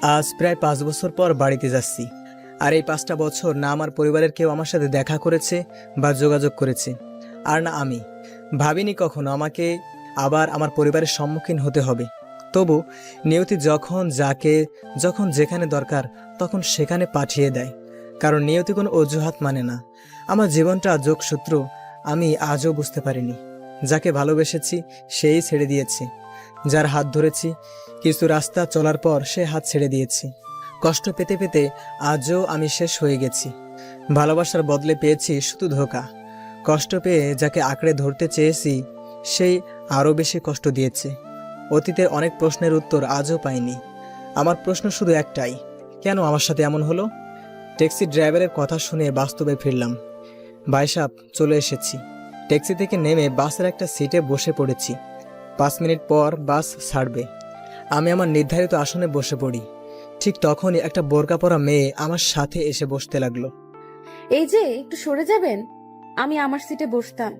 আজ প্রায় 5 বছর পর বাড়িতে যাচ্ছি। আর এই 5টা বছর না আমার পরিবারের কেউ আমার সাথে দেখা করেছে বা যোগাযোগ করেছে, আর না আমি ভাবিনি কখনো আমাকে আবার আমার পরিবারের সম্মুখীন হতে হবে। তবু নিয়তি যখন যেখানে দরকার তখন সেখানে পাঠিয়ে দেয়, কারণ নিয়তি কোনো অজুহাত মানে না। আমার জীবনটা যোগসূত্র আমি আজও বুঝতে পারিনি। যাকে ভালোবেসেছি সেই ছেড়ে দিয়েছে, যার হাত ধরেছি কিছু রাস্তা চলার পর সে হাত ছেড়ে দিয়েছি। কষ্ট পেতে পেতে আজও আমি শেষ হয়ে গেছি। ভালোবাসার বদলে পেয়েছি শুধু ধোঁকা। কষ্ট পেয়ে যাকে আঁকড়ে ধরতে চেয়েছি সেই আরও বেশি কষ্ট দিয়েছে। অতীতের অনেক প্রশ্নের উত্তর আজও পাইনি। আমার প্রশ্ন শুধু একটাই, কেন আমার সাথে এমন হলো? ট্যাক্সি ড্রাইভারের কথা শুনে বাস্তবে ফিরলাম। ভাই সাহেব, চলে এসেছি। ট্যাক্সি থেকে নেমে বাসের একটা সিটে বসে পড়েছি। 5 মিনিট পর বাস ছাড়বে। আমি আমার নির্ধারিত আসনে বসে পড়ি। ঠিক তখনই একটা বোরকা পরা মেয়ে আমার সাথে এসে বসতে লাগলো। এই যে একটু সরে যাবেন, আমি আমার সিটে বসতাম।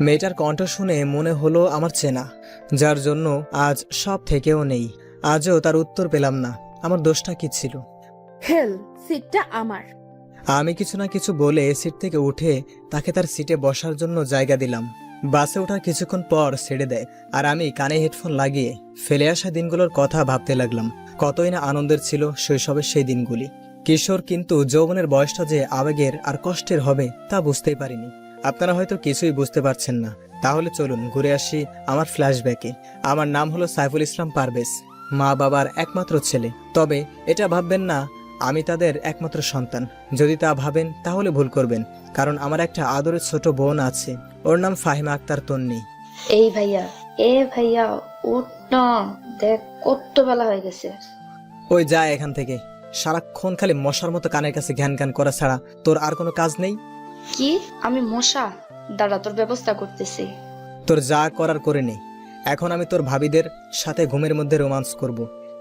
মেয়েটার কণ্ঠ শুনে মনে হলো আমার চেনা, যার জন্য আজ সব থেকেও নেই। আজও তার উত্তর পেলাম না। আমার দোষটা কি ছিল? হেল, সিটটা আমার। আমি কিছু না কিছু বলে সিট থেকে উঠে তাকে তার সিটে বসার জন্য জায়গা দিলাম। বাসে ওঠার কিছুক্ষণ পর ছেড়ে দেয়, আর আমি কানে হেডফোন লাগিয়ে ফেলে আসা দিনগুলোর কথা ভাবতে লাগলাম। কতই না আনন্দের ছিল শৈশবের সেই দিনগুলি। কিশোর, কিন্তু যৌবনের বয়সটা যে আবেগের আর কষ্টের হবে তা বুঝতেই পারিনি। আপনারা হয়তো কিছুই বুঝতে পারছেন না। তাহলে চলুন ঘুরে আসি আমার ফ্ল্যাশব্যাকে। আমার নাম হলো সাইফুল ইসলাম পারভেজ, মা বাবার একমাত্র ছেলে। তবে এটা ভাববেন না আমি তাদের একমাত্র সন্তান। যদি তা ভাবেন তাহলে ভুল করবেন, কারণ আমার একটা আদরের ছোট বোন আছে। ওর নাম ফাহিমা আক্তার তন্নি। এই ভাইয়া, ভাইয়া, উঠ না, দেখ কত বেলা হয়ে গেছে। ওই যায় এখান থেকে। সারাক্ষণ খালি মশার মতো কানের কাছে ঘ্যান ঘ্যান করা ছাড়া তোর আর কোনো কাজ নেই? কি? আমি মশা? দাঁড়া, তোর ব্যবস্থা করতেছি। তোর যা করার করে নেই। এখন আমি তোর ভাবিদের সাথে ঘুমের মধ্যে রোমান্স করব।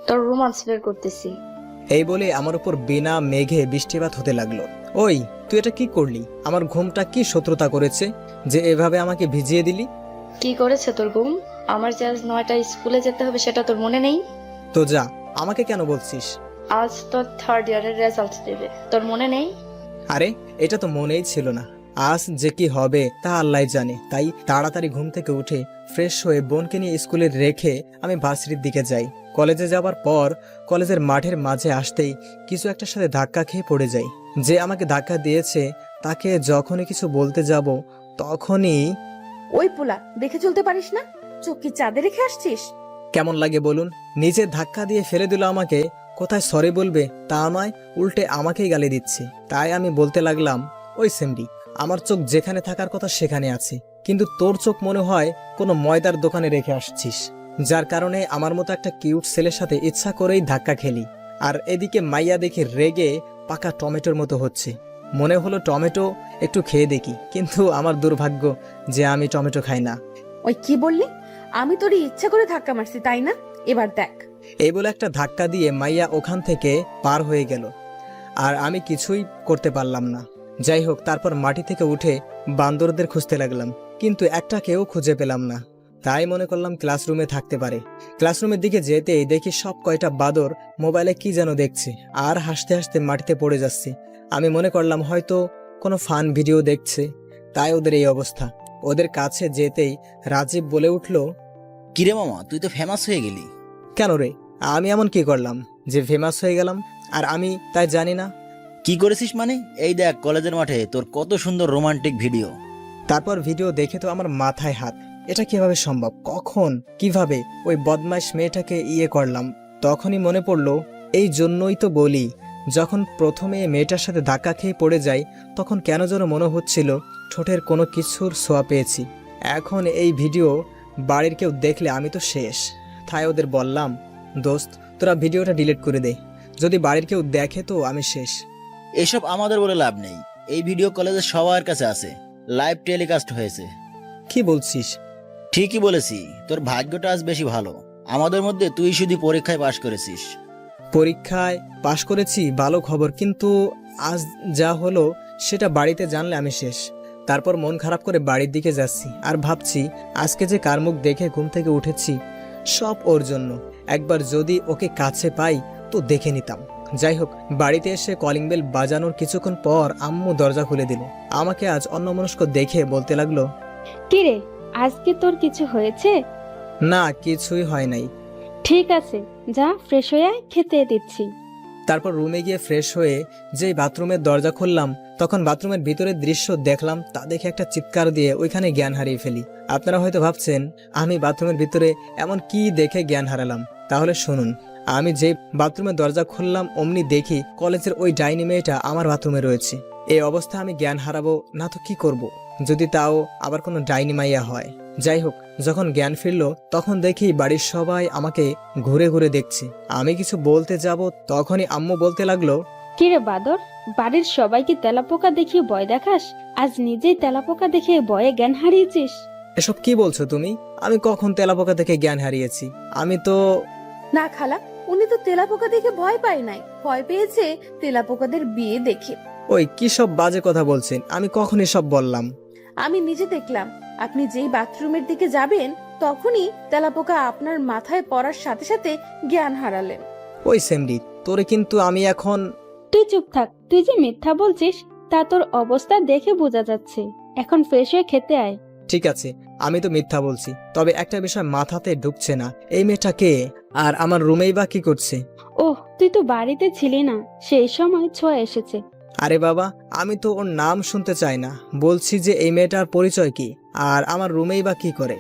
তোর রোমান্স বের করতেছি। এই বলে আমার উপর বিনা মেঘে বৃষ্টিপাত হতে লাগলো। ওই, তুই এটা কি করলি? আমার ঘুমটা কি শত্রুতা করেছে যে এভাবে আমাকে ভিজিয়ে দিলি? কি করেছে তোর ঘুম? আমার যে আজ 9টায় স্কুলে যেতে হবে সেটা তোর মনে নেই? তো যা, আমাকে কেন বলছিস? আজ তোর 3rd ইয়ারের রেজাল্ট দেবে, তোর মনে নেই? আরে, এটা তো মনেই ছিল না। আজ যে কি হবে তা আল্লাহ জানে। তাই তাড়াতাড়ি ঘুম থেকে উঠে ফ্রেশ হয়ে বোনকে নিয়ে স্কুলে রেখে আমি ভার্সিটির দিকে যাই। কলেজে যাবার পর কলেজের মাঠের মাঝে আসতেই কিছু একটার সাথে ধাক্কা খেয়ে পড়ে যাই। যে আমাকে ধাক্কা দিয়েছে তাকে যখনই কিছু বলতে যাব তখনই... ওই পোলা, দেখে চলতে পারিস না? চোখ কি চাঁদে রেখে আসছিস? কেমন লাগে বলুন? নিজে ধাক্কা দিয়ে ফেলে দিল আমাকে। কোথায় সরি বলবে তা নয়, উল্টে আমাকেই গালি দিচ্ছে। তাই আমি বলতে লাগলাম, ওই সেমরি, আমার চোখ যেখানে থাকার কথা সেখানে আছে, কিন্তু তোর চোখ মনে হয় কোনো ময়দার দোকানে রেখে আসছিস, যার কারণে আমার মতো একটা কিউট ছেলের সাথে ইচ্ছা করেই ধাক্কা খেলি। আর এদিকে মাইয়া দেখে রেগে পাকা টমেটোর মতো হচ্ছে। মনে হলো টমেটো একটু খেয়ে দেখি, কিন্তু আমার দুর্ভাগ্য যে আমি টমেটো খাই না। ওই কি বললি? আমি তোর ইচ্ছা করে ধাক্কা মারছি, তাই না? এবার দেখ। এই বলে একটা ধাক্কা দিয়ে মাইয়া ওখান থেকে পার হয়ে গেল, আর আমি কিছুই করতে পারলাম না। যাই হোক, তারপর মাটি থেকে উঠে বান্দরদের খুঁজতে লাগলাম, কিন্তু একটাকেও খুঁজে পেলাম না। তাই মনে করলাম ক্লাসরুমে থাকতে পারে। ক্লাসরুমের দিকে যেতেই দেখি সব কয়টা বাদর মোবাইলে কি যেন দেখছে আর হাসতে হাসতে মাটিতে পড়ে যাচ্ছে। আমি মনে করলাম হয়তো কোনো ফান ভিডিও দেখছে, তাই ওদের এই অবস্থা। ওদের কাছে যেতেই রাজীব বলে উঠল, কিরে মামা, তুই তো ফেমাস হয়ে গেলি। কেন রে, আমি এমন কি করলাম যে ফেমাস হয়ে গেলাম? আর আমি তাই জানি না। কি করেছিস মানে? এই দেখ, কলেজের মাঠে তোর কত সুন্দর রোমান্টিক ভিডিও। তারপর ভিডিও দেখে তো আমার মাথায় হাত। এটা কিভাবে সম্ভব? কখন, কিভাবে ওই বদমাইশ মেয়েটাকে করলাম? তখনই মনে পড়লো, এই জন্যই তো বলি, যখন প্রথমে মেয়েটার সাথে ধাক্কা খেয়ে পড়ে যাই তখন কেন যেন মনে হচ্ছিল ঠোঁটের কোনো কিছুর ছোঁয়া পেয়েছি। এখন এই ভিডিও বাড়ির কেউ দেখলে আমি তো শেষ। তাই ওদের বললাম, দোস্ত, তোরা ভিডিওটা ডিলিট করে দে। যদি বাড়ির কেউ দেখে তো আমি শেষ। এসব আমাদের বলে লাভ নেই। এই ভিডিও কলেজের সবার কাছে আছে, লাইভ টেলিকাস্ট হয়েছে। কি বলছিস? ঠিকই বলেছি, তোর ভাগ্যটা আজ বেশি ভালো। আমাদের মধ্যে তুই শুধু পরীক্ষায় পাশ করেছিস। পরীক্ষায় পাশ করেছি, ভালো খবর, কিন্তু আজ যা হলো সেটা বাড়িতে জানলে আমি শেষ। তারপর মন খারাপ করে বাড়ির দিকে যাচ্ছি আর ভাবছি, আজকে যে কার মুখ দেখে ঘুম থেকে উঠেছি সব ওর জন্য। একবার যদি ওকে কাছে পাই তো দেখে নিতাম। যাই হোক, বাড়িতে এসে কলিং বেল বাজানোর কিছুক্ষণ পর আম্মু দরজা খুলে দিল। আমাকে আজ অন্যমনস্ক দেখে বলতে লাগলো, কিরে, আজকে তোর কিছু হয়েছে? না কিছুই হয় নাই। ঠিক আছে, যা ফ্রেশ হয়ে আয়, খেতে দিচ্ছি। তারপর রুমে গিয়ে ফ্রেশ হয়ে যেই বাথরুমের দরজা খুললাম, তখন বাথরুমের ভিতরের দৃশ্য দেখলাম। তা দেখে একটা চিৎকার দিয়ে ওইখানে জ্ঞান হারিয়ে ফেলি। আপনারা হয়তো ভাবছেন আমি বাথরুমের ভিতরে এমন কি দেখে জ্ঞান হারালাম। তাহলে শুনুন, আমি যে বাথরুমের দরজা খুললাম অমনি দেখি কলেজের ওই ডাইনি মেয়েটা আমার বাথরুমে রয়েছে। এই অবস্থা আমি জ্ঞান হারাবো না তো কি করব, যদি তাও আবার কোনো ডাইনি মাইয়া হয়। যাই হোক, যখন জ্ঞান ফিরলো তখন দেখি বাড়ির সবাই আমাকে ঘুরে ঘুরে দেখছে। আমি কিছু বলতে যাব তখনই আম্মু বলতে লাগলো, কিরে বাদর, বাড়ির সবাইকে তেলাপোকা দেখিয়ে ভয় দেখাস, আজ নিজেই তেলাপোকা দেখে ভয়ে জ্ঞান হারিয়েছিস? এসব কি বলছো তুমি? আমি কখন তেলাপোকা থেকে জ্ঞান হারিয়েছি? আমি তো না খালা, উনি তো তেলাপোকা দেখে ভয় পায় নাই, ভয় পেয়েছে তেলাপোকাদের বিয়ে দেখে। ওই কি সব বাজে কথা বলছেন? আমি কখন এসব বললাম? আমি নিজে দেখলাম, আপনি যেই বাথরুমের দিকে যাবেন তখনই তেলাপোকা আপনার মাথায় পড়ার সাথে সাথে জ্ঞান হারালেন। ওই সেমরি, তোরে কিন্তু আমি এখন... তুই চুপ থাক, তুই যে মিথ্যা বলছিস তা তোর অবস্থা দেখে বোঝা যাচ্ছে। এখন ফ্রেশ হয়ে খেতে আয়। ঠিক আছে, আমি তো মিথ্যা বলছি, তবে একটা বিষয় মাথাতে ঢুকছে না। এই মেয়েটা কে, আর আমার রুমেই বা কি করছে? ওহ, তুই তো বাড়িতে ছিলি না, সেই সময় ছোঁয়া এসেছে। আরে বাবা, আমি তো ওর নাম শুনতে চাই না। বলছি যে এই মেয়েটার পরিচয় কি, আর আমার রুমেই বা কি করে?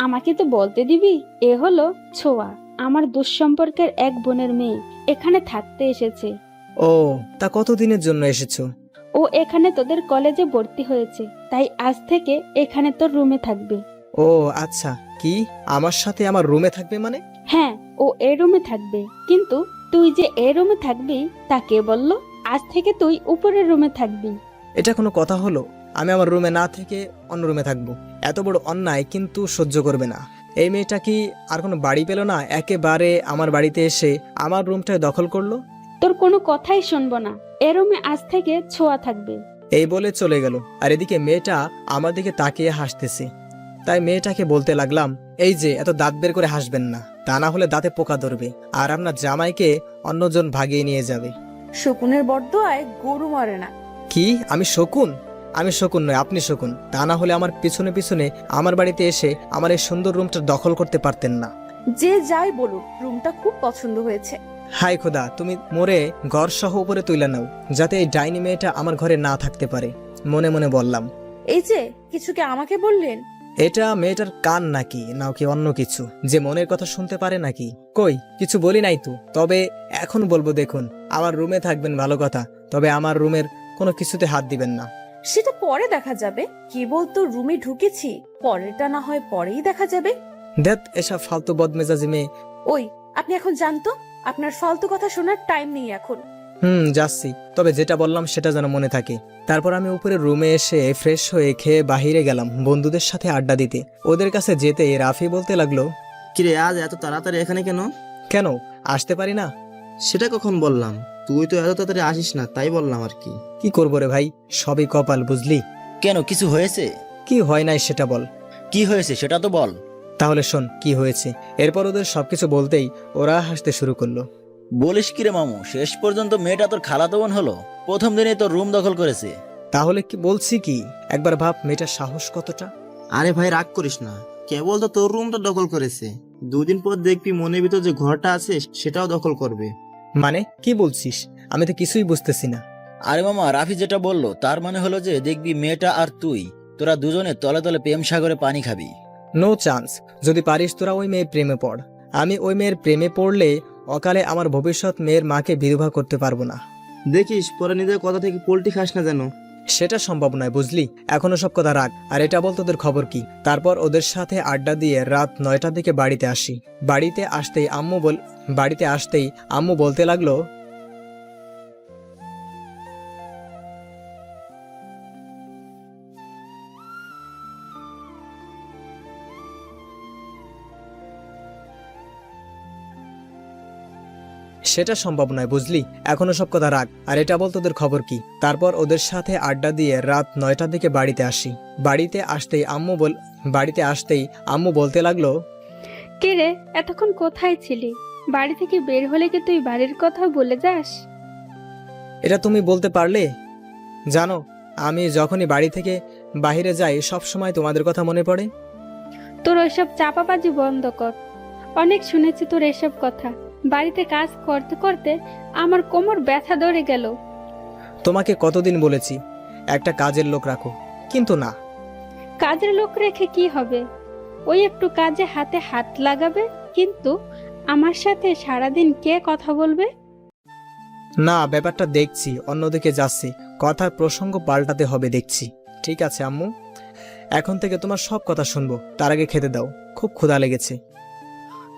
আমাকে তো বলতে দিবি। এ হলো ছোঁয়া, আমার দুঃসম্পর্কের এক বোনের মেয়ে, এখানে থাকতে এসেছে। ও, তা কতদিনের জন্য এসেছো? ও এখানে তোদের কলেজে ভর্তি হয়েছে, তাই আজ থেকে এখানে তোর রুমে থাকবে। ও আচ্ছা, কি আমার সাথে আমার রুমে থাকবে মানে? হ্যাঁ, ও এই রুমে থাকবে, কিন্তু তুই যে এই রুমে থাকবি তা কে বললো? আজ থেকে তুই উপরের রুমে থাকবি। এটা কোনো কথা হলো? আমি আমার রুমে না থেকে অন্য রুমে থাকবো? এত বড় অন্যায় কিন্তু সহ্য করবে না। এই মেয়েটা কি আর কোনো বাড়ি পেল না? একেবারে আমার বাড়িতে এসে আমার রুমটায় দখল করলো। তোর কোনো কথাই শুনবো না, এ রুমে আজ থেকে ছোঁয়া থাকবে। এই বলে চলে গেল। আর এদিকে মেয়েটা আমার দিকে তাকিয়ে হাসতেছে। তাই মেয়েটাকে বলতে লাগলাম, এই যে এত দাঁত বের করে হাসবেন না, তা না হলে দাঁতে পোকা ধরবে, আর আপনার জামাইকে অন্যজন ভাগিয়ে নিয়ে যাবে। শকুনের বরদোয়ায় গরু মরে না। কি আমি শকুন? আমি শকুন নয়, আপনি শকুন। তা না হলে আমার পিছনে পিছনে আমার বাড়িতে এসে আমার এই সুন্দর রুমটা দখল করতে পারতেন না। যে যাই বলুক, রুমটা খুব পছন্দ হয়েছে। হাই খোদা, তুমি মোরে ঘর সহ উপরে তুলে নাও, যাতে এই ডাইনি মেয়েটা আমার ঘরে না থাকতে পারে। মনে মনে বললাম। এই যে কিছু কি আমাকে বললেন? এটা মেয়েটার কান নাকি, নাও কি অন্য কিছু যে মনের কথা শুনতে পারে নাকি? কই কিছু বলি নাই তো। তবে এখন বলবো, দেখুন, আমার রুমে থাকবেন ভালো কথা, তবে আমার রুমের কোনো কিছুতে হাত দিবেন না। সেটা পরে দেখা যাবে, কেবল তো রুমে ঢুকেছি, পরেরটা না হয় পরেই দেখা যাবে। দেখ, এসব ফালতু বদমেজাজি মেয়ে। ওই, আপনি এখন জানতো, আপনার ফালতু কথা শোনার টাইম নেই এখন। যাচ্ছি, তবে যেটা বললাম সেটা যেন মনে থাকে। তারপর আমি উপরে রুমে এসে ফ্রেশ হয়ে খেয়ে বাহিরে গেলাম বন্ধুদের সাথে আড্ডা দিতে। ওদের কাছে যেতে রাফি বলতে লাগলো, কিরে, আজ এত তাড়াতাড়ি এখানে কেন? কেন আসতে পারি না? সেটা কখন বললাম? তুই তো এত তাড়াতাড়ি আসিস না, তাই বললাম আর কি। কি করবো রে ভাই, সবই কপাল, বুঝলি? কেন, কিছু হয়েছে? কি হয় নাই সেটা বল। কি হয়েছে সেটা তো বল। তাহলে শোন কি হয়েছে। এরপর ওদের সবকিছু বলতেই ওরা হাসতে শুরু করলো। বলিস কিরে মামু, শেষ পর্যন্ত মেয়েটা তোর খালাতো বোন হলো? প্রথম দিনে তোর রুম দখল করেছে। তাহলে কি বলছি কি, একবার ভাব মেয়েটার সাহস কতটা। আরে ভাই, রাগ করিস না, কেবল তো তোর রুমটা দখল করেছে, দুদিন পর দেখবি মনের ভিতর যে ঘরটা আছে সেটাও দখল করবে। মানে কি বলছিস? আমি তো কিছুই বুঝতেছি না। আরে মামা, রাফি যেটা বললো তার মানে হলো যে দেখবি মেয়েটা আর তুই, তোরা দুজনে তলে তলে প্রেম সাগরে পানি খাবি। No chance. যদি পারিস তোরা ওই মেয়ের প্রেমে পড়। আমি ওই মেয়ের প্রেমে পড়লে অকালে আমার ভবিষ্যৎ মেয়ের মাকে বিধবা করতে পারবো না। দেখিস পরে নিজের কথা থেকে পোল্টি খাস না যেন। সেটা সম্ভব নয়, বুঝলি? এখনো সব কথা রাখ, আর এটা বল তোদের খবর কি। তারপর ওদের সাথে আড্ডা দিয়ে রাত 9টার দিকে বাড়িতে আসি। বাড়িতে আসতেই আম্মু বলতে লাগলো, সেটা সম্ভব নয়, বুঝলি? এখনো সব কথা রাখ, আর এটা বল তোদের খবর কি। তারপর ওদের সাথে আড্ডা দিয়ে রাত 9টার দিকে বাড়িতে আসি। বাড়িতে আসতেই আম্মু বলতে লাগলো, কে রে, এতক্ষণ কোথায় ছিলি? বাড়ি থেকে বের হলে কি তুই বাড়ির কথা বলে যাস? এটা তুমি বলতে পারলে? জানো, আমি যখনই বাড়ি থেকে বাইরে যাই সব সময় তোমাদের কথা মনে পড়ে। তোর ওইসব চাপাবাজি বন্ধ কর। অনেক শুনেছি তোর এসব কথা। বাড়িতে কাজ করতে করতে আমার কোমর ব্যথা ধরে গেল। তোমাকে কতদিন বলেছি একটা কাজের লোক রাখো, কিন্তু না। কাজের লোক রেখে কি হবে? ওই একটু কাজে হাতে হাত লাগাবে, কিন্তু আমার সাথে সারাদিন কে কথা বলবে? না, ব্যাপারটা দেখছি অন্যদিকে যাচ্ছে, কথার প্রসঙ্গ পাল্টাতে হবে দেখছি। ঠিক আছে আম্মু, এখন থেকে তোমার সব কথা শুনবো, তার আগে খেতে দাও, খুব ক্ষুধা লেগেছে।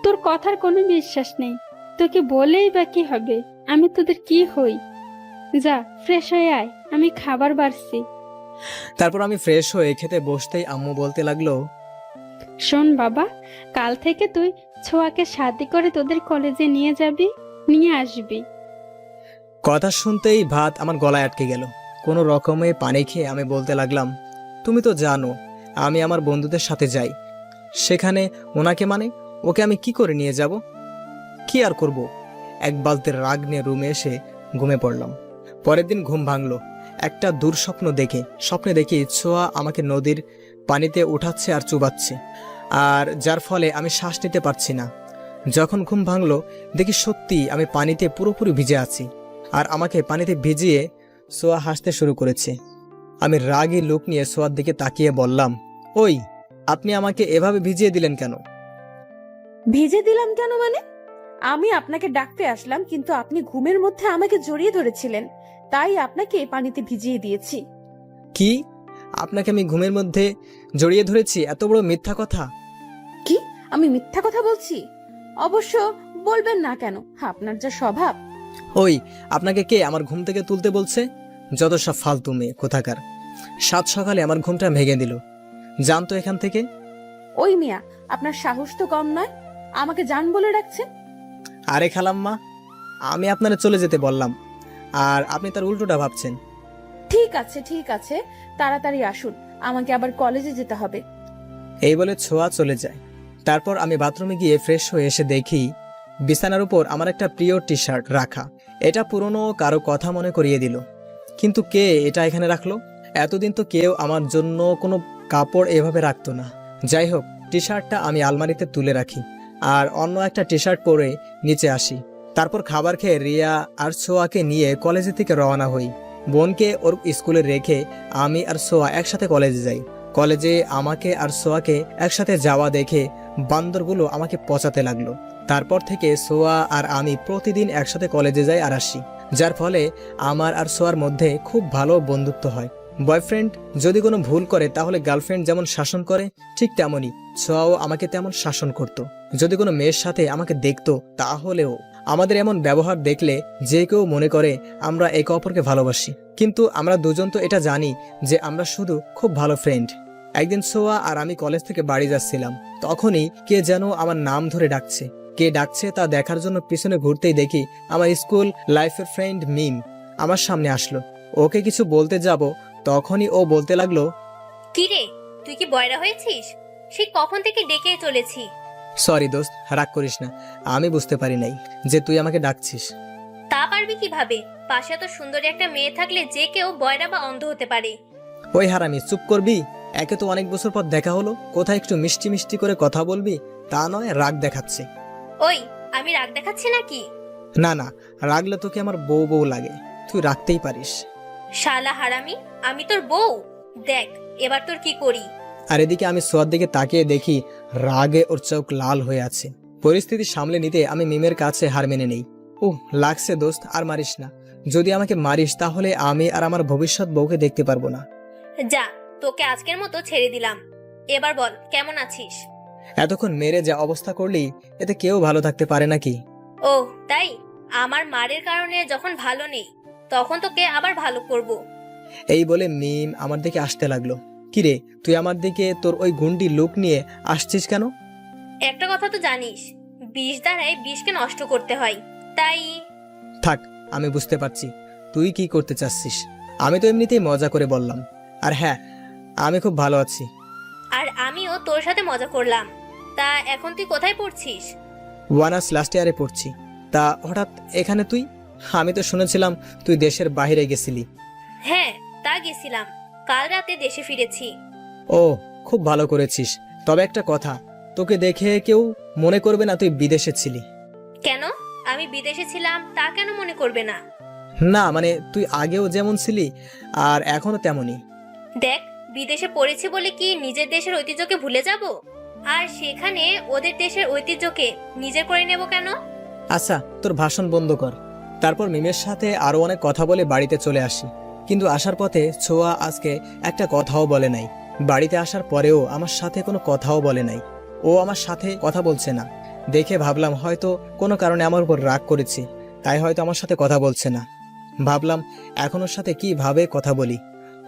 তোর কথার কোনো বিশ্বাস নেই। তোকে বলেই বা কি হবে? আমি তোদের কি হই? যা ফ্রেশ হয়ে আয়, আমি খাবার বাড়ছি। তারপর আমি ফ্রেশ হয়ে খেতে বসতেই আম্মু বলতে লাগলো, শোন বাবা, কাল থেকে তুই ছোঁয়াকে শাদি করে তোদের কলেজে নিয়ে আসবি। কথা শুনতেই ভাত আমার গলায় আটকে গেল। কোনো রকমে পানি খেয়ে আমি বলতে লাগলাম, তুমি তো জানো আমি আমার বন্ধুদের সাথে যাই, সেখানে ওনাকে মানে ওকে আমি কি করে নিয়ে যাব? কি আর করব? এক বালতির রাগ নিয়ে রুমে এসে ঘুমে পড়লাম। পরের দিন ঘুম ভাঙলো একটা দুঃস্বপ্ন দেখে। স্বপ্নে দেখি ছোঁয়া আমাকে নদীর পানিতে উঠাচ্ছে আর চুবাচ্ছে, আর যার ফলে আমি শ্বাস নিতে পারছি না। যখন ঘুম ভাঙলো দেখি সত্যি আমি পানিতে পুরোপুরি ভিজে আছি, আর আমাকে পানিতে ভিজিয়ে সোয়া হাসতে শুরু করেছে। আমি রাগী লুক নিয়ে সোয়ার দিকে তাকিয়ে বললাম, ওই, আপনি আমাকে এভাবে ভিজিয়ে দিলেন কেন? ভিজে দিলাম কেন মানে? আমি আপনাকে ডাকতে আসলাম, কিন্তু আপনি ঘুমের মধ্যে আমাকে জড়িয়ে ধরেছিলেন, তাই আপনাকে পানিতে ভিজিয়ে দিয়েছি। কি? আপনাকে আমি ঘুমের মধ্যে জড়িয়ে ধরেছি? এত বড় মিথ্যা কথা! কি? আমি মিথ্যা কথা বলছি? অবশ্য বলবেন না কেন, আপনার যা স্বভাব। ওই, আপনাকে কে আমার ঘুম থেকে তুলতে বলছে? যত সব ফালতু মেয়ে কোথাকার! সাত সকালে আমার ঘুমটা ভেঙে দিল। জানতো এখান থেকে। ওই মিয়া, আপনার সাহস তো কম নয়, আমাকে জান বলে ডাকছেন। আরে খালাম্মা, আমি আপনারে চলে যেতে বললাম, আর আপনি তার উল্টোটা ভাবছেন। ঠিক আছে, তাড়াতাড়ি আসুন, আমাকে আবার কলেজে যেতে হবে। এই বলে ছোঁয়া চলে যায়। তারপর আমি বাথরুমে গিয়ে ফ্রেশ হয়ে এসে দেখি বিছানার উপর আমার একটা প্রিয় টি শার্ট রাখা। এটা পুরনো কারো কথা মনে করিয়ে দিল। কিন্তু কে এটা এখানে রাখলো? এতদিন তো কেউ আমার জন্য কোনো কাপড় এভাবে রাখতো না। যাই হোক, টি শার্টটা আমি আলমারিতে তুলে রাখি আর অন্য একটা টি শার্ট পরে নিচে আসি। তারপর খাবার খেয়ে রিয়া আর সোয়াকে নিয়ে কলেজে থেকে রওনা হই। বোনকে ওর স্কুলে রেখে আমি আর সোয়া একসাথে কলেজে যাই। কলেজে আমাকে আর সোয়াকে একসাথে যাওয়া দেখে বান্দরগুলো আমাকে পচাতে লাগলো। তারপর থেকে সোয়া আর আমি প্রতিদিন একসাথে কলেজে যাই আর আসি, যার ফলে আমার আর সোয়ার মধ্যে খুব ভালো বন্ধুত্ব হয়। বয়ফ্রেন্ড যদি কোনো ভুল করে তাহলে গার্লফ্রেন্ড যেমন শাসন করে, ঠিক তেমনই সোয়াও আমাকে তেমন শাসন করত। যদি কোনো মেয়ের সাথে আমাকে দেখতো তাহলেও আমাদের এমন ব্যবহার দেখলে যে কেউ মনে করে আমরা একে অপরকে ভালোবাসি, কিন্তু আমরা দুজন তো এটা জানি যে আমরা শুধু খুব ভালো ফ্রেন্ড। একদিন সোয়া আর আমি কলেজ থেকে বাড়ি যাচ্ছিলাম, তখনই কে যেন আমার নাম ধরে ডাকছে। কে ডাকছে তা দেখার জন্য পিছনে ঘুরতেই দেখি আমার স্কুল লাইফের ফ্রেন্ড মিম আমার সামনে আসলো। ওকে কিছু বলতে যাব, তখনই ও বলতে লাগলো, কিরে, তুই কি বয়রা হয়েছিস? সে কখন থেকে ডেকে চলেছি। সরি দোস্ত, রাগ করিস না, আমি বুঝতে পারি নাই যে তুই আমাকে ডাকছিস। তা পারবি কিভাবে? পাশে এত সুন্দরী একটা মেয়ে থাকলে যে কেউ বয়রা বা অন্ধ হতে পারে। ওই হারামি, চুপ করবি? একে তো অনেক বছর পর দেখা হলো, কোথায় একটু মিষ্টি মিষ্টি করে কথা বলবি, তা নয় রাগ দেখাচ্ছে। ওই, আমি রাগ দেখাচ্ছি নাকি? না না, রাগলে তোকে আমার বউ বউ লাগে, তুই রাখতেই পারিস। শালা হারামি, আমি তোর বউ? দেখ এবার তোর কি করি। আর এদিকে আমি সোয়ার দিকে তাকিয়ে দেখি রাগে ওর চোখ লাল হয়ে আছে। পরিস্থিতি সামলে নিতে আমি মিমের কাছে হার মেনে নেই। লাগছে দোস্ত, আর মারিস না। যদি আমাকে মারিস তাহলে আমি আর আমার ভবিষ্যৎ বউকে দেখতে পারবো না। যা, তোকে আজকের মতো ছেড়ে দিলাম। এবার বল, কেমন আছিস? এতক্ষণ মেরে যা অবস্থা করলি, এতে কেউ ভালো থাকতে পারে নাকি? ও তাই? আমার মারের কারণে যখন ভালো নেই, তখন তোকে আবার ভালো করব। এই বলে মিম আমার দিকে আসতে লাগলো। কিরে, তুই আমার দিকে তোর ওই গুন্ডি লুক নিয়ে আসছিস কেন? একটা কথা তো জানিস, বিষ দ্বারাই বিষকে নষ্ট করতে হয়, তাই। থাক, আমি বুঝতে পারছি তুই কি করতে চাচ্ছিস। আমি তো এমনিতেই মজা করে বললাম। আর হ্যাঁ, আমি খুব ভালো আছি। আর আমিও তোর সাথে মজা করলাম। তা এখন তুই কোথায় পড়ছিস? ওয়ানার্স লাস্ট ইয়ারে পড়ছি। তা হঠাৎ এখানে তুই? আমি তো শুনেছিলাম তুই দেশের বাইরে গেছিলি। হ্যাঁ, তা গেছিলাম, কাল রাতে দেশে ফিরেছি। ও, খুব ভালো করেছিস। তবে একটা কথা, তোকে দেখে কেউ মনে করবে না তুই বিদেশে ছিলি। কেন? আমি বিদেশে ছিলাম তা কেন মনে করবে না? না মানে তুই আগেও যেমন ছিলি আর এখনো তেমনই। দেখ, বিদেশে পড়েছি বলে কি নিজের দেশের ঐতিহ্যকে ভুলে যাব? আর সেখানে ওদের দেশের ঐতিহ্যকে নিজের করে নেব কেন? আচ্ছা, তোর ভাষণ বন্ধ কর। তারপর মিমের সাথে আরো অনেক কথা বলে বাড়িতে চলে আসি। কিন্তু আসার পথে ছোঁয়া আজকে একটা কথাও বলে নাই। বাড়িতে আসার পরেও আমার সাথে কোনো কথাও বলে নাই। ও আমার সাথে কথা বলছে না দেখে ভাবলাম হয়তো কোনো কারণে আমার উপর রাগ করেছে, তাই হয়তো আমার সাথে কথা বলছে না। ভাবলাম এখন ওর সাথে কিভাবে কথা বলি।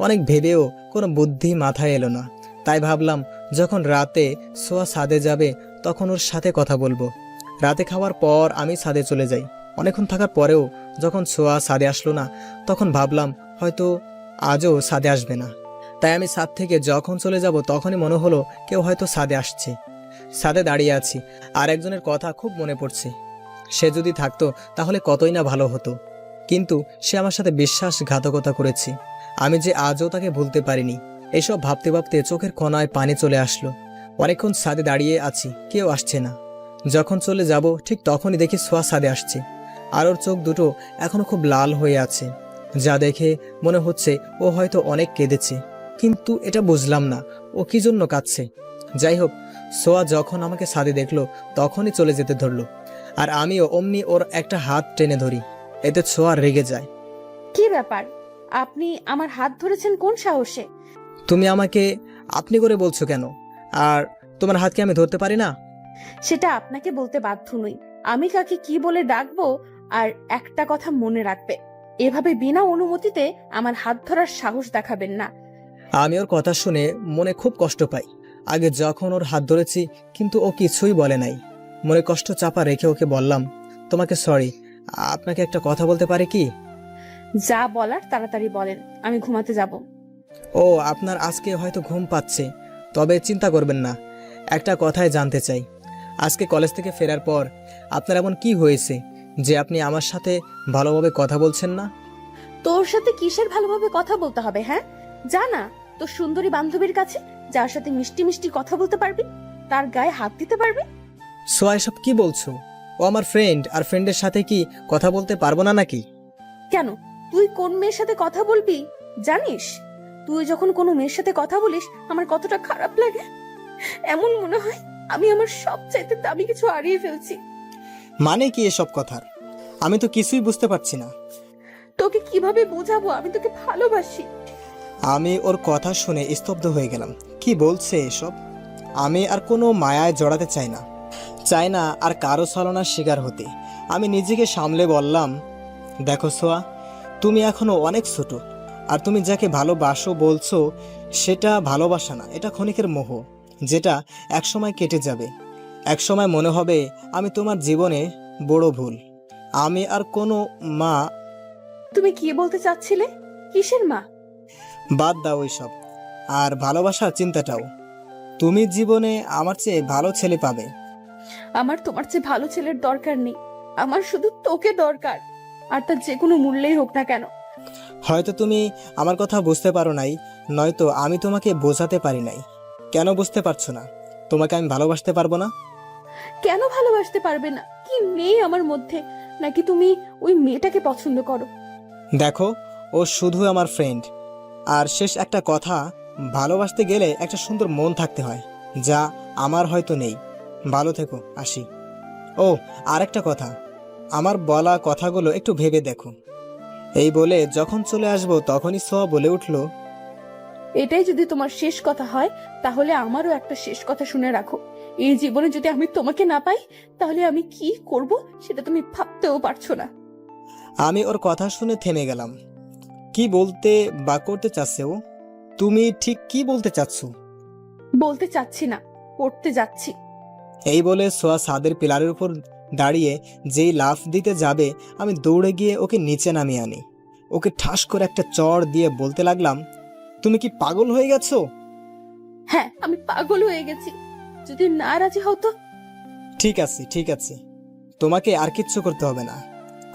অনেক ভেবেও কোনো বুদ্ধি মাথায় এলো না। তাই ভাবলাম যখন রাতে ছোঁয়া ছাদে যাবে তখন ওর সাথে কথা বলবো। রাতে খাওয়ার পর আমি ছাদে চলে যাই। অনেকক্ষণ থাকার পরেও যখন ছোঁয়া ছাদে আসলো না, তখন ভাবলাম হয়তো আজও ছাদে আসবে না। তাই আমি ছাদ থেকে যখন চলে যাব তখনই মনে হলো কেউ হয়তো ছাদে আসছে। ছাদে দাঁড়িয়ে আছি আর একজনের কথা খুব মনে পড়ছে। সে যদি থাকতো তাহলে কতই না ভালো হতো, কিন্তু সে আমার সাথে বিশ্বাসঘাতকতা করেছে। আমি যে আজও তাকে ভুলতে পারিনি। এসব ভাবতে ভাবতে চোখের কোণায় পানি চলে আসলো। অনেকক্ষণ ছাদে দাঁড়িয়ে আছি, কেউ আসছে না। যখন চলে যাব ঠিক তখনই দেখি ছোঁয়া ছাদে আসছে, আর ওর চোখ দুটো এখনো খুব লাল হয়ে আছে, যা দেখে মনে হচ্ছে ও হয়তো অনেক কেঁদেছে। কিন্তু এটা বুঝলাম না ও কি জন্য কাঁদছে। যাই হোক, ছোঁয়া যখন আমাকে ছাদে দেখলো তখনই চলে যেতে ধরলো, আর আমিও অমনি ওর একটা হাত টেনে ধরি। এতে ছোঁয়া রেগে যায়। কি ব্যাপার, আপনি আমার হাত ধরেছেন কোন সাহসে? তুমি আমাকে আপনি করে বলছো কেন? আর তোমার হাতকে আমি ধরতে পারি না? সেটা আপনাকে বলতে বাধ্য নই। আমি কাকে কি বলে ডাকবো। আর একটা কথা মনে রাখবে, এভাবে বিনা অনুমতিতে আমার হাত ধরার সাহস দেখাবেন না। আমি ওর কথা শুনে মনে খুব কষ্ট পাই। আগে যখন ওর হাত ধরেছি কিন্তু ও কিছুই বলে নাই। মনে কষ্ট চাপা রেখে ওকে বললাম, তোমাকে সরি, আপনাকে একটা কথা বলতে পারি কি? যা বলার তাড়াতাড়ি বলেন, আমি ঘুমাতে যাব। ও, আপনার আজকে হয়তো ঘুম পাচ্ছে, তবে চিন্তা করবেন না। একটা কথাই জানতে চাই, আজকে কলেজ থেকে ফেরার পর আপনার এমন কি হয়েছে যে আপনি আমার সাথে ভালোভাবে কথা বলছেন না? তোর সাথে কিসের ভালোভাবে কথা বলতে হবে? হ্যাঁ, জানা তোর সুন্দরী বান্ধবীর কাছে, যার সাথে মিষ্টি মিষ্টি কথা বলতে পারবি, তার গায়ে হাত দিতে পারবি। সোয়া, এসব কি বলছো? ও আমার ফ্রেন্ড, আর ফ্রেন্ডের সাথে কি কথা বলতে পারবো না নাকি? কেন, তুই কোন মেয়ের সাথে কথা বলবি জানিস? তুই যখন কোনো মেয়ের সাথে কথা বলিস আমার কতটা খারাপ লাগে। এমন মনে হয় আমি আমার সবচাইতে দামি কিছু হারিয়ে ফেলছি। মানে কি এসব কথার? আমি তো কিছুই বুঝতে পারছি না। তোকে কিভাবে বোঝাবো আমি তোকে ভালোবাসি। আমি ওর কথা শুনে স্তব্ধ হয়ে গেলাম। কি বলছে এসব? আমি আর কোনো মায়ায় জড়াতে চাই না আর কারো ছলনার শিকার হতে। আমি নিজেকে সামলে বললাম, দেখো সোয়া, তুমি এখনো অনেক ছোট, আর তুমি যাকে ভালোবাসো বলছো সেটা ভালোবাসা না, এটা ক্ষণিকের মোহ, যেটা একসময় কেটে যাবে। একসময় মনে হবে আমি তোমার জীবনে বড় ভুল। আমি আর কোনো মা। তুমি কি বলতে চাচ্ছিলে? কিসের মা? বাদ দাও ওইসব, আর ভালোবাসার চিন্তাটাও। তুমি জীবনে আমার চেয়ে ভালো ছেলে পাবে। আমার তোমার চেয়ে ভালো ছেলের দরকার নেই, আমার শুধু তোকে দরকার, আর তার যে কোনো মূল্যেই হোক না কেন। হয়তো তুমি আমার কথা বুঝতে পারো নাই, নয়তো আমি তোমাকে বোঝাতে পারি নাই। কেন বুঝতে পারছো না? তোমাকে আমি ভালোবাসতে পারবো না? কেন ভালোবাসতে পারবে না? কি নেই আমার মধ্যে? নাকি তুমি ওই মেয়েটাকে পছন্দ করো? দেখো, ও শুধু আমার ফ্রেন্ড। আর শেষ একটা কথা, ভালোবাসতে গেলে একটা সুন্দর মন থাকতে হয়, যা আমার হয়তো নেই। ভালো থেকো, আসি। ও, আরেকটা কথা, আমার বলা কথাগুলো একটু ভেবে দেখো। এই বলে যখন চলে আসবো তখনই সোয়া বলে উঠল, এটাই যদি তোমার শেষ কথা হয় তাহলে আমারও একটা শেষ কথা শুনে রাখো। এই জীবনে যদি আমি তোমাকে না পাই তাহলে আমি কি করব সেটা তুমি ভাবতেও পারছো না। আমি ওর কথা শুনে থেমে গেলাম। কি বলতে বা করতে চাচ্ছে ও? তুমি ঠিক কি বলতে চাচ্ছ? বলতে চাচ্ছি না, করতে যাচ্ছি। এই বলে সোয়া ছাদের পিলারের উপর দাঁড়িয়ে যেই লাফ দিতে যাবে, আমি দৌড়ে গিয়ে ওকে নিচে নামিয়ে আনি। ওকে ঠাস করে একটা চড় দিয়ে বলতে লাগলাম, তুমি কি পাগল হয়ে গেছো? হ্যাঁ, আমি পাগল হয়ে গেছি। যদি না রাজি হও তো? ঠিক আছে, তোমাকে আর কিচ্ছু করতে হবে না,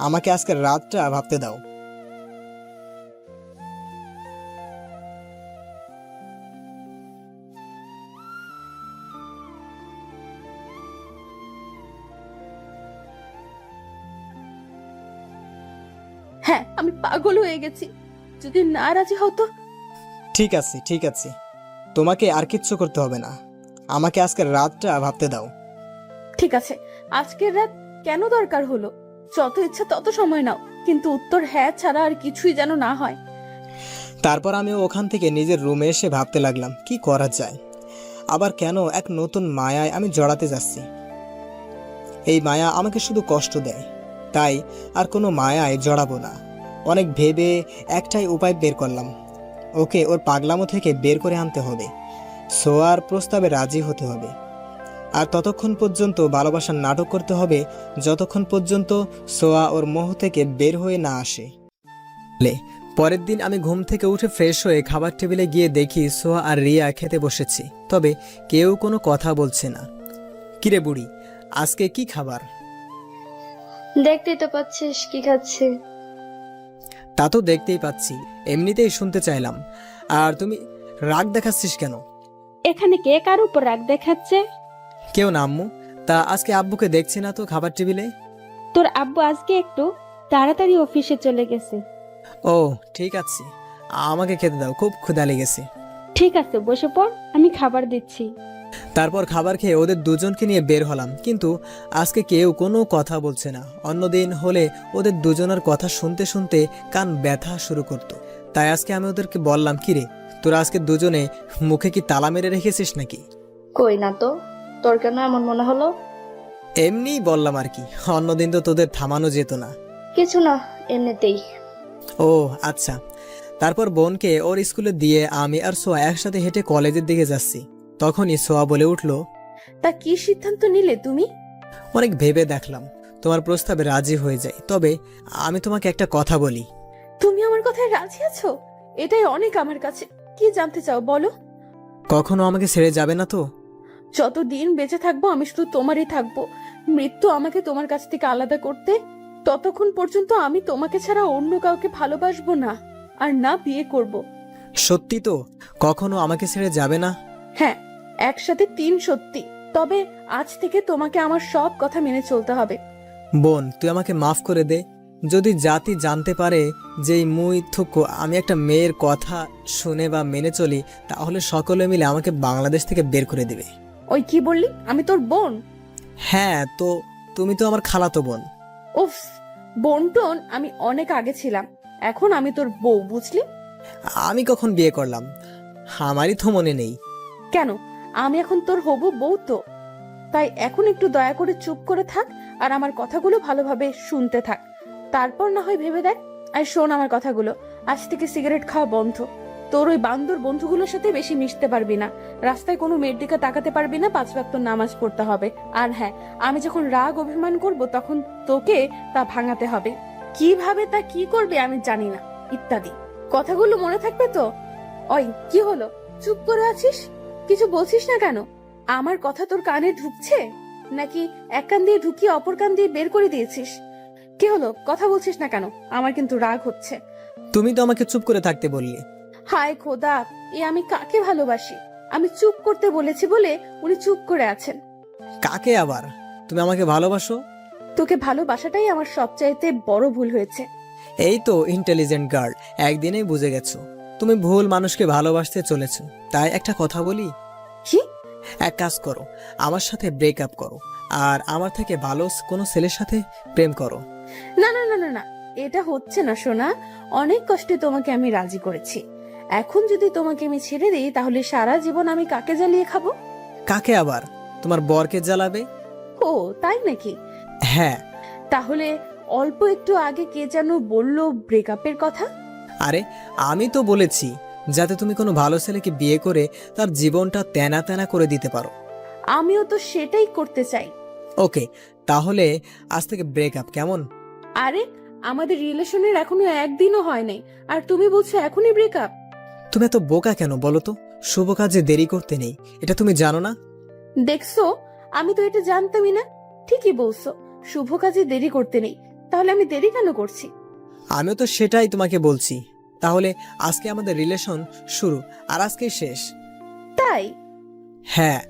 আমাকে আজকের রাতটা ভাবতে দাও। হ্যাঁ, আমি পাগল হয়ে গেছি। যদি না রাজি হতো। ঠিক আছে, ঠিক আছে, তোমাকে আর কিচ্ছু করতে হবে না, আমাকে আজকের রাতটা ভাবতে দাও। ঠিক আছে, আজকের রাত কেন দরকার হলো? যত ইচ্ছা তত সময় নাও, কিন্তু উত্তর হ্যাঁ ছাড়া আর কিছুই যেন না হয়। তারপর আমি ওখান থেকে নিজের রুমে এসে ভাবতে লাগলাম কি করা যায়। আবার কেন এক নতুন মায়ায় আমি জড়াতে যাচ্ছি। এই মায়া আমাকে শুধু কষ্ট দেয়, তাই আর কোনো মায়ায় জড়াবো না। অনেক ভেবে একটাই উপায় বের করলাম, ওকে ওর পাগলামো থেকে বের করে আনতে হবে। সোয়ার প্রস্তাবে রাজি হতে হবে, আর ততক্ষণ পর্যন্ত ভালোবাসার নাটক করতে হবে যতক্ষণ পর্যন্ত সোয়া ওর মোহ থেকে বের হয়ে না আসে। পরের দিন আমি ঘুম থেকে উঠে ফ্রেশ হয়ে খাবার টেবিলে গিয়ে দেখি সোয়া আর রিয়া খেতে বসেছি, তবে কেউ কোনো কথা বলছে না। কিরে বুড়ি, আজকে কি খাবার? দেখতেই তো পাচ্ছিস কি খাচ্ছি। তা তো দেখতেই পাচ্ছি, এমনিতেই শুনতে চাইলাম। আর তুমি রাগ দেখাচ্ছিস কেন? এখানে কে কার উপর রাগ দেখাচ্ছে? কেউ না আম্মু। তা আজকে আব্বুকে দেখছি না তো খাবার টেবিলে। তোর আব্বু আজকে একটু তাড়াতাড়ি অফিসে চলে গেছে। ও ঠিক আছে, আমাকে খেতে দাও, খুব ক্ষুধা লেগেছে। ঠিক আছে, বসে পড়, আমি খাবার দিচ্ছি। তারপর খাবার খেয়ে ওদের দুজনকে নিয়ে বের হলাম, কিন্তু আজকে কেউ কোনো কথা বলছে না। অন্যদিন হলে ওদের দুজনের কথা শুনতে শুনতে কান ব্যথা শুরু করত। তাই আজকে আমি ওদেরকে বললাম, কিরে তোরা আজকে দুজনে মুখে কি তালা মেরে রেখেছিস নাকি? কই না তো, তোর কেন এমন মনে হলো? এমনিই বললাম আর কি, অন্যদিন তো তোদের থামানো যেত না। কিছু না, এমনিতেই। ও আচ্ছা। তারপর বোনকে ওর স্কুলে দিয়ে আমি আর সোয়া একসাথে হেঁটে কলেজের দিকে যাচ্ছি। তখনই সোয়া বলে উঠল, তা কি সিদ্ধান্ত নিলে তুমি? অনেক ভেবে দেখলাম, তোমার প্রস্তাবে রাজি হয়ে যাই, তবে আমি তোমাকে একটা কথা বলি। তুমি আমার কথায় রাজি আছো? এটাই অনেক আমার কাছে। কি জানতে চাও বলো। কখনো আমাকে ছেড়ে যাবে না তো? যতদিন বেঁচে থাকবো আমি শুধু তোমারই থাকবো। মৃত্যু আমাকে তোমার কাছ থেকে আলাদা করতে, ততক্ষণ পর্যন্ত আমি তোমাকে ছাড়া অন্য কাউকে ভালোবাসবো না, আর না বিয়ে করব। সত্যি তো? কখনো আমাকে ছেড়ে যাবে না? হ্যাঁ, একসাথে 3 সত্যি। তবে আজ থেকে তোমাকে আমার সব কথা মেনে চলতে হবে। বোন তুই আমাকে মাফ করে দে। যদি জাতি জানতে পারে যে এই মুই থুকু আমি একটা মেয়ের কথা শুনে বা মেনে চলি, তাহলে সকলে মিলে আমাকে বাংলাদেশ থেকে বের করে দেবে। ওই কি বললি? আমি তোর বোন? হ্যাঁ তো, তুমি তো আমার খালাতো বোন। উফ, বোনটোন আমি অনেক আগে ছিলাম, এখন আমি তোর বউ, বুঝলি? আমি কখন বিয়ে করলাম? আমারই তো মনে নেই। কেন, আমি এখন তোর হবু বউ তো। তাই এখন একটু দয়া করে চুপ করে থাক, আর আমার কথাগুলো ভালোভাবে শুনতে থাক। তারপর না হয় ভেবে দেখ। আর শোন আমার কথাগুলো, আজ থেকে সিগারেট খাওয়া বন্ধ। তোর ওই বান্দর বন্ধুগুলোর সাথে বেশি মিশতে পারবি না, রাস্তায় কোনো মেয়ের দিকে তাকাতে পারবি না, 5 ওয়াক্ত নামাজ পড়তে হবে। আর হ্যাঁ, আমি যখন রাগ অভিমান করব তখন তোকে তা ভাঙাতে হবে। কিভাবে তা কি করবে আমি জানি না, ইত্যাদি। কথাগুলো মনে থাকবে তো? ওই কি হলো, চুপ করে আছিস? কিছু বলছিস না কেন? আমার কথা তোর কানে ঢুকছে নাকি এক কান দিয়ে ঢুকিয়ে অপর কান দিয়ে বের করে দিয়েছিস? কি হলো, কথা বলছিস না কেন? আমার কিন্তু রাগ হচ্ছে। তুমি তো আমাকে চুপ করে থাকতে বললে। হায় খোদা, এ আমি কাকে ভালোবাসি? আমি চুপ করতে বলেছি বলে উনি চুপ করে আছেন। কাকে আবার? তুমি আমাকে ভালোবাসো? তোকে ভালোবাসাটাই আমার সবচাইতে বড় ভুল হয়েছে। এই তো ইন্টেলিজেন্ট গার্ল, একদিনেই বুঝে গেছো তুমি ভুল মানুষকে ভালোবাসতে চলেছো। তাই একটা কথা বলি, কি? এক কাজ করো, আমার সাথে ব্রেকআপ করো, আর আমার থেকে ভালো কোনো ছেলের সাথে প্রেম করো। না না না না না, এটা হচ্ছে না সোনা। অনেক কষ্টে তোমাকে আমি রাজি করেছি। এখন যদি তোমাকে আমি ছেড়ে দিই তাহলে সারা জীবন আমি কাকে জ্বালিয়ে খাবো? কাকে আবার? তোমার বরকে জ্বালাবে। ও তাই নাকি? হ্যাঁ। তাহলে অল্প একটু আগে কে যেন বললো ব্রেকআপের কথা? আরে আমি তো বলেছি যাতে তুমি কোনো ভালো ছেলেকে বিয়ে করে তার জীবনটা তেনা তেনা করে দিতে পারো। আমিও তো সেটাই করতে চাই। ওকে, তাহলে আজ থেকে ব্রেকআপ, কেমন? আরে আমাদের রিলেশনের এখনো একদিনও হয় নাই, আর তুমি বলছো এখনই ব্রেকআপ? তুমি এত বোকা কেন বলো তো? শুভ কাজে দেরি করতে নেই, এটা তুমি জানো না? দেখছো, আমি তো এটা জানতামই না। ঠিকই বলছো, শুভ কাজে দেরি করতে নেই, তাহলে আমি দেরি কেন করছি? আমিও তো সেটাই তোমাকে বলছি। তাহলে আজকে আমাদের রিলেশন শুরু, আর আজকেই শেষ। তাই? হ্যাঁ,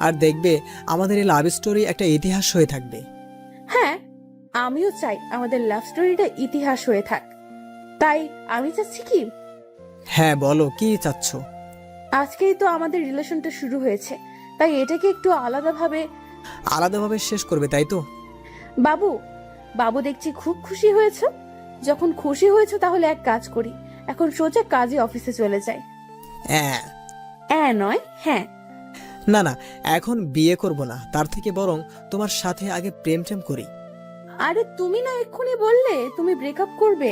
আর দেখবে আমাদের এই লাভ স্টোরি একটা ইতিহাস হয়ে থাকবে। হ্যাঁ, আমিও চাই আমাদের লাভ স্টোরিটা ইতিহাস হয়ে থাক। তাই আমি চাচ্ছি কি, হ্যাঁ বলো, কি চাচ্ছ? আজকেই তো আমাদের রিলেশনটা শুরু হয়েছে, তাই এটাকে একটু আলাদাভাবে শেষ করবে, তাই তো? বাবু বাবু দেখছি খুব খুশি হয়েছো। যখন খুশি হয়েছো তাহলে এক কাজ করি, এখন সোজা কাজে অফিসে চলে যাই। হ্যাঁ। নয় হ্যাঁ। না না, এখন বিয়ে করব না, তার থেকে বরং তোমার সাথে আগে প্রেম টেম করি। আরে তুমি না এক্ষুনি বললে তুমি ব্রেকআপ করবে।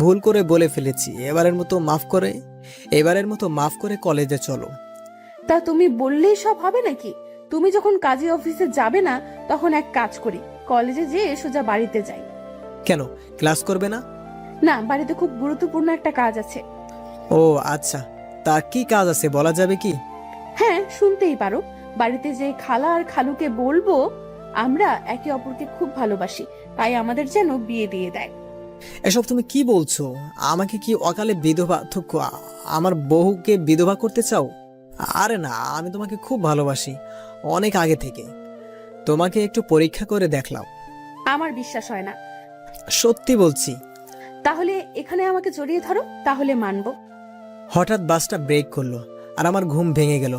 ভুল করে বলে ফেলেছি, এবারের মতো মাফ করে কলেজে চলো। তা তুমি বললেই সব হবে নাকি? তুমি যখন কাজে অফিসে যাবে না, তখন এক কাজ করি, কলেজে যেয়ে সোজা বাড়িতে যাই। কেন, ক্লাস করবে না? না, বাড়িতে খুব গুরুত্বপূর্ণ একটা কাজ আছে। ও আচ্ছা, তা কি কাজ আছে বলা যাবে কি? হ্যাঁ, শুনতেই পারো। বাড়িতে যে খালা আর খালুকে বলবো আমরা একে অপরকে খুব ভালোবাসি, তাই আমাদের যেন বিয়ে দিয়ে দেয়। এসব তুমি কি বলছো? আমাকে কি অকালে বিধবা আমার বহুকে বিধবা করতে চাও? আরে না, আমি তোমাকে খুব ভালোবাসি, অনেক আগে থেকে। তোমাকে একটু পরীক্ষা করে দেখলাম। আমার বিশ্বাস হয় না। সত্যি বলছি। তাহলে এখানে আমাকে জড়িয়ে ধরো, তাহলে মানবো। হঠাৎ বাসটা ব্রেক করলো, আর আমার ঘুম ভেঙে গেল।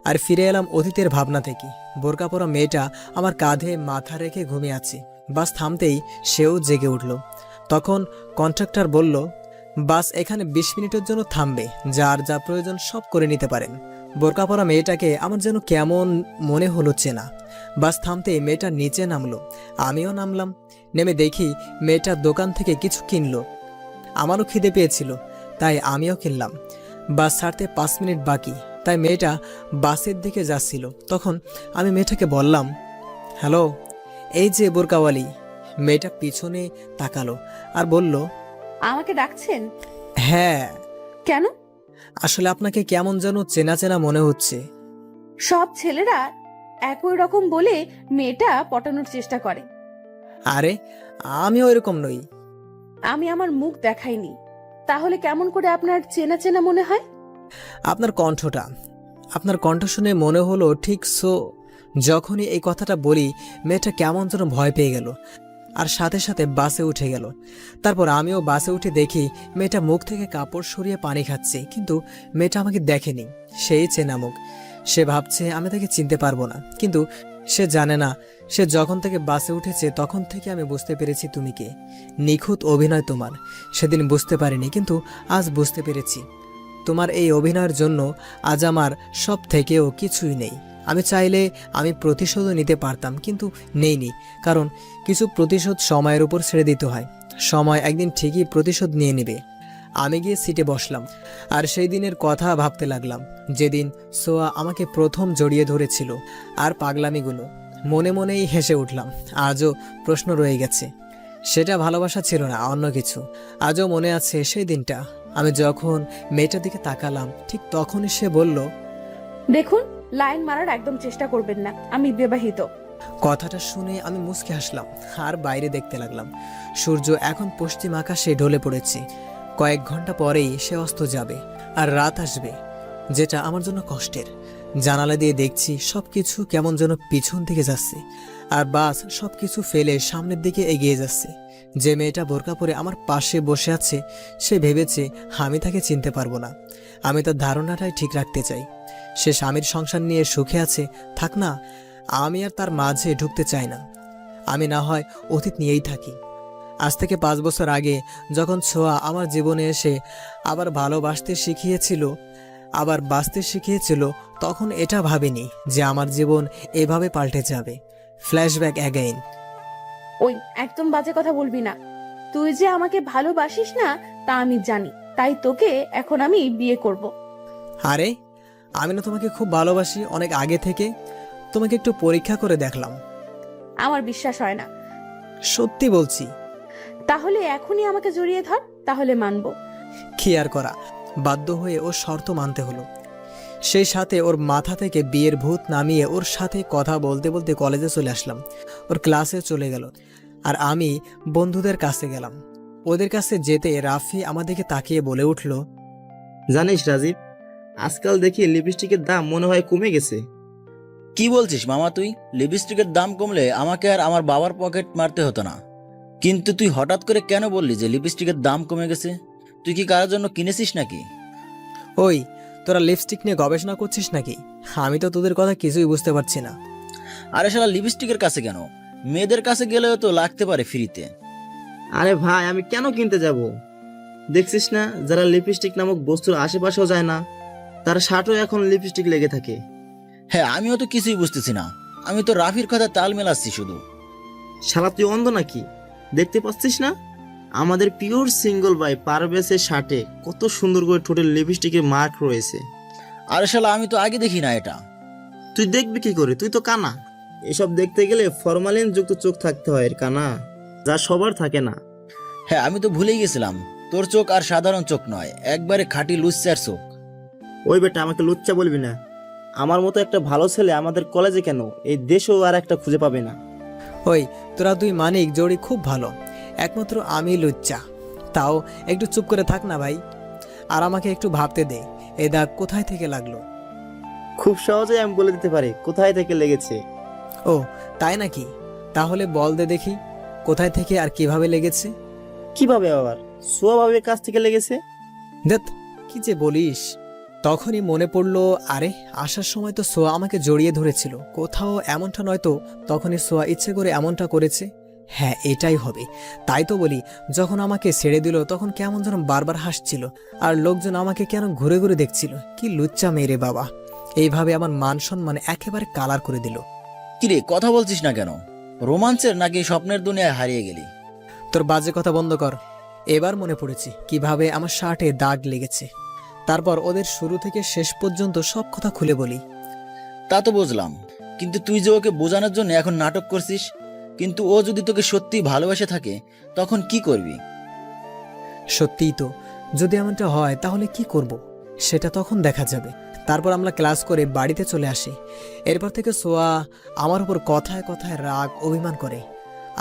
আর ফিরে এলাম অতীতের ভাবনা থেকে। বোরকা পরা মেয়েটা আমার কাঁধে মাথা রেখে ঘুমিয়ে আছে। বাস থামতেই সেও জেগে উঠল। তখন কন্ট্রাক্টর বলল, বাস এখানে 20 মিনিটের জন্য থামবে, যার যা প্রয়োজন সব করে নিতে পারেন। বোরকা পরা মেয়েটাকে আমার যেন কেমন মনে হলো চেনা। বাস থামতেই মেয়েটা নিচে নামলো, আমিও নামলাম। নেমে দেখি মেয়েটা দোকান থেকে কিছু কিনলো। আমারও খিদে পেয়েছিল, তাই আমিও কিনলাম। বাস ছাড়তে 5 মিনিট বাকি, তাই মেয়েটা বাসের দিকে যাচ্ছিল। তখন আমি মেয়েটাকে বললাম, হ্যালো, এই যে বোরকাওয়ালি। মেয়েটা পিছনে তাকালো আর বলল, আমাকে ডাকছেন? হ্যাঁ। কেন? আসলে আপনাকে কেমন যেন চেনা চেনা মনে হচ্ছে। সব ছেলেরা একই রকম বলে মেয়েটা পটানোর চেষ্টা করে। আরে আমিও এরকম নই। আমি আমার মুখ দেখাইনি, তাহলে কেমন করে আপনার চেনা চেনা মনে হয়? আপনার কণ্ঠ শুনে মনে হলো ঠিক সো। যখনই এই কথাটা বলি, মেয়েটা কেমন যেন ভয় পেয়ে গেল আর সাথে সাথে বাসে উঠে গেল। তারপর আমিও বাসে উঠে দেখি মেয়েটা মুখ থেকে কাপড় সরিয়ে পানি খাচ্ছে, কিন্তু মেয়েটা আমাকে দেখেনি। সেই চেনা মুখ। সে ভাবছে আমি তাকে চিনতে পারবো না, কিন্তু সে জানে না, সে যখন থেকে বাসে উঠেছে তখন থেকে আমি বুঝতে পেরেছি তুমি কে। নিখুঁত অভিনয় তোমার। সেদিন বুঝতে পারিনি, কিন্তু আজ বুঝতে পেরেছি। তোমার এই অভিনয়ের জন্য আজ আমার সব থেকেও কিছুই নেই। আমি চাইলে আমি প্রতিশোধও নিতে পারতাম, কিন্তু নেইনি, কারণ কিছু প্রতিশোধ সময়ের উপর ছেড়ে দিতে হয়। সময় একদিন ঠিকই প্রতিশোধ নিয়ে নেবে। আমি গিয়ে সিটে বসলাম আর সেই দিনের কথা ভাবতে লাগলাম, যেদিন সোয়া আমাকে প্রথম জড়িয়ে ধরেছিল। আর পাগলামিগুলো মনে মনেই হেসে উঠলাম। আজও প্রশ্ন রয়ে গেছে, সেটা ভালোবাসা ছিল না, অন্য কিছু। আজও মনে আছে সেই দিনটা। আমি যখন মেয়েটার দিকে তাকালাম, ঠিক তখনই সে বলল, দেখুন, লাইন মারার একদম চেষ্টা করবেন না, আমি বিবাহিত। কথাটা শুনে আমি মুচকে হাসলাম আর বাইরে দেখতে লাগলাম। সূর্য এখন পশ্চিম আকাশে ঢলে পড়েছে। কয়েক ঘন্টা পরেই সে অস্ত যাবে আর রাত আসবে, যেটা আমার জন্য কষ্টের। জানালা দিয়ে দেখছি সবকিছু কেমন যেন পিছন দিকে যাচ্ছে, আর বাস সবকিছু ফেলে সামনের দিকে এগিয়ে যাচ্ছে। যে মেয়েটা বোরকা পরে আমার পাশে বসে আছে, সে ভেবেছে আমি তাকে চিনতে পারবো না। আমি তার ধারণাটাই ঠিক রাখতে চাই। সে স্বামীর সংসার নিয়ে সুখে আছে, থাক না। আমি আর তার মাঝে ঢুকতে চাই না। আমি না হয় অতীত নিয়েই থাকি। আজ থেকে 5 বছর আগে যখন ছোঁয়া আমার জীবনে এসে আবার ভালোবাসতে শিখিয়েছিল, আবার বাঁচতে শিখিয়েছিল, তখন এটা ভাবিনি যে আমার জীবন এভাবে পাল্টে যাবে। Flashback again. ওই একদম বাজে কথা বলবি না। তুই যে আমাকে ভালোবাসিস না তা আমি জানি, তাই তোকে এখন আমি বিয়ে করব। আরে আমি না তোমাকে খুব ভালোবাসি অনেক আগে থেকে। তোমাকে একটু পরীক্ষা করে দেখলাম। আমার বিশ্বাস হয় না। সত্যি বলছি। তাহলে এখনই আমাকে জড়িয়ে ধর, তাহলে মানবো। কি আর করা, বাধ্য হয়ে ও শর্ত মানতে হলো। সেই সাথে ওর মাথা থেকে বিয়ের ভূত নামিয়ে ওর সাথে কথা বলতে বলতে কলেজে চলে আসলাম। ওর ক্লাসে চলে গেল আর আমি বন্ধুদের কাছে গেলাম। ওদের কাছে যেতে রাফি আমাদেরকে তাকিয়ে বলে উঠল, জানিস রাজীব, আজকাল দেখি লিপস্টিকের দাম মনে হয় কমে গেছে। কি বলছিস মামা তুই? লিপস্টিকের দাম কমলে আমাকে আর আমার বাবার পকেট মারতে হতো না। কিন্তু তুই হঠাৎ করে কেন বললি যে লিপস্টিকের দাম কমে গেছে? তুই কি কারোর জন্য কিনেছিস নাকি? ওই তোরা লিপস্টিক নিয়ে গবেষণা করছিস নাকি? আমি তো তোদের কথা কিছুই বুঝতে পারছি না। আরে শালা লিপস্টিকের কাছে কেন, মেয়েদের কাছে গেলেও তো লাগতে পারে ফ্রিতে। আরে ভাই, আমি কেন কিনতে যাব? দেখছিস না, যারা লিপস্টিক নামক বস্তুর আশেপাশেও যায় না, তার শার্টও এখন লিপস্টিক লেগে থাকে। হ্যাঁ, আমিও তো কিছুই বুঝতেছি না। আমি তো রাফির কথা তাল মেলাচ্ছি শুধু। শালা তুই অন্ধ নাকি? দেখতে পাচ্ছিস না, আমাদের পিওর সিঙ্গল বাই পারভেজের শার্টে কত সুন্দর করে ঠোঁটের লিপস্টিকের মার্ক রয়েছে। আরে শালা আমি তো আগে দেখি না এটা। তুই দেখবি কি করে? তুই তো কানা। এসব দেখতে গেলে ফরমালিন যুক্ত চোখ থাকতে হয় এর কানা, যা সবার থাকে না। হ্যাঁ, আমি তো ভুলেই গেছিলাম, তোর চোখ আর সাধারণ চোখ নয়, একবারে খাঁটি লুচ্চার চোখ। ওই বেটা, আমাকে লুচ্চা বলবি না। আমার মতো একটা ভালো ছেলে আমাদের কলেজে কেন, এই দেশেও আর একটা খুঁজে পাবে না। ওই তোরা দুই মানিক জোড়ি খুব ভালো, একমাত্র আমি লুচ্চা। তাও একটু চুপ করে থাক না ভাই, আর আমাকে একটু ভাবতে দে, এ দাগ কোথায় থেকে লাগলো। খুব সহজেই আমি বলে দিতে পারি কোথায় থেকে লেগেছে। ও তাই নাকি? তাহলে বল দে দেখি, কোথায় থেকে আর কিভাবে লেগেছে। কিভাবে আবার? সোয়াভাবের কাছ থেকে লেগেছে। দেখ কি যে বলিস। তখনই মনে পড়লো, আরে আসার সময় তো সোয়া আমাকে জড়িয়ে ধরেছিল, কোথাও এমনটা নয়তো তখনই সোয়া ইচ্ছে করে এমনটা করেছে। হ্যাঁ এটাই হবে। তাই তো বলি, যখন আমাকে ছেড়ে দিল তখন কেমন যেন বারবার হাসছিল, আর লোকজন আমাকে কেন ঘুরে ঘুরে দেখছিল। কি লুচ্চা মেরে বাবা, এইভাবে আমার মান সম্মান একেবারে কালার করে দিল। কিরে, কথা বলছিস না কেন? রোমাঞ্চের নাকি স্বপ্নের দুনিয়ায় হারিয়ে গেলি? তোর বাজে কথা বন্ধ কর। এবার মনে পড়েছি কিভাবে আমার শার্টে দাগ লেগেছে। তারপর ওদের শুরু থেকে শেষ পর্যন্ত সব কথা খুলে বলি। তা তো বুঝলাম, কিন্তু তুই যে ওকে বোঝানোর জন্য এখন নাটক করছিস, কিন্তু ও যদি তোকে সত্যি ভালোবেসে থাকে তখন কি করবি? সত্যিই তো, যদি এমনটা হয় তাহলে কি করব সেটা তখন দেখা যাবে। তারপর আমরা ক্লাস করে বাড়িতে চলে আসি। এরপর থেকে সোয়া আমার উপর কথায় কথায় রাগ অভিমান করে,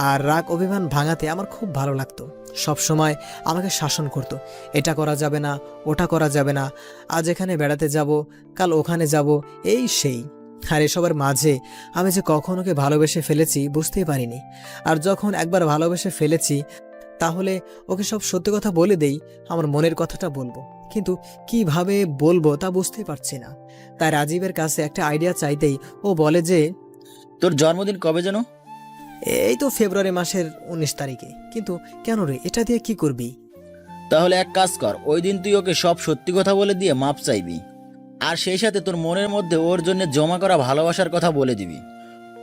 আর রাগ অভিমান ভাঙাতে আমার খুব ভালো লাগতো। সব সময় আমাকে শাসন করতো, এটা করা যাবে না, ওটা করা যাবে না, আজ এখানে বেড়াতে যাব, কাল ওখানে যাব, এই সেই। আর এসবের মাঝে আমি যে কখন ওকে ভালোবেসে ফেলেছি বুঝতেই পারিনি। আর যখন একবার ভালোবেসে ফেলেছি তাহলে ওকে সব সত্যি কথা বলে দেই, আমার মনের কথাটা বলবো, কিন্তু কিভাবে বলবো তা বুঝতেই পারছি না। তাই রাজীবের কাছে একটা আইডিয়া চাইতেই ও বলে যে, তোর জন্মদিন কবে যেন? এই তো ফেব্রুয়ারি মাসের 19 তারিখে। কিন্তু কেন রে, এটা দিয়ে কি করবি? তাহলে এক কাজ কর, ওই দিন তুই ওকে সব সত্যি কথা বলে দিয়ে মাপ চাইবি, আর সেই সাথে তোর মনের মধ্যে ওর জন্য জমা করা ভালোবাসার কথা বলে দিবি।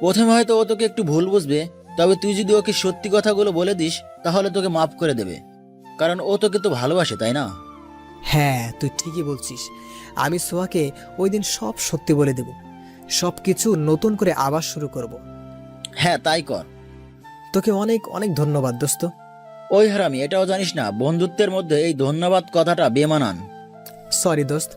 প্রথমে হয়তো ও তোকে একটু ভুল বুঝবে, তবে তুই যদি ওকে সত্যি কথাগুলো বলে দিস তাহলে তোকে মাফ করে দেবে, কারণ ও তোকে তো ভালোবাসে, তাই না? হ্যাঁ তুই ঠিকই বলছিস। আমি সোয়াকে ওই দিন সব সত্যি বলে দেব, সব কিছু নতুন করে আবার শুরু করব। হ্যাঁ তাই কর। তোকে অনেক অনেক ধন্যবাদ দোস্ত। ওই হারামি, এটাও জানিস না বন্ধুত্বের মধ্যে এই ধন্যবাদ কথাটা বেমানান। সরি দোস্ত।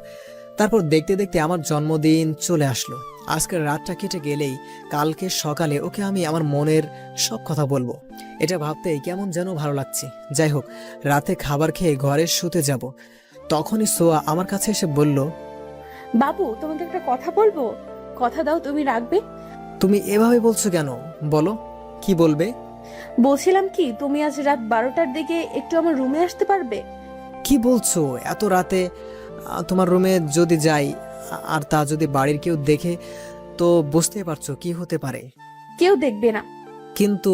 তারপর দেখতে দেখতে আমার জন্মদিন চলে আসলো। আজকের রাতটা কেটে গেলেই কালকে সকালে ওকে আমি আমার মনের সব কথা বলবো। এটা ভাবতেই কেমন যেন ভালো লাগছে। যাই হোক, রাতে খাবার খেয়ে ঘরে শুতে যাব, তখনই সোয়া আমার কাছে এসে বলল, বাবু, তোমাকে একটা কথা বলবো, কথা দাও তুমি রাখবে। তুমি এভাবে বলছো কেন? বলো, কি বলবে? বলছিলাম কি, তুমি আজ রাত 12টার দিকে একটু আমার রুমে আসতে পারবে? কি বলছো এত রাতে? তোমার রুমে যদি যাই আর তা যদি বাড়ির কেউ দেখে, তো বুঝতে পারছো কি হতে পারে। কেউ দেখবে না। কিন্তু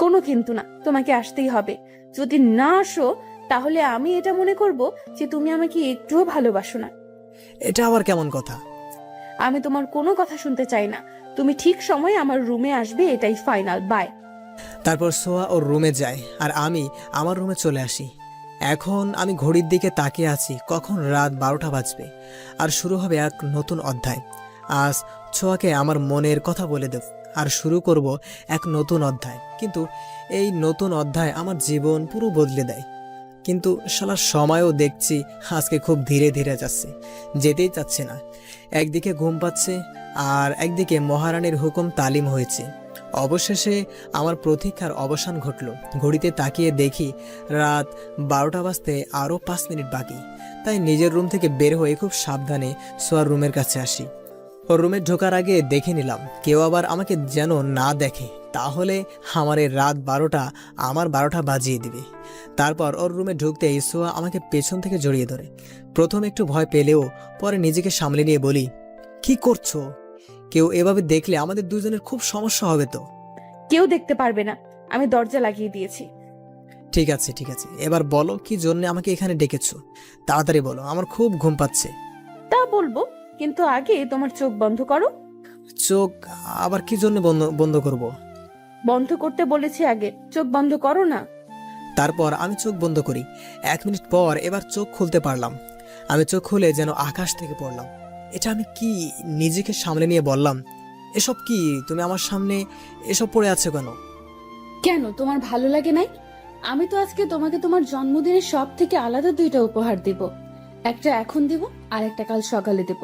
কোনো কিন্তু না, তোমাকে আসতেই হবে। যদি না আসো তাহলে আমি এটা মনে করব যে তুমি আমাকে একটুও ভালোবাসো না। এটা আবার কেমন কথা? আমি তোমার কোনো কথা শুনতে চাই না। তুমি ঠিক সময়ে আমার রুমে আসবে, এটাই ফাইনাল। বাই। তারপর সোয়া ওর রুমে যায় আর আমি আমার রুমে চলে আসি। এখন আমি ঘড়ির দিকে তাকিয়ে আছি, কখন রাত 12টা বাজবে আর শুরু হবে এক নতুন অধ্যায়। আজ ছোঁয়াকে আমার মনের কথা বলে দেব আর শুরু করব এক নতুন অধ্যায়। কিন্তু এই নতুন অধ্যায় আমার জীবন পুরো বদলে দেয়। কিন্তু শালার সময়ও দেখছি আজকে খুব ধীরে ধীরে যাচ্ছে, যেতেই চাচ্ছে না। একদিকে ঘুম পাচ্ছে আর একদিকে মহারানীর হুকুম তালিম হয়েছে। অবশেষে আমার প্রতীক্ষার অবসান ঘটল। ঘড়িতে তাকিয়ে দেখি রাত 12টা বাজতে আরও 5 মিনিট বাকি। তাই নিজের রুম থেকে বের হয়ে খুব সাবধানে সোয়ার রুমের কাছে আসি। ওর রুমে ঢোকার আগে দেখে নিলাম কেউ আবার আমাকে যেন না দেখে, তাহলে আমার এই রাত 12টা আমার 12টা বাজিয়ে দিবে। তারপর ওর রুমে ঢুকতেই সোয়া আমাকে পেছন থেকে জড়িয়ে ধরে। প্রথম একটু ভয় পেলেও পরে নিজেকে সামলে নিয়ে বলি, কি করছো? কেউ এভাবে দেখলে আমাদের দুজনের খুব সমস্যা হবে তো। কেউ দেখতে পারবে না, আমি দরজা লাগিয়ে দিয়েছি। ঠিক আছে ঠিক আছে, এবার বলো কি জন্য আমাকে এখানে ডেকেছো? তাড়াতাড়ি বলো, আমার খুব ঘুম পাচ্ছে। তা বলবো, কিন্তু আগে তোমার চোখ বন্ধ করো। চোখ আবার কি জন্য বন্ধ বন্ধ করব? বন্ধ করতে বলেছি, আগে চোখ বন্ধ করো না। তারপর আমি চোখ বন্ধ করি। 1 মিনিট পর এবার চোখ খুলতে পারলাম। আমি চোখ খুলে যেন আকাশ থেকে পড়লাম। এটা আমি কি? নিজেকে সামলে নিয়ে বললাম, এসব কি? তুমি আমার সামনে এসব পড়ে আছো কেন? কেন, তোমার ভালো লাগে নাই? আমি তো আজকে তোমাকে তোমার জন্মদিনের সব থেকে আলাদা 2টা উপহার দেব। একটা এখন দেব আর একটা কাল সকালে দেব,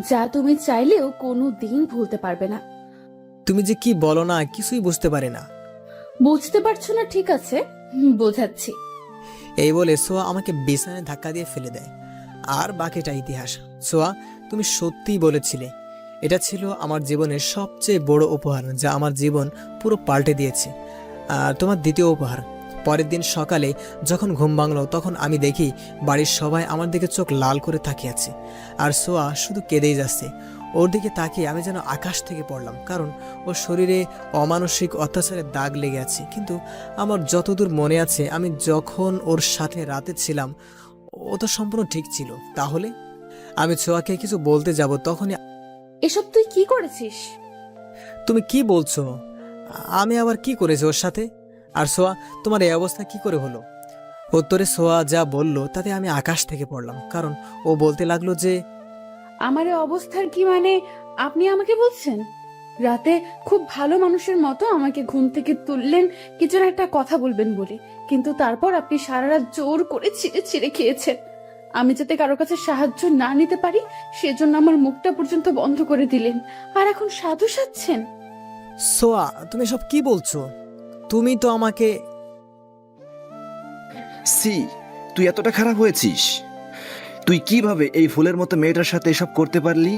যা তুমি চাইলেও কোনো দিন ভুলতে পারবে না। তুমি যে কি বলো না, কিছুই বুঝতে পারি না। বুঝতে পারছো না? ঠিক আছে, বোঝাচ্ছি। এই বলে সোয়া আমাকে বিছানায় ধাক্কা দিয়ে ফেলে দেয়। আর বাকিটা ইতিহাস। সোয়া, তুমি সত্যিই বলেছিলে, এটা ছিল আমার জীবনের সবচেয়ে বড় উপহার, যা আমার জীবন পুরো পাল্টে দিয়েছে। আর তোমার দ্বিতীয় উপহার। পরের দিন সকালে যখন ঘুম ভাঙলো তখন আমি দেখি বাড়ির সবাই আমার দিকে চোখ লাল করে তাকিয়ে আছে, আর সোয়া শুধু কেঁদেই যাচ্ছে। ওর দিকে তাকিয়ে আমি যেন আকাশ থেকে পড়লাম, কারণ ওর শরীরে অমানসিক অত্যাচারের দাগ লেগে আছে। কিন্তু আমার যতদূর মনে আছে, আমি যখন ওর সাথে রাতে ছিলাম ও তো সম্পূর্ণ ঠিক ছিল। তাহলে আমি ছোঁয়াকে কিছু বলতে যাব, তখনই এসব তুই কি করেছিস? তুমি কি বলছো? আমি আবার কি করেছি ওর সাথে? আর সোয়া, তোমার এই অবস্থা কি করে হলো? উত্তরে সোয়া যা বলল তাতে আমি আকাশ থেকে পড়লাম, কারণ ও বলতে লাগলো যে আমার এই অবস্থার কি মানে আপনি আমাকে বলছেন? রাতে খুব ভালো মানুষের মতো আমাকে ঘুম থেকে তুললেন কিছু একটা কথা বলবেন বলে, কিন্তু তারপর আপনি সারা রাত জোর করে ছিঁড়ে ছিঁড়ে খেয়েছেন। আমি যাতে কারো কাছে সাহায্য না নিতে পারি সেজন্য আমার মুখটা পর্যন্ত বন্ধ করে দিলেন, আর এখন সাধু সাজছেন। সোয়া, তুমি সব কি বলছো? তুমি তো আমাকে সি, তুই এতটা খারাপ হয়েছিস? তুই কিভাবে এই ফুলের মতো মেয়েটার সাথে এসব করতে পারলি?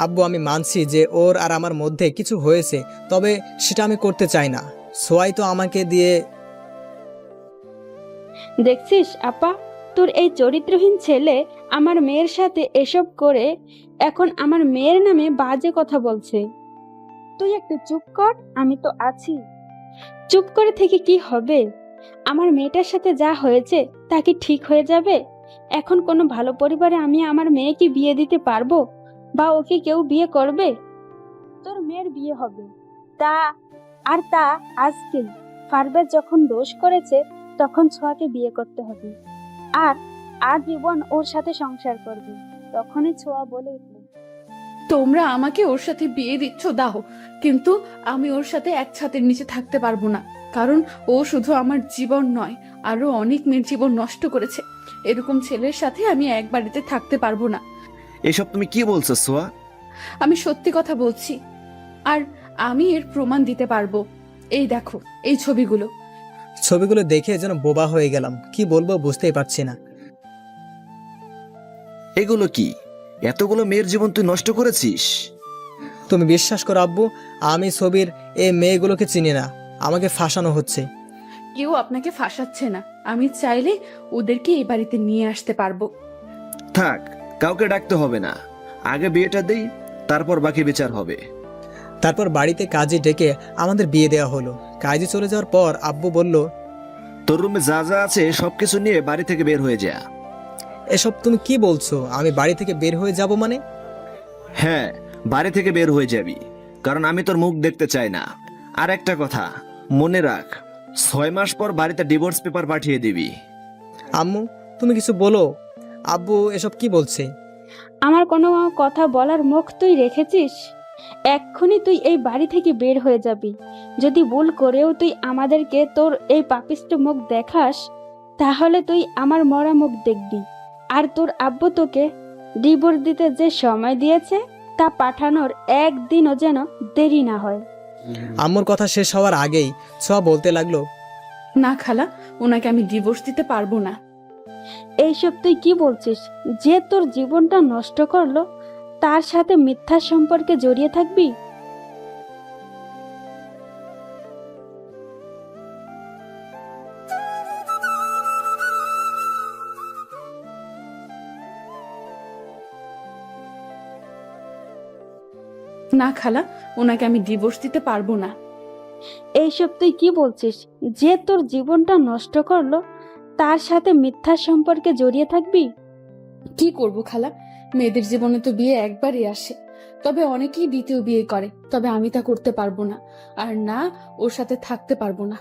আব্বু, আমি মানছি যে ওর আর আমার মধ্যে কিছু হয়েছে, তবে সেটা আমি করতে চাই না। সোয়াই তো আমাকে দিয়ে। দেখছিস আপা, তোর এই চরিত্রহীন ছেলে আমার মেয়ের সাথে এসব করে এখন আমার মেয়ের নামে বাজে কথা বলছে। তুই একটু চুপ কর, আমি তো আছি। চুপ করে থেকে কি হবে? আমার মেয়েটার সাথে যা হয়েছে তা কি ঠিক হয়ে যাবে? এখন কোনো ভালো পরিবারে আমি আমার মেয়েকে বিয়ে দিতে পারবো, বা ওকে কেউ বিয়ে করবে? তোর মেয়ের বিয়ে হবে, তা আজকেই। পারভেজ যখন দোষ করেছে তখন ছোঁয়াকে বিয়ে করতে হবে, আর আজীবন ওর সাথে সংসার করবে। তখনই ছোঁয়া বলে উঠল, তোমরা আমাকে ওর সাথে বিয়ে দিচ্ছ দাও, কিন্তু আমি ওর সাথে এক ছাদের নিচে থাকতে পারবো না, কারণ ও শুধু আমার জীবন নয়, আরো অনেক মেয়ের জীবন নষ্ট করেছে। এরকম ছেলের সাথে আমি এক বাড়িতে থাকতে পারবো না। এসব তুমি কি বলছো সোয়া? আমি সত্যি কথা বলছি, আর আমি এর প্রমাণ দিতে পারবো। এই দেখো, এই ছবিগুলো। ছবিগুলো দেখে যেন বোবা হয়ে গেলাম, কি বলবো বুঝতেই পারছি না। এগুলো কি? এতগুলো মেয়ের জীবন তুই নষ্ট করেছিস? তুমি বিশ্বাস করো আব্বু, আমি ছবির এই মেয়েগুলোকে চিনি না, আমাকে ফাঁসানো হচ্ছে। কেউ আপনাকে ফাঁসাচ্ছে না, আমি চাইলে ওদেরকে এই বাড়িতে নিয়ে আসতে পারবো। থাক, কাউকে ডাকতে হবে না, আগে বিয়েটা দেই, তারপর বাকি বিচার হবে। তারপর বাড়িতে কাজে ডেকে আমাদের বিয়ে দেওয়া হলো। কাজে চলে যাওয়ার পর আব্বু বলল, তোর রুমে যা যা আছে সবকিছু নিয়ে বাড়ি থেকে বের হয়ে যা। এসব তুমি কি বলছো? আমি বাড়ি থেকে বের হয়ে যাব মানে? হ্যাঁ, বাড়ি থেকে বের হয়ে যাবি, কারণ আমি তোর মুখ দেখতে চাই না। আর একটা কথা মনে রাখ, 6 মাস পর বাড়িতে ডিভোর্স পেপার পাঠিয়ে দিবি। আম্মু, তুমি কিছু বলো। আব্বু এসব কি বলছে? আমার কোনো কথা বলার মুখ তুই রেখেছিস? এক্ষুনি তুই এই বাড়ি থেকে বের হয়ে যাবি। যদি ভুল করেও তুই আমাদেরকে তোর এই পাপিষ্ট মুখ দেখাস, তাহলে তুই আমার মরা মুখ দেখবি। আর তোর আব্বু তোকে ডিভোর্স দিতে যে সময় দিয়েছে তা পাঠানোর একদিনও যেন দেরি না হয়। আম্মুর কথা শেষ হওয়ার আগেই ছোঁয়া বলতে লাগলো, না খালা, ওনাকে আমি ডিভোর্স দিতে পারবো না। এইসব তুই কি বলছিস? যে তোর জীবনটা নষ্ট করলো তার সাথে মিথ্যা সম্পর্কে জড়িয়ে থাকবি? না খালা, ওনাকে আমি ডিভোর্স দিতে পারবো না। এইসব তুই কি বলছিস? যে তোর জীবনটা নষ্ট করলো তার সাথে মিথ্যা সম্পর্কে জড়িয়ে থাকবি? কি করব খালা, মেয়েদের জীবনে তো বিয়ে একবারই আসে, তবে অনেকেই দ্বিতীয় বিয়ে করে, তবে আমি তা করতে পারবো না, আর না ওর সাথে থাকতে পারবো না।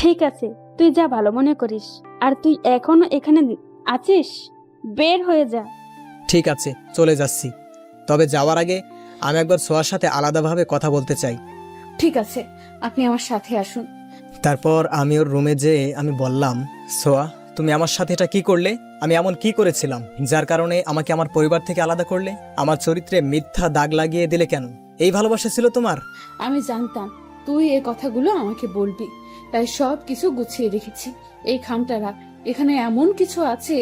ঠিক আছে, তুই যা ভালো মনে করিস। আর তুই এখনো এখানে আছিস? বের হয়ে যা। ঠিক আছে, চলে যাচ্ছি। তবে যাওয়ার আগে আমি একবার ছোঁয়ার সাথে আলাদাভাবে কথা বলতে চাই। ঠিক আছে, আপনি আমার সাথে আসুন। তারপর আমি ওর রুমে যেয়ে আমি বললাম, ছোঁয়া, তুমি আমার সাথে এটা কি করলে? আমি এমন কি করেছিলাম যার কারণে আমাকে আমার পরিবার থেকে আলাদা করলে? আমার চরিত্রে মিথ্যা দাগ লাগিয়ে দিলে কেন? এই ভালোবাসা ছিল তোমার? আমি জানতাম তুই এই কথাগুলো আমাকে বলবি, তাই সব কিছু গুছিয়ে রেখেছি। এই খামটা রাখ, এখানে এমন কিছু আছে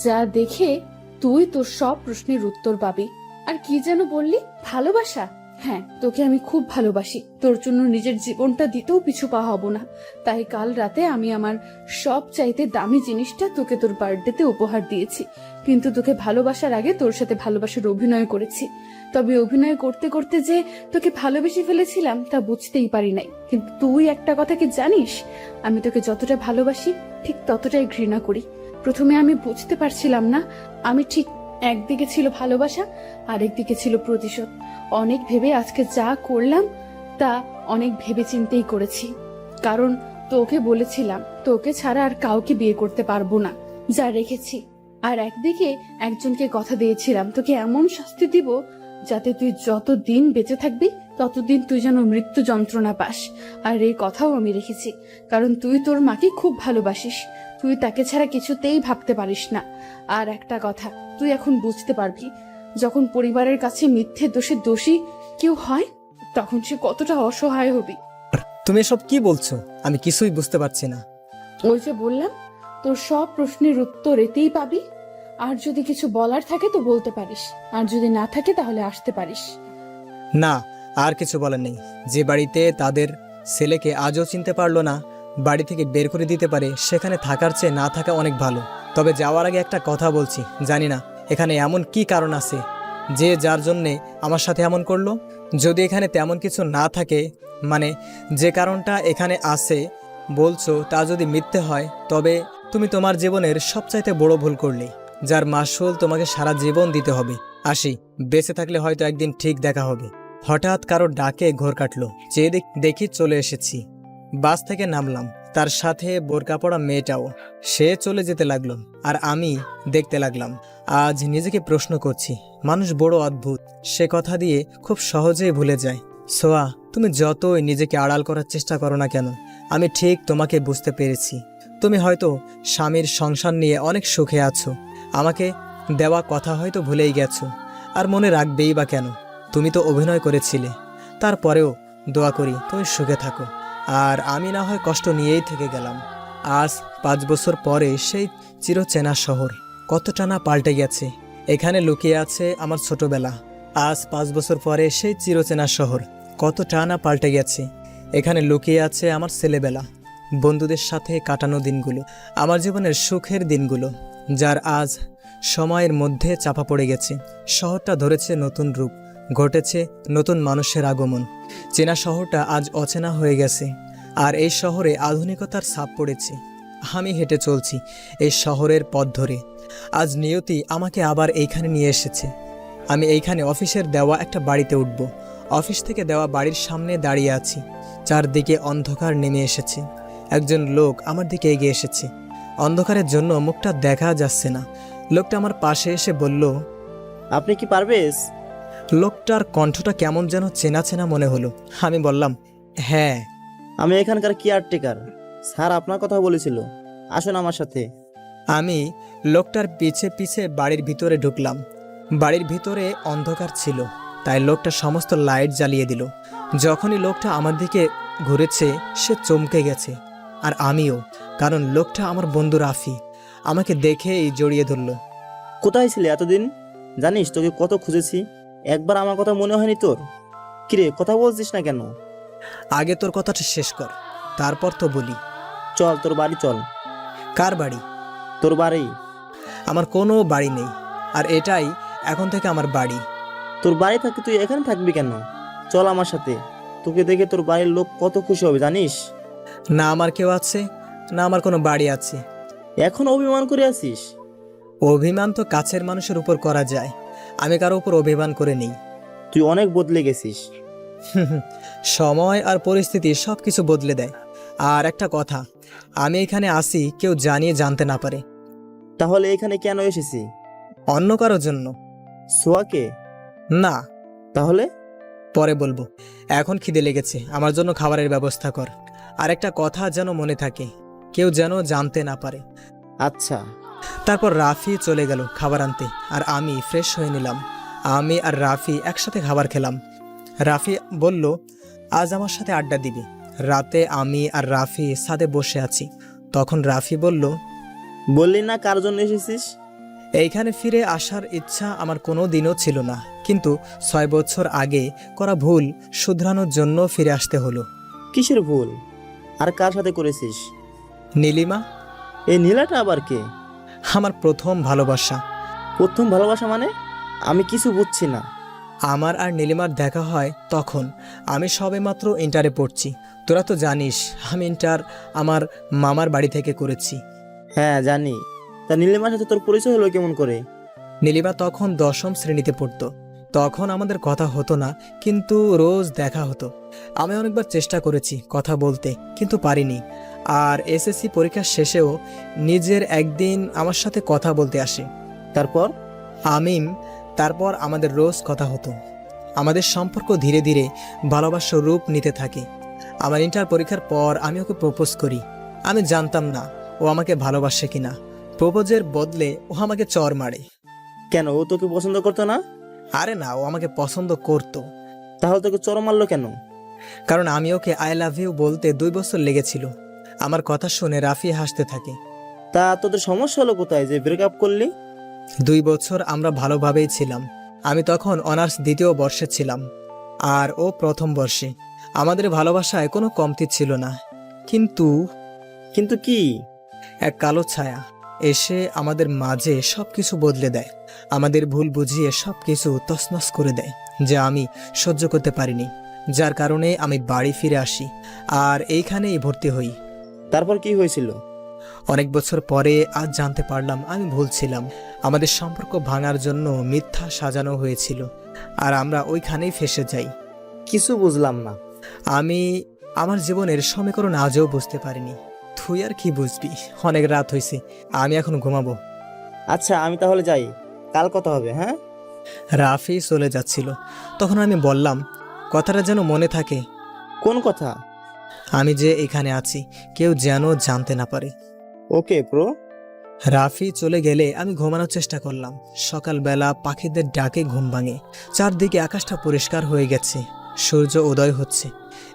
যা দেখে তুই তোর সব প্রশ্নের উত্তর পাবি। আর কি যেন বললি? ভালোবাসা? হ্যাঁ, তোকে আমি খুব ভালোবাসি। তোর জন্য নিজের জীবনটা দিতেও পিছু পা হব না। তাই কাল রাতে আমি আমার সব চাইতে দামি জিনিসটা তোকে তোর বার্থডেতে উপহার দিয়েছি। কিন্তু তোকে ভালোবাসার আগে তোর সাথে ভালোবাসার অভিনয় করেছি। তবে অভিনয় করতে করতে যে তোকে ভালোবেসে ফেলেছিলাম তা বুঝতেই পারি নাই। কিন্তু তুই একটা কথা কি জানিস? আমি তোকে যতটা ভালোবাসি ঠিক ততটাই ঘৃণা করি। প্রথমে আমি বুঝতে পারছিলাম না। আমি ঠিক একদিকে ছিল ভালোবাসা, আরেকদিকে ছিল প্রতিশোধ। অনেক ভেবে আজকে যা করলাম তা অনেক ভেবে চিন্তেই করেছি। কারণ তোকে বলেছিলাম তোকে ছাড়া আর কাউকে বিয়ে করতে পারবো না, যা রেখেছি। আর একদিকে একজনকে কথা দিয়েছিলাম তোকে এমন শাস্তি দিব যাতে তুই যতদিন বেঁচে থাকবি ততদিন তুই যেন মৃত্যু যন্ত্রণা পাস। আর এই কথাও আমি রেখেছি, কারণ তুই তোর মাকে খুব ভালোবাসিস। তুই তাকে ছাড়া কিছুতেই ভাবতে পারিস না। আর একটা কথা তুই এখন বুঝতে পারবি, যখন পরিবারের কাছে মিথ্যে দোষে দোষী কেউ হয় তখন সে কতটা অসহায় হবি। তুমি এসব কি বলছো? আমি কিছুই বুঝতে পারছি না। ওই যে বললাম, তোর সব প্রশ্নের উত্তর এতেই পাবি। আর যদি কিছু বলার থাকে তো বলতে পারিস, আর যদি না থাকে তাহলে আসতে পারিস। না, আর কিছু বলার নেই। যে বাড়িতে তাদের ছেলেকে আজও চিনতে পারলো না, বাড়ি থেকে বের করে দিতে পারে, সেখানে থাকার চেয়ে না থাকা অনেক ভালো। তবে যাওয়ার আগে একটা কথা বলছি, জানি না এখানে এমন কি কারণ আছে যে যার জন্যে আমার সাথে এমন করলো। যদি এখানে তেমন কিছু না থাকে, মানে যে কারণটা এখানে আছে বলছো তা যদি মিথ্যে হয়, তবে তুমি তোমার জীবনের সবচাইতে বড় ভুল করলে, যার মাসুল তোমাকে সারা জীবন দিতে হবে। আসি, বেঁচে থাকলে হয়তো একদিন ঠিক দেখা হবে। হঠাৎ কারো ডাকে ঘোর কাটলো, চেয়ে দেখি চলে এসেছি। বাস থেকে নামলাম, তার সাথে বোরকা পরা মেয়েটাও। সে চলে যেতে লাগলো আর আমি দেখতে লাগলাম। আজ নিজেকে প্রশ্ন করছি, মানুষ বড় অদ্ভুত, সে কথা দিয়ে খুব সহজেই ভুলে যায়। সোয়া, তুমি যতই নিজেকে আড়াল করার চেষ্টা করো না কেন, আমি ঠিক তোমাকে বুঝতে পেরেছি। তুমি হয়তো স্বামীর সংসার নিয়ে অনেক সুখে আছো, আমাকে দেওয়া কথা হয়তো ভুলেই গেছো। আর মনে রাখবেই বা কেন? তুমি তো অভিনয় করেছিলে। তারপরেও দোয়া করি তুমি সুখে থাকো, আর আমি না হয় কষ্ট নিয়েই থেকে গেলাম। আজ 5 বছর পরে সেই চিরচেনা শহর কতটা না পাল্টে গেছে। এখানে লুকিয়ে আছে আমার ছোটবেলা। আজ 5 বছর পরে সেই চিরচেনা শহর কতটা না পাল্টে গেছে। এখানে লুকিয়ে আছে আমার ছেলেবেলা, বন্ধুদের সাথে কাটানো দিনগুলো, আমার জীবনের সুখের দিনগুলো, যার আজ সময়ের মধ্যে চাপা পড়ে গেছে। শহরটা ধরেছে নতুন রূপ, ঘটেছে নতুন মানুষের আগমন। চেনা শহরটা আজ অচেনা হয়ে গেছে, আর এই শহরে আধুনিকতার ছাপ পড়েছে। আমি হেঁটে চলছি এই শহরের পথ ধরে। আজ নিয়তি আমাকে আবার এইখানে নিয়ে এসেছে। আমি এইখানে অফিসের দেওয়া একটা বাড়িতে উঠব। অফিস থেকে দেওয়া বাড়ির সামনে দাঁড়িয়ে আছি। চারদিকে অন্ধকার নেমে এসেছে। একজন লোক আমার দিকে এগিয়ে এসেছে। অন্ধকারের জন্য মুখটা দেখা যাচ্ছে না। লোকটা আমার পাশে এসে বলল, আপনি কি পারভেজ? লোকটার কণ্ঠটা কেমন যেন চেনা চেনা মনে হলো। আমি বললাম, হ্যাঁ। আমি এখানকার কেয়ারটেকার। স্যার আপনার কথা বলেছিল। আসুন আমার সাথে। আমি লোকটার পিছে পিছে বাড়ির ভিতরে ঢুকলাম। বাড়ির ভিতরে অন্ধকার ছিল, তাই লোকটা সমস্ত লাইট জ্বালিয়ে দিল। যখনই লোকটা আমার দিকে ঘুরেছে সে চমকে গেছে, আর আমিও, কারণ লোকটা আমার বন্ধু রাফি। আমাকে দেখেই জড়িয়ে ধরল। কোথায় ছিলে এতদিন? জানিস তোকে কত খুঁজেছি, একবার আমার কথা মনে হয়নি তোর? কিরে, কথা বলছিস না কেন? আগে তোর কথাটা শেষ কর, তারপর তো বলি। চল তোর বাড়ি চল। কার বাড়ি? তোর বাড়ি? আমার কোনো বাড়ি নেই, আর এটাই এখন থেকে আমার বাড়ি। তোর বাড়ি থাকতে তুই এখানে থাকবি কেন? চল আমার সাথে, তোকে দেখে তোর বাড়ির লোক কত খুশি হবে জানিস। না আমার কেউ আছে, না আমার কোনো বাড়ি আছে। এখন অভিমান করে আছিস? অভিমান তো কাছের মানুষের উপর করা যায়, আমি কারো উপর অভিমান করে নেই। তুই অনেক বদলে গেছিস। সময় আর পরিস্থিতি সব কিছু বদলে দেয়। আর একটা কথা, আমি এখানে আসি কেউ জানিয়ে জানতে না পারে। তাহলে এখানে কেন এসেছি? অন্য কারোর জন্য সোয়াকে? না, তাহলে? পরে বলবো। এখন খিদে লেগেছে, আমার জন্য খাবারের ব্যবস্থা কর। আর একটা কথা যেন মনে থাকে, কেউ যেন জানতে না পারে। আচ্ছা। তারপর রাফি চলে গেল খাবার আনতে, আর আমি ফ্রেশ হয়ে নিলাম। আমি আর রাফি একসাথে খাবার খেলাম। রাফি বলল আজ আমার সাথে আড্ডা দিবি। রাতে আমি আর রাফি ছাদে বসে আছি, তখন রাফি বলল, বললি না কার জন্য এসেছিস? এইখানে ফিরে আসার ইচ্ছা আমার কোনো দিনও ছিল না, কিন্তু 6 বছর আগে করা ভুল শুধরানোর জন্য ফিরে আসতে হলো। কিসের ভুল? আর কার সাথে করেছিস? নীলিমা। এই নীলাটা আবার কে? আমার প্রথম ভালোবাসা। প্রথম ভালোবাসা মানে? আমি কিছু বুঝছি না। আমার আর নীলিমার দেখা হয় তখন আমি সবেমাত্র ইন্টারে পড়ছি। তোরা তো জানিস আমি ইন্টার আমার মামার বাড়ি থেকে করেছি। হ্যাঁ জানি। তা নীলিমার সাথে তোর পরিচয় হলো কেমন করে? নীলিমা তখন 10ম শ্রেণীতে পড়তো। তখন আমাদের কথা হতো না, কিন্তু রোজ দেখা হতো। আমি অনেকবার চেষ্টা করেছি কথা বলতে, কিন্তু পারিনি। আর এসএসসি পরীক্ষার শেষেও নিজের একদিন আমার সাথে কথা বলতে আসে। তারপর? তারপর আমাদের রোজ কথা হতো। আমাদের সম্পর্ক ধীরে ধীরে ভালোবাসার রূপ নিতে থাকে। আমার ইন্টার পরীক্ষার পর আমি ওকে প্রপোজ করি। আমি জানতাম না ও আমাকে ভালোবাসে কিনা। প্রপোজের বদলে ও আমাকে চর মারে। কেন, ও তোকে পছন্দ করতো না? আরে না, ও আমাকে পছন্দ করতো। তাহলে তোকে চর মারলো কেন? কারণ আমি ওকে আই লাভ ইউ বলতে 2 বছর লেগেছিল। আমার কথা শুনে রাফি হাসতে থাকে। তা তোদের সমস্যা হলো কোথায় যে ব্রেকআপ করলি? 2 বছর আমরা ভালোভাবেই ছিলাম। আমি তখন অনার্স 2য় বর্ষে ছিলাম, আর ও 1ম বর্ষে। আমাদের ভালোবাসায় কোনো কমতি ছিল না, কিন্তু কিন্তু কি? এক কালো ছায়া এসে আমাদের মাঝে সবকিছু বদলে দেয়। আমাদের ভুল বুঝিয়ে সবকিছু তছনছ করে দেয়, যা আমি সহ্য করতে পারিনি। যার কারণে আমি বাড়ি ফিরে আসি আর এইখানেই ভর্তি হই। তারপর কি হয়েছিল? অনেক বছর পরে আজ জানতে পারলাম আমি ভুল ছিলাম। আমাদের সম্পর্ক ভাঙার জন্য মিথ্যা সাজানো হয়েছিল, আর আমরা ওইখানেই ফেসে যাই। কিছু বুঝলাম না। আমি আমার জীবনের সমীকরণ আজও বুঝতে পারিনি। তুই আর কি বুঝবি? অনেক রাত হয়েছে, আমি এখন ঘুমাবো। আচ্ছা আমি তাহলে যাই, কাল কথা হবে। হ্যাঁ। রাফি চলে যাচ্ছিল, তখন আমি বললাম, কথাটা যেন মনে থাকে। কোন কথা? আমি যে এখানে আছি কেউ যেন জানতে না পারে। Okay bro. রাফি চলে গেলে আমি ঘুমানোর চেষ্টা করলাম। সকালবেলা পাখিদের ডাকে ঘুম ভাঙে। চারদিকে আকাশটা পরিষ্কার হয়ে গেছে, সূর্য উদয় হচ্ছে।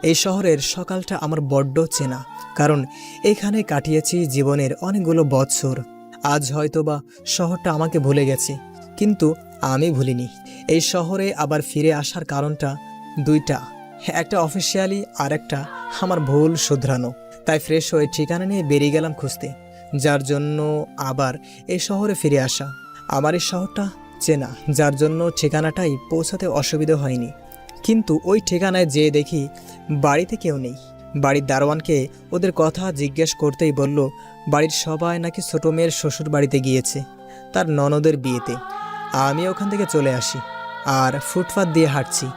এই শহরের সকালটা আমার বড্ড চেনা, কারণ এইখানে কাটিয়েছি জীবনের অনেকগুলো বছর। আজ হয়তোবা শহরটা আমাকে ভুলে গেছে, কিন্তু আমি ভুলিনি। এই শহরে আবার ফিরে আসার কারণটা 2টা, একটা অফিসিয়ালি আর একটা আমার ভুল শুধরানো। তাই ফ্রেশ হয়ে ঠিকানা নিয়ে বেরিয়ে গেলাম খুঁজতে, যার জন্য আবার এই শহরে ফিরে আসা। আমার এই শহরটা চেনা, যার জন্য ঠিকানাটাই পৌঁছাতে অসুবিধা হয়নি। কিন্তু ওই ঠিকানায় যেয়ে দেখি বাড়িতে কেউ নেই। বাড়ির দারোয়ানকে ওদের কথা জিজ্ঞেস করতেই বলল বাড়ির সবাই নাকি ছোট মেয়ের শ্বশুর বাড়িতে গিয়েছে, তার ননদের বিয়েতে। আমি ওখান থেকে চলে আসি আর ফুটপাত দিয়ে হাঁটছি।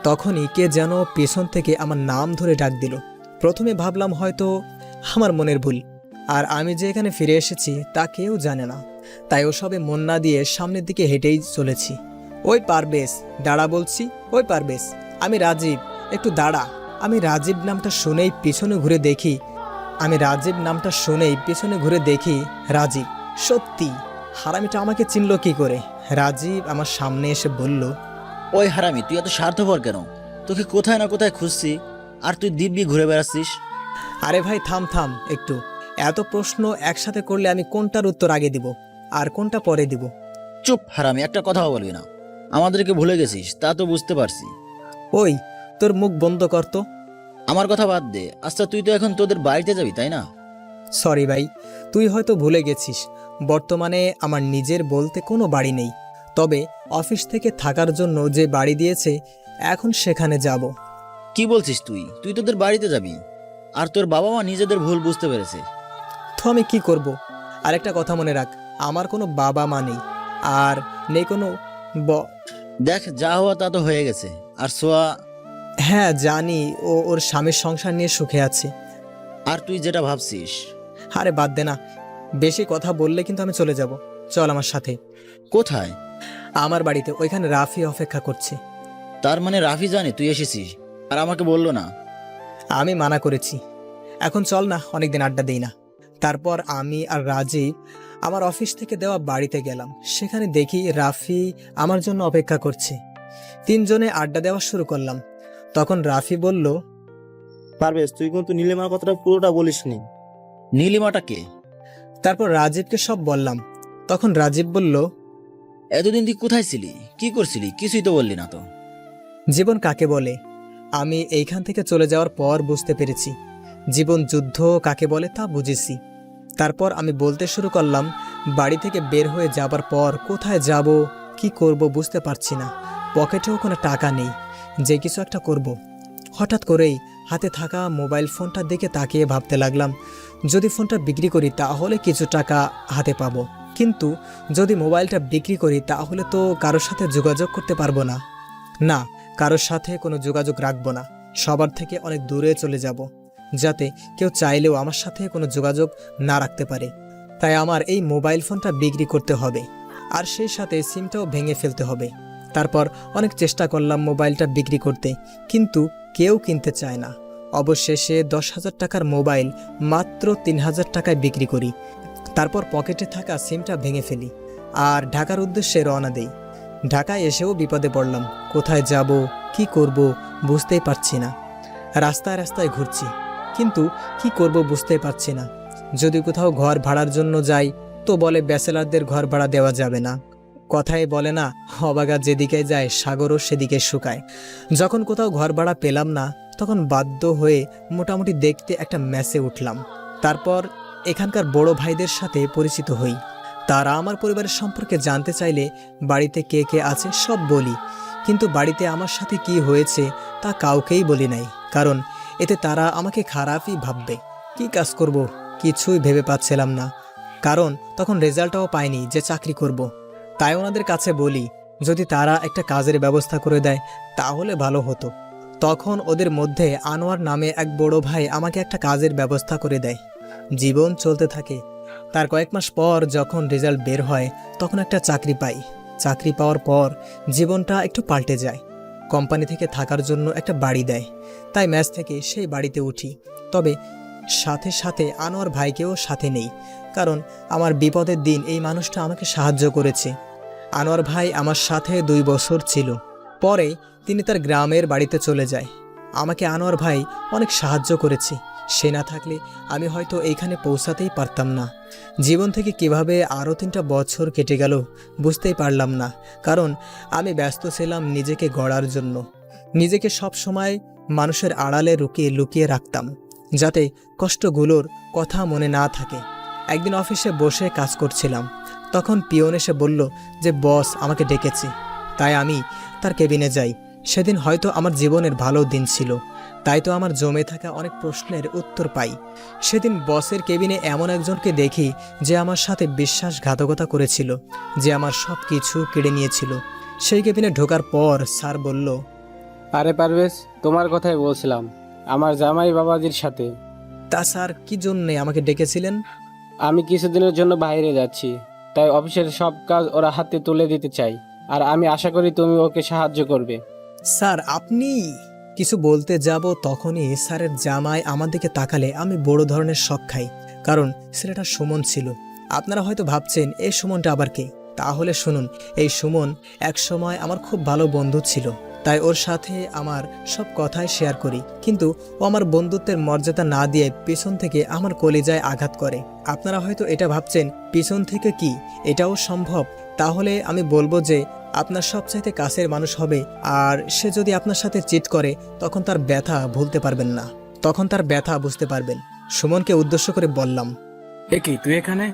তখনই কে যেন পেছন থেকে আমার নাম ধরে ডাক দিল। প্রথমে ভাবলাম হয়তো আমার মনের ভুল, আর আমি যে এখানে ফিরে এসেছি তা কেউ জানে না। তাই ওসবে মন না দিয়ে সামনের দিকে হেঁটেই চলেছি। ওই পারবেশ, দাঁড়া বলছি, ওই পারবেশ, আমি রাজীব, একটু দাঁড়া। আমি রাজীব নামটা শুনেই পিছনে ঘুরে দেখি আমি রাজীব নামটা শুনেই পেছনে ঘুরে দেখি রাজীব। সত্যি হারামিটা আমাকে চিনল কি করে? রাজীব আমার সামনে এসে বলল, ওই হারামি, তুই এত স্বার্থপর কেন? তোকে কোথায় না কোথায় খুঁজছি, আর তুই দিব্যি ঘুরে বেড়াচ্ছিস। আরে ভাই থাম থাম একটু। এত প্রশ্ন একসাথে করলে আমি কোনটার উত্তর আগে দিব আর কোনটা পরে দিব? চুপ হারামি, একটা কথাও বলবি না। আমাদেরকে ভুলে গেছিস তা তো বুঝতে পারছি। ওই তোর মুখ বন্ধ কর তো। আমার কথা বাদ দে। আচ্ছা, তুই তো এখন তোদের বাড়িতে যাবি, তাই না? সরি ভাই, তুই হয়তো ভুলে গেছিস, বর্তমানে আমার নিজের বলতে কোনো বাড়ি নেই। তবে অফিস থেকে থাকার জন্য যে বাড়ি দিয়েছে, এখন সেখানে যাব। কি বলছিস তুই? তুই তোদের বাড়িতে যাবি? আর তোর বাবা মা নিজেদের ভুল বুঝতে পেরেছে। তো আমি কি করব? আরেকটা কথা মনে রাখ, আমার কোনো বাবা মা নেই, আর নেই কোনো দেখ, যা হওয়া তা তো হয়ে গেছে। আর সোয়া, হ্যাঁ জানি, ও ওর স্বামীর সংসার নিয়ে সুখে আছে। আর তুই যেটা ভাবছিস। আরে বাদ দে না, বেশি কথা বললে কিন্তু আমি চলে যাব। চল আমার সাথে। কোথায়? আমার বাড়িতে, ওইখানে রাফি অপেক্ষা করছে। তার মানে রাফি জানে তুই এসেছিস আর আমাকে বললো না? আমি মানা করেছি। এখন চল না, অনেকদিন আড্ডা দেই না। তারপর আমি আর রাজীব আমার অফিস থেকে দেওয়া বাড়িতে গেলাম। সেখানে দেখি রাফি আমার জন্য অপেক্ষা করছে। তিনজনে আড্ডা দেওয়া শুরু করলাম। তখন রাফি বলল, পারভেজ, তুই কিন্তু নীলিমার কথাটা পুরোটা বলিসনি। নীলিমাটা কে? তারপর রাজীবকে সব বললাম। তখন রাজীব বলল, এতদিন তুই কোথায় ছিলি, কি করছিলি? কিছুই তো বললি না তো। জীবন কাকে বলে আমি এইখান থেকে চলে যাওয়ার পর বুঝতে পেরেছি। জীবন যুদ্ধ কাকে বলে তা বুঝেছি। তারপর আমি বলতে শুরু করলাম, বাড়ি থেকে বের হয়ে যাবার পর কোথায় যাব, কি করব বুঝতে পারছি না। পকেটেও কোনো টাকা নেই যে কিছু একটা করব। হঠাৎ করেই হাতে থাকা মোবাইল ফোনটার দিকে তাকিয়ে ভাবতে লাগলাম, যদি ফোনটা বিক্রি করি তাহলে কিছু টাকা হাতে পাবো, কিন্তু যদি মোবাইলটা বিক্রি করি তাহলে তো কারোর সাথে যোগাযোগ করতে পারবো না। না, কারোর সাথে কোনো যোগাযোগ রাখবো না, সবার থেকে অনেক দূরে চলে যাব, যাতে কেউ চাইলেও আমার সাথে কোনো যোগাযোগ না রাখতে পারে। তাই আমার এই মোবাইল ফোনটা বিক্রি করতে হবে, আর সেই সাথে সিমটাও ভেঙে ফেলতে হবে। তারপর অনেক চেষ্টা করলাম মোবাইলটা বিক্রি করতে, কিন্তু কেউ কিনতে চায় না। অবশেষে 10,000 টাকার মোবাইল মাত্র 3,000 টাকায় বিক্রি করি। তারপর পকেটে থাকা সিমটা ভেঙে ফেলি আর ঢাকার উদ্দেশ্যে রওনা দেই। ঢাকায় এসেও বিপদে পড়লাম, কোথায় যাব, কি করব বুঝতেই পারছি না। রাস্তায় রাস্তায় ঘুরছি, কিন্তু কি করব বুঝতে পারছি না। যদি কোথাও ঘর ভাড়ার জন্য যাই তো বলে ব্যাচেলারদের ঘর ভাড়া দেওয়া যাবে না। কথায় বলে না, অবাগা যেদিকে যায় সাগরও সেদিকে শুকায়। যখন কোথাও ঘর ভাড়া পেলাম না, তখন বাধ্য হয়ে মোটামুটি দেখতে একটা মেসে উঠলাম। তারপর এখানকার বড় ভাইদের সাথে পরিচিত হই। তারা আমার পরিবারের সম্পর্কে জানতে চাইলে বাড়িতে কে কে আছে সব বলি, কিন্তু বাড়িতে আমার সাথে কি হয়েছে তা কাউকেই বলি নাই, কারণ এতে তারা আমাকে খারাপই ভাববে। কি কাজ করব কিছুই ভেবে পাচ্ছিলাম না, কারণ তখন রেজাল্টটাও পাইনি যে চাকরি করব। তাই ওনাদের কাছে বলি, যদি তারা একটা কাজের ব্যবস্থা করে দেয় তাহলে ভালো হতো। তখন ওদের মধ্যে আনোয়ার নামে এক বড় ভাই আমাকে একটা কাজের ব্যবস্থা করে দেয়। জীবন চলতে থাকে। তার কয়েক মাস পর যখন রেজাল্ট বের হয় তখন একটা চাকরি পাই। চাকরি পাওয়ার পর জীবনটা একটু পাল্টে যায়। কোম্পানি থেকে থাকার জন্য একটা বাড়ি দেয়, তাই ম্যাচ থেকে সেই বাড়িতে উঠি। তবে সাথে সাথে আনোয়ার ভাইকেও সাথে নেই, কারণ আমার বিপদের দিন এই মানুষটা আমাকে সাহায্য করেছে। আনোয়ার ভাই আমার সাথে 2 বছর ছিল, পরে তিনি তার গ্রামের বাড়িতে চলে যায়। আমাকে আনোয়ার ভাই অনেক সাহায্য করেছে, সে না থাকলে আমি হয়তো এইখানে পৌঁছাতেই পারতাম না। জীবন থেকে কিভাবে আরও 3টা বছর কেটে গেল বুঝতেই পারলাম না, কারণ আমি ব্যস্ত ছিলাম নিজেকে গড়ার জন্য। নিজেকে সব সময় মানুষের আড়ালে লুকিয়ে লুকিয়ে রাখতাম, যাতে কষ্টগুলোর কথা মনে না থাকে। একদিন অফিসে বসে কাজ করছিলাম, তখন পিয়ন এসে বলল যে বস আমাকে ডেকেছে, তাই আমি তার কেবিনে যাই। সেদিন হয়তো আমার জীবনের ভালো দিন ছিল, তাই তো আমার জমে থাকা অনেক প্রশ্নের উত্তর পাই। সেদিন বসের কেবিনে এমন একজনকে দেখি যে আমার সাথে বিশ্বাসঘাতকতা করেছিল, যে আমার সব কিছু কেড়ে নিয়েছিল। সেই কেবিনে ঢোকার পর স্যার বলল, আরে পারভেজ, তোমার কথাই বলছিলাম, আমার জামাই বাবাজির সাথে। তা স্যার কি জন্যে আমাকে ডেকেছিলেন? আমি কিছুদিনের জন্য বাইরে যাচ্ছি, তাই অফিসের সব কাজ ওরা হাতে তুলে দিতে চাই, আর আমি আশা করি তুমি ওকে সাহায্য করবে। স্যার আপনি? কিছু বলতে যাব তখনই স্যারের জামাই আমার দিকে তাকালে আমি বড় ধরনের শক খাই, কারণ ছেলেটা সুমন ছিল। আপনারা হয়তো ভাবছেন এই সুমনটা আবার কে? তাহলে শুনুন, এই সুমন একসময় আমার খুব ভালো বন্ধু ছিল, তাই ওর সাথে আমার সব কথাই শেয়ার করি। কিন্তু ও আমার বন্ধুত্বের মর্যাদা না দিয়ে পিছন থেকে আমার কলিজায় আঘাত করে। আপনারা হয়তো এটা ভাবছেন পিছন থেকে কি এটাও সম্ভব? তাহলে আমি বলবো যে আপনার সবচাইতে কাছের মানুষ হবে, আর সে যদি আপনার সাথে চিট করে তখন তার ব্যথা ভুলতে পারবেন না, তখন তার ব্যথা বুঝতে পারবেন। সুমনকে উদ্দেশ্য করে বললাম। কি তুই এখানে?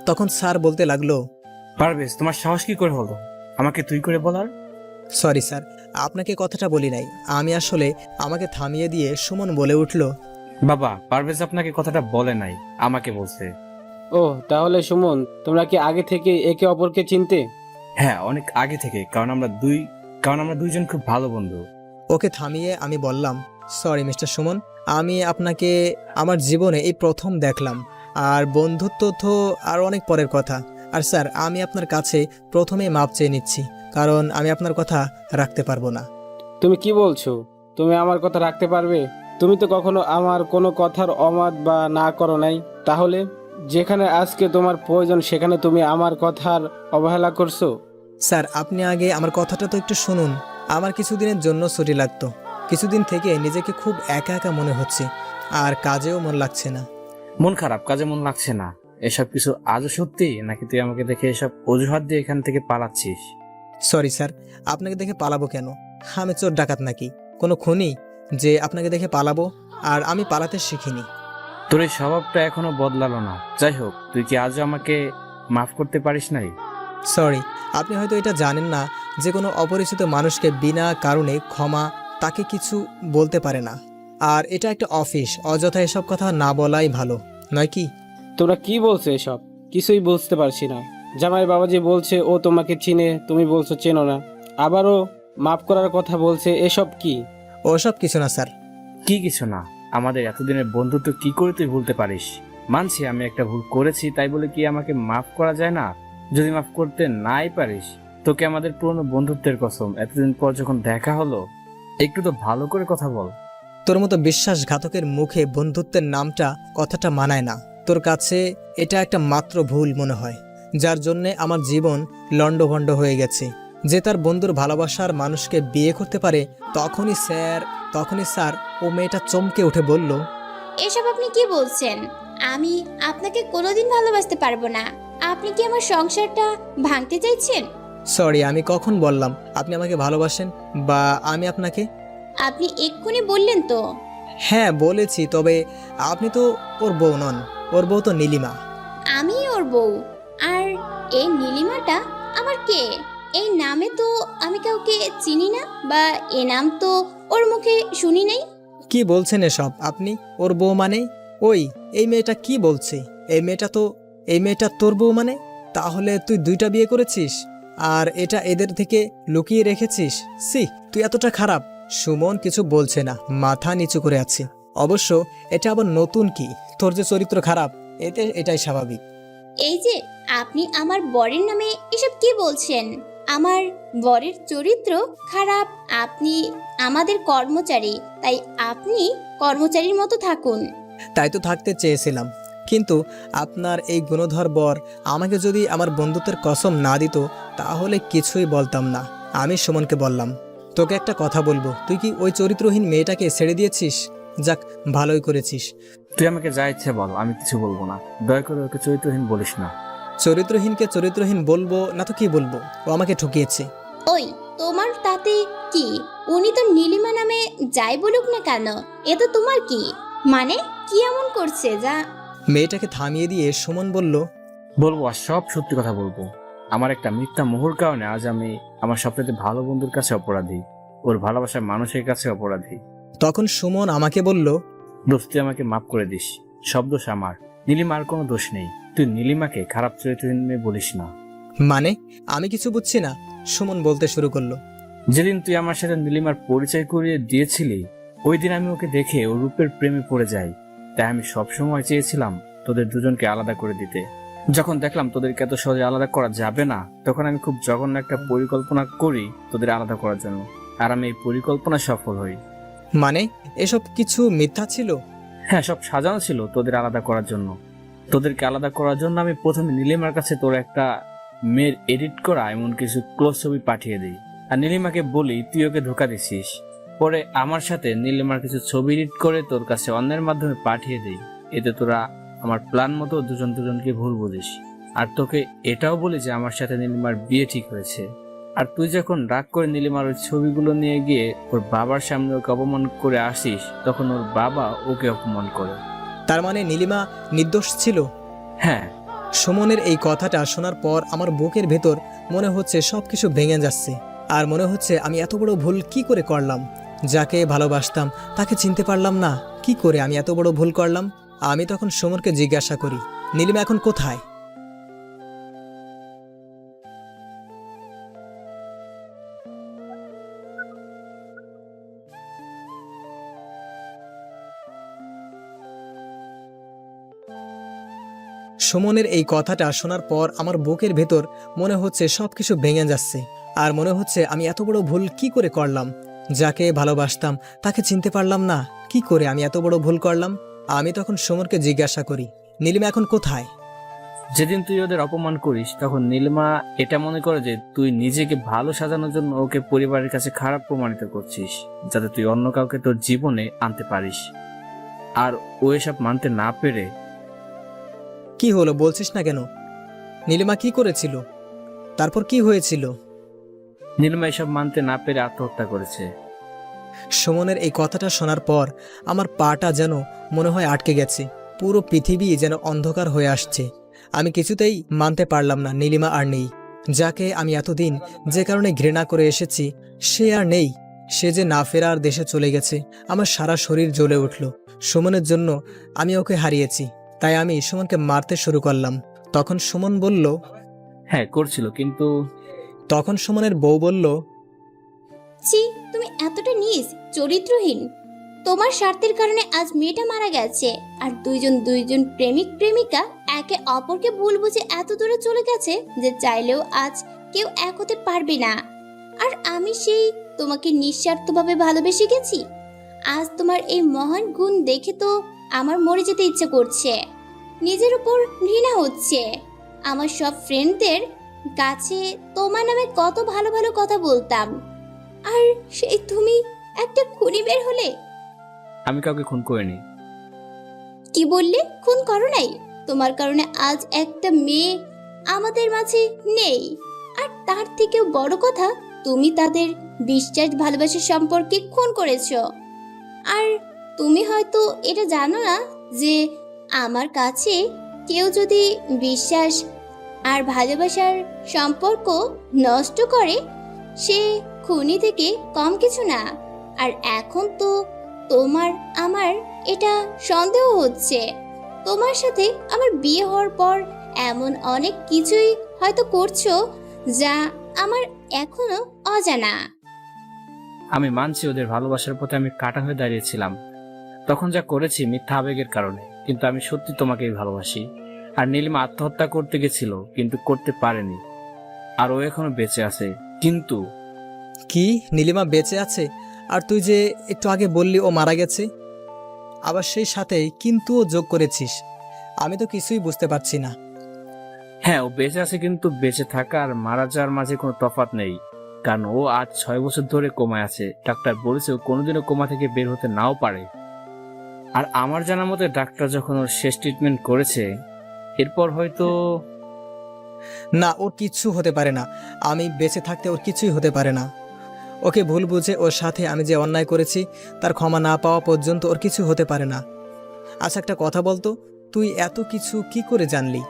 তখন স্যার বলতে লাগলো, পারভেজ, তোমার সাহস কি করে হলো আমাকে তুই করে বলার? সরি স্যার, আপনাকে কথাটা বলি নাই। আমি আসলে আমাকে থামিয়ে দিয়ে সুমন বলে উঠল, বাবা, পারভেজ আপনাকে কথাটা বলে নাই, আমাকে বলছে। ও তাহলে সুমন, তোমরা কি আগে থেকে একে অপরকে চিনতে? হ্যাঁ, অনেক আগে থেকে, কারণ আমরা দুইজন খুব ভালো বন্ধু। ওকে থামিয়ে আমি বললাম, সরি মিস্টার সুমন, আমি আপনাকে আমার জীবনে এই প্রথম দেখলাম, আর বন্ধুত্ব তো আর অনেক পরের কথা। আর স্যার, আমি আপনার কাছে প্রথমেই মাপ চেয়ে নিচ্ছি, কারণ আমি আপনার কথা রাখতে পারবো না। তুমি কি বলছো? তুমি আমার কথা রাখতে পারবে? তুমি তো কখনো আমার কোনো কথার অমাত বা না করো নাই। তাহলে যেখানে আজকে তোমার প্রয়োজন সেখানে তুমি আমার কথার অবহেলা করছো। স্যার, আপনি আগে আমার কথাটা তো একটু শুনুন। আমার কিছুদিনের জন্য ছুটি লাগতো। কিছুদিন থেকে নিজেকে খুব একা একা মনে হচ্ছে, আর কাজেও মন লাগছে না। মন খারাপ, কাজে মন লাগছে না, এসব কিছু আজও সত্যি, নাকি তুই আমাকে দেখে এসব অজুহাত দিয়ে এখান থেকে পালাচ্ছিস? সরি স্যার, আপনাকে দেখে পালাবো কেন? আমি চোর ডাকাত নাকি কোনো খুনি যে আপনাকে দেখে পালাবো? আর আমি পালাতে শিখিনি। তোর এই স্বভাবটা এখনো বদলালো না। যাই হোক, তুই কি আজও আমাকে মাফ করতে পারিস নাই? সরি, আপনি হয়তো এটা জানেন না যে কোনো অপরিচিত মানুষকে বিনা কারণে ক্ষমা তাকে কিছু বলতে পারে না। আর এটা একটা অফিস, অযথা এসব কথা না বলাই ভালো, নয় কি? তোমরা কি বলছো এসব? কিছুই বুঝতে পারছি না। জামাই বাবাজি বলছে ও তোমাকে চিনে, তুমি বলছো চেনো না, আবারও মাফ করার কথা বলছে। এসব কি? ওসব কিছু না স্যার। কি কিছু না? আমাদের এতদিনের বন্ধুত্ব কি করে তুই ভুলতে পারিস? মানছি আমি একটা ভুল করেছি, তাই বলে কি আমাকে মাফ করা যায় না? যদি মাফ করতে নাই পারিস, তোকে আমাদের পুরনো বন্ধুত্বের কসম, এতদিন পর যখন দেখা হলো, একটু তো ভালো করে কথা বল। তোর মতো বিশ্বাসঘাতকের মুখে বন্ধুত্বের নামটা কথাটা মানায় না। তোর কাছে এটা একটা মাত্র ভুল মনে হয়, যার জন্যে আমার জীবন লণ্ডভণ্ড হয়ে গেছে। যে তার বন্ধুর ভালোবাসার মানুষকে বিয়ে করতে পারে, তখনই স্যার ও মেয়েটা চমকে উঠে বলল, এসব আপনি কি বলছেন? আমি আপনাকে কোনোদিন ভালোবাসতে পারবো না। আপনি কি আমার সংসারটা ভাঙতে চাইছেন? সরি, আমি কখন বললাম আপনি আমাকে ভালোবাসেন বা আমি আপনাকে? আপনি এক্ষুনি বললেন তো। হ্যাঁ বলেছি, তবে আপনি তো ওর বউ নন, ওর বউ তো নীলিমা। আমি ওর বউ। আর এই নীলিমাটা আমার কে? এই নামে তো আমি কাউকে চিনি না, বা এ নাম তো ওর মুখে শুনি নাই। কি বলছেন এসব আপনি? ওর বউ মানে? ওই এই মেয়েটা কি বলছে? এই মেয়েটা তোর বউ মানে? তাহলে তুই 2টা বিয়ে করেছিস আর এটা এদের থেকে লুকিয়ে রেখেছিস? সি, তুই এতটা খারাপ। সুমন কিছু বলছে না, মাথা নিচু করে আছে। অবশ্য এটা আবার নতুন কি? তোর যে চরিত্র খারাপ, এটাই স্বাভাবিক। এই যে আপনি আমার বরের নামে এসব কি বলছেন? আমার বরের চরিত্র খারাপ? আপনি আমাদের কর্মচারী, তাই আপনি কর্মচারীর মতো থাকুন। তাই তো থাকতে চেয়েছিলাম, কিন্তু আপনার এই গুণধর বর আমাকে যদি আমার বন্ধুত্বের কসম না দিত তাহলে কিছুই বলতাম না। আমি সুমনকে বললাম, তোকে একটা কথা বলবো, তুই কি ওই চরিত্রহীন মেয়েটাকে ছেড়ে দিয়েছিস? যাক, ভালোই করেছিস। তুই আমাকে যা ইচ্ছে বল, আমি কিছু বলবো না। দয়া করে ওকে চরিত্রহীন বলিস না। চরিত্রহীনকে চরিত্রহীন বলবো না তো কি বলবো? ও আমাকে ঠকিয়েছে। ওই, তোমার তাতে কি? উনি তো নীলিমা নামে যাই বলুক না কেন, এ তো তোমার কি? মানে কি এমন করছে যা? মেয়েটাকে থামিয়ে দিয়ে সুমন বলল, বলবো, আর সব সত্যি কথা বলবো। আমার একটা মিথ্যা মোহর কারণে আজ আমি আমার সবচেয়ে ভালো বন্ধুর কাছে অপরাধী, ওর ভালোবাসার মানুষের কাছে অপরাধী। তখন সুমন আমাকে বলল, দোস্ত, তুই আমাকে মাফ করে দিস, সব দোষ আমার। নীলিমার কোনো দোষ নেই। তুই নীলিমাকে খারাপ চরিত্রহীন মেয়ে বলিস না। মানে? আমি কিছু বুঝছি না। সুমন বলতে শুরু করলো, যেদিন তুই আমার সাথে নীলিমার পরিচয় করিয়ে দিয়েছিলি, ওই দিন আমি ওকে দেখে ওর রূপের প্রেমে পড়ে যাই। তাই আমি সবসময় চেয়েছিলাম তোদের দুজনকে আলাদা করে দিতে। যখন দেখলাম তোদেরকে এত সহজে আলাদা করা যাবে না, তখন আমি খুব জঘন্য একটা পরিকল্পনা করি তোদের আলাদা করার জন্য। আর আমি এই পরিকল্পনা সফল হই। মানে এসব কিছু মিথ্যা ছিল? হ্যাঁ, সব সাজানো ছিল তোদের আলাদা করার জন্য। তোদেরকে আলাদা করার জন্য আমি প্রথমে নীলিমার কাছে তোর একটা মেয়ের এডিট করা এমন কিছু ক্লোজ ছবি পাঠিয়ে দিই, আর নীলিমাকে বলি তুই ওকে ধোকা দিছিস। পরে আমার সাথে নীলিমার কিছু ছবি এডিট করে তোর কাছে অন্যের মাধ্যমে পাঠিয়ে দিই। এতে তোরা আমার প্ল্যান মতো দুজন দুজনকে ভুল বুঝিস। আর তোকে এটাও বলি যে আমার সাথে নীলিমার বিয়ে ঠিক হয়েছে। আর তুই যখন রাগ করে নীলিমার ওই ছবিগুলো নিয়ে গিয়ে ওর বাবার সামনে ওকে অপমান করে আসিস, তখন ওর বাবা ওকে অপমান করে। তার মানে নীলিমা নির্দোষ ছিল? হ্যাঁ। সুমনের এই কথাটা শোনার পর আমার বুকের ভেতর মনে হচ্ছে সবকিছু ভেঙে যাচ্ছে। আর মনে হচ্ছে আমি এত বড় ভুল কি করে করলাম? যাকে ভালোবাসতাম তাকে চিনতে পারলাম না, কি করে আমি এত বড় ভুল করলাম? আমি তখন সুমনকে জিজ্ঞাসা করি, নীলিমা এখন কোথায়? সুমনের এই কথাটা শোনার পর আমার বুকের ভেতর মনে হচ্ছে সবকিছু ভেঙে যাচ্ছে। আর মনে হচ্ছে আমি এত বড় ভুল কি করে করলাম? যাকে ভালোবাসতাম তাকে চিনতে পারলাম না, কি করে আমি এত বড় ভুল করলাম? আমি তখন সুমনকে জিজ্ঞাসা করি, নীলিমা এখন কোথায়? যেদিন তুই ওদের অপমান করিস তখন নীলিমা এটা মনে করে যে তুই নিজেকে ভালো সাজানোর জন্য ওকে পরিবারের কাছে খারাপ প্রমাণিত করছিস, যাতে তুই অন্য কাউকে তোর জীবনে আনতে পারিস। আর ও এসব মানতে না পেরে। কি হলো বলছিস না কেন? নীলিমা কি করেছিল? তারপর কি হয়েছিল? নীলিমা এসব মানতে না পেরে আত্মহত্যা করেছে। সুমনের এই কথাটা শোনার পর আমার পাটা যেন মনে হয় আটকে গেছে। পুরো পৃথিবী যেন অন্ধকার হয়ে আসছে। আমি কিছুতেই মানতে পারলাম না নীলিমা আর নেই। যাকে আমি এতদিন যে কারণে ঘৃণা করে এসেছি সে আর নেই। সে যে না ফেরার দেশে চলে গেছে। আমার সারা শরীর জ্বলে উঠল। সুমনের জন্য আমি ওকে হারিয়েছি, তাই আমি সুমনকে মারতে শুরু করলাম। তখন সুমন বলল, হ্যাঁ করছিল, কিন্তু তখন সুমনের বউ বলল, ছি, তুমি এতটা নীচ চরিত্রহীন। তোমার স্বার্থের কারণে আজ মেয়েটা মারা গেছে, আর দুইজন প্রেমিক প্রেমিকা একে অপরকে ভুল বুঝে এত দূরে চলে গেছে যে চাইলেও আজ কেউ এক হতে পারবে না। আর আমি সেই তোমাকে নিঃস্বার্থভাবে ভালোবেসে গেছি। আজ তোমার এই মহান গুণ দেখে তো আমার মরে যেতে ইচ্ছে করছে। নিজের উপর ঘৃণা হচ্ছে। আমার সব ফ্রেন্ডদের কাছে তোমার নামে কত ভালো ভালো কথা বলতাম, আর সেই তুমি একটা খুনি বের হলে। আমি কাউকে খুন করিনি। কি বললে? খুন করো নাই? তোমার কারণে আজ একটা মেয়ে আমাদের মাঝে নেই। আর তার থেকেও বড় কথা, তুমি তাদের বিশ্বাস ভালোবাসার সম্পর্কে খুন করেছো। আর তুমি হয়তো এটা জানো না যে আমার কাছে কেউ যদি বিশ্বাস আর ভালোবাসার সম্পর্ক নষ্ট করে সে খুনি থেকে কম কিছু না। আর এখন তো তোমার আমার এটা সন্দেহ হচ্ছে। তোমার সাথে আমার বিয়ে হওয়ার পর এমন অনেক কিছুই হয়তো করছো যা আমার এখনো অজানা। আমি মানছি ওদের ভালোবাসার পথে আমি কাটা হয়ে দাঁড়িয়েছিলাম। তখন যা করেছি মিথ্যা আবেগের কারণে, কিন্তু আমি সত্যি তোমাকেই ভালোবাসি। আর নীলিমা আত্মহত্যা করতে গেছিল কিন্তু করতে পারেনি, আর ও এখনো বেঁচে আছে। কিন্তু কি? নীলিমা বেঁচে আছে? আর তুই যে একটু আগে বললি ও মারা গেছে, আবার সেই সাথে কিন্তুও যোগ করেছিস। আমি তো কিছুই বুঝতে পারছি না। হ্যাঁ, ও বেঁচে আছে, কিন্তু বেঁচে থাকা আর মারা যাওয়ার মাঝে কোনো তফাৎ নেই। কারণ ও আজ 6 বছর ধরে কোমায় আছে। ডাক্তার বলেছে ও কোনোদিনও কোমা থেকে বের হতে নাও পারে। আর আমার জানা মতে ডাক্তার যখন ওর শেষ ট্রিটমেন্ট করেছে এরপর হয়তো। না, ওর কিচ্ছু হতে পারে না। আমি বেঁচে থাকতে ওর কিছুই হতে পারে না। ওকে ভুল বুঝে ওর সাথে আমি যে অন্যায় করেছি তার ক্ষমা না পাওয়া পর্যন্ত ওর কিছু হতে পারে না। আচ্ছা, একটা কথা বলতো, তুই এত কিছু কি করে জানলি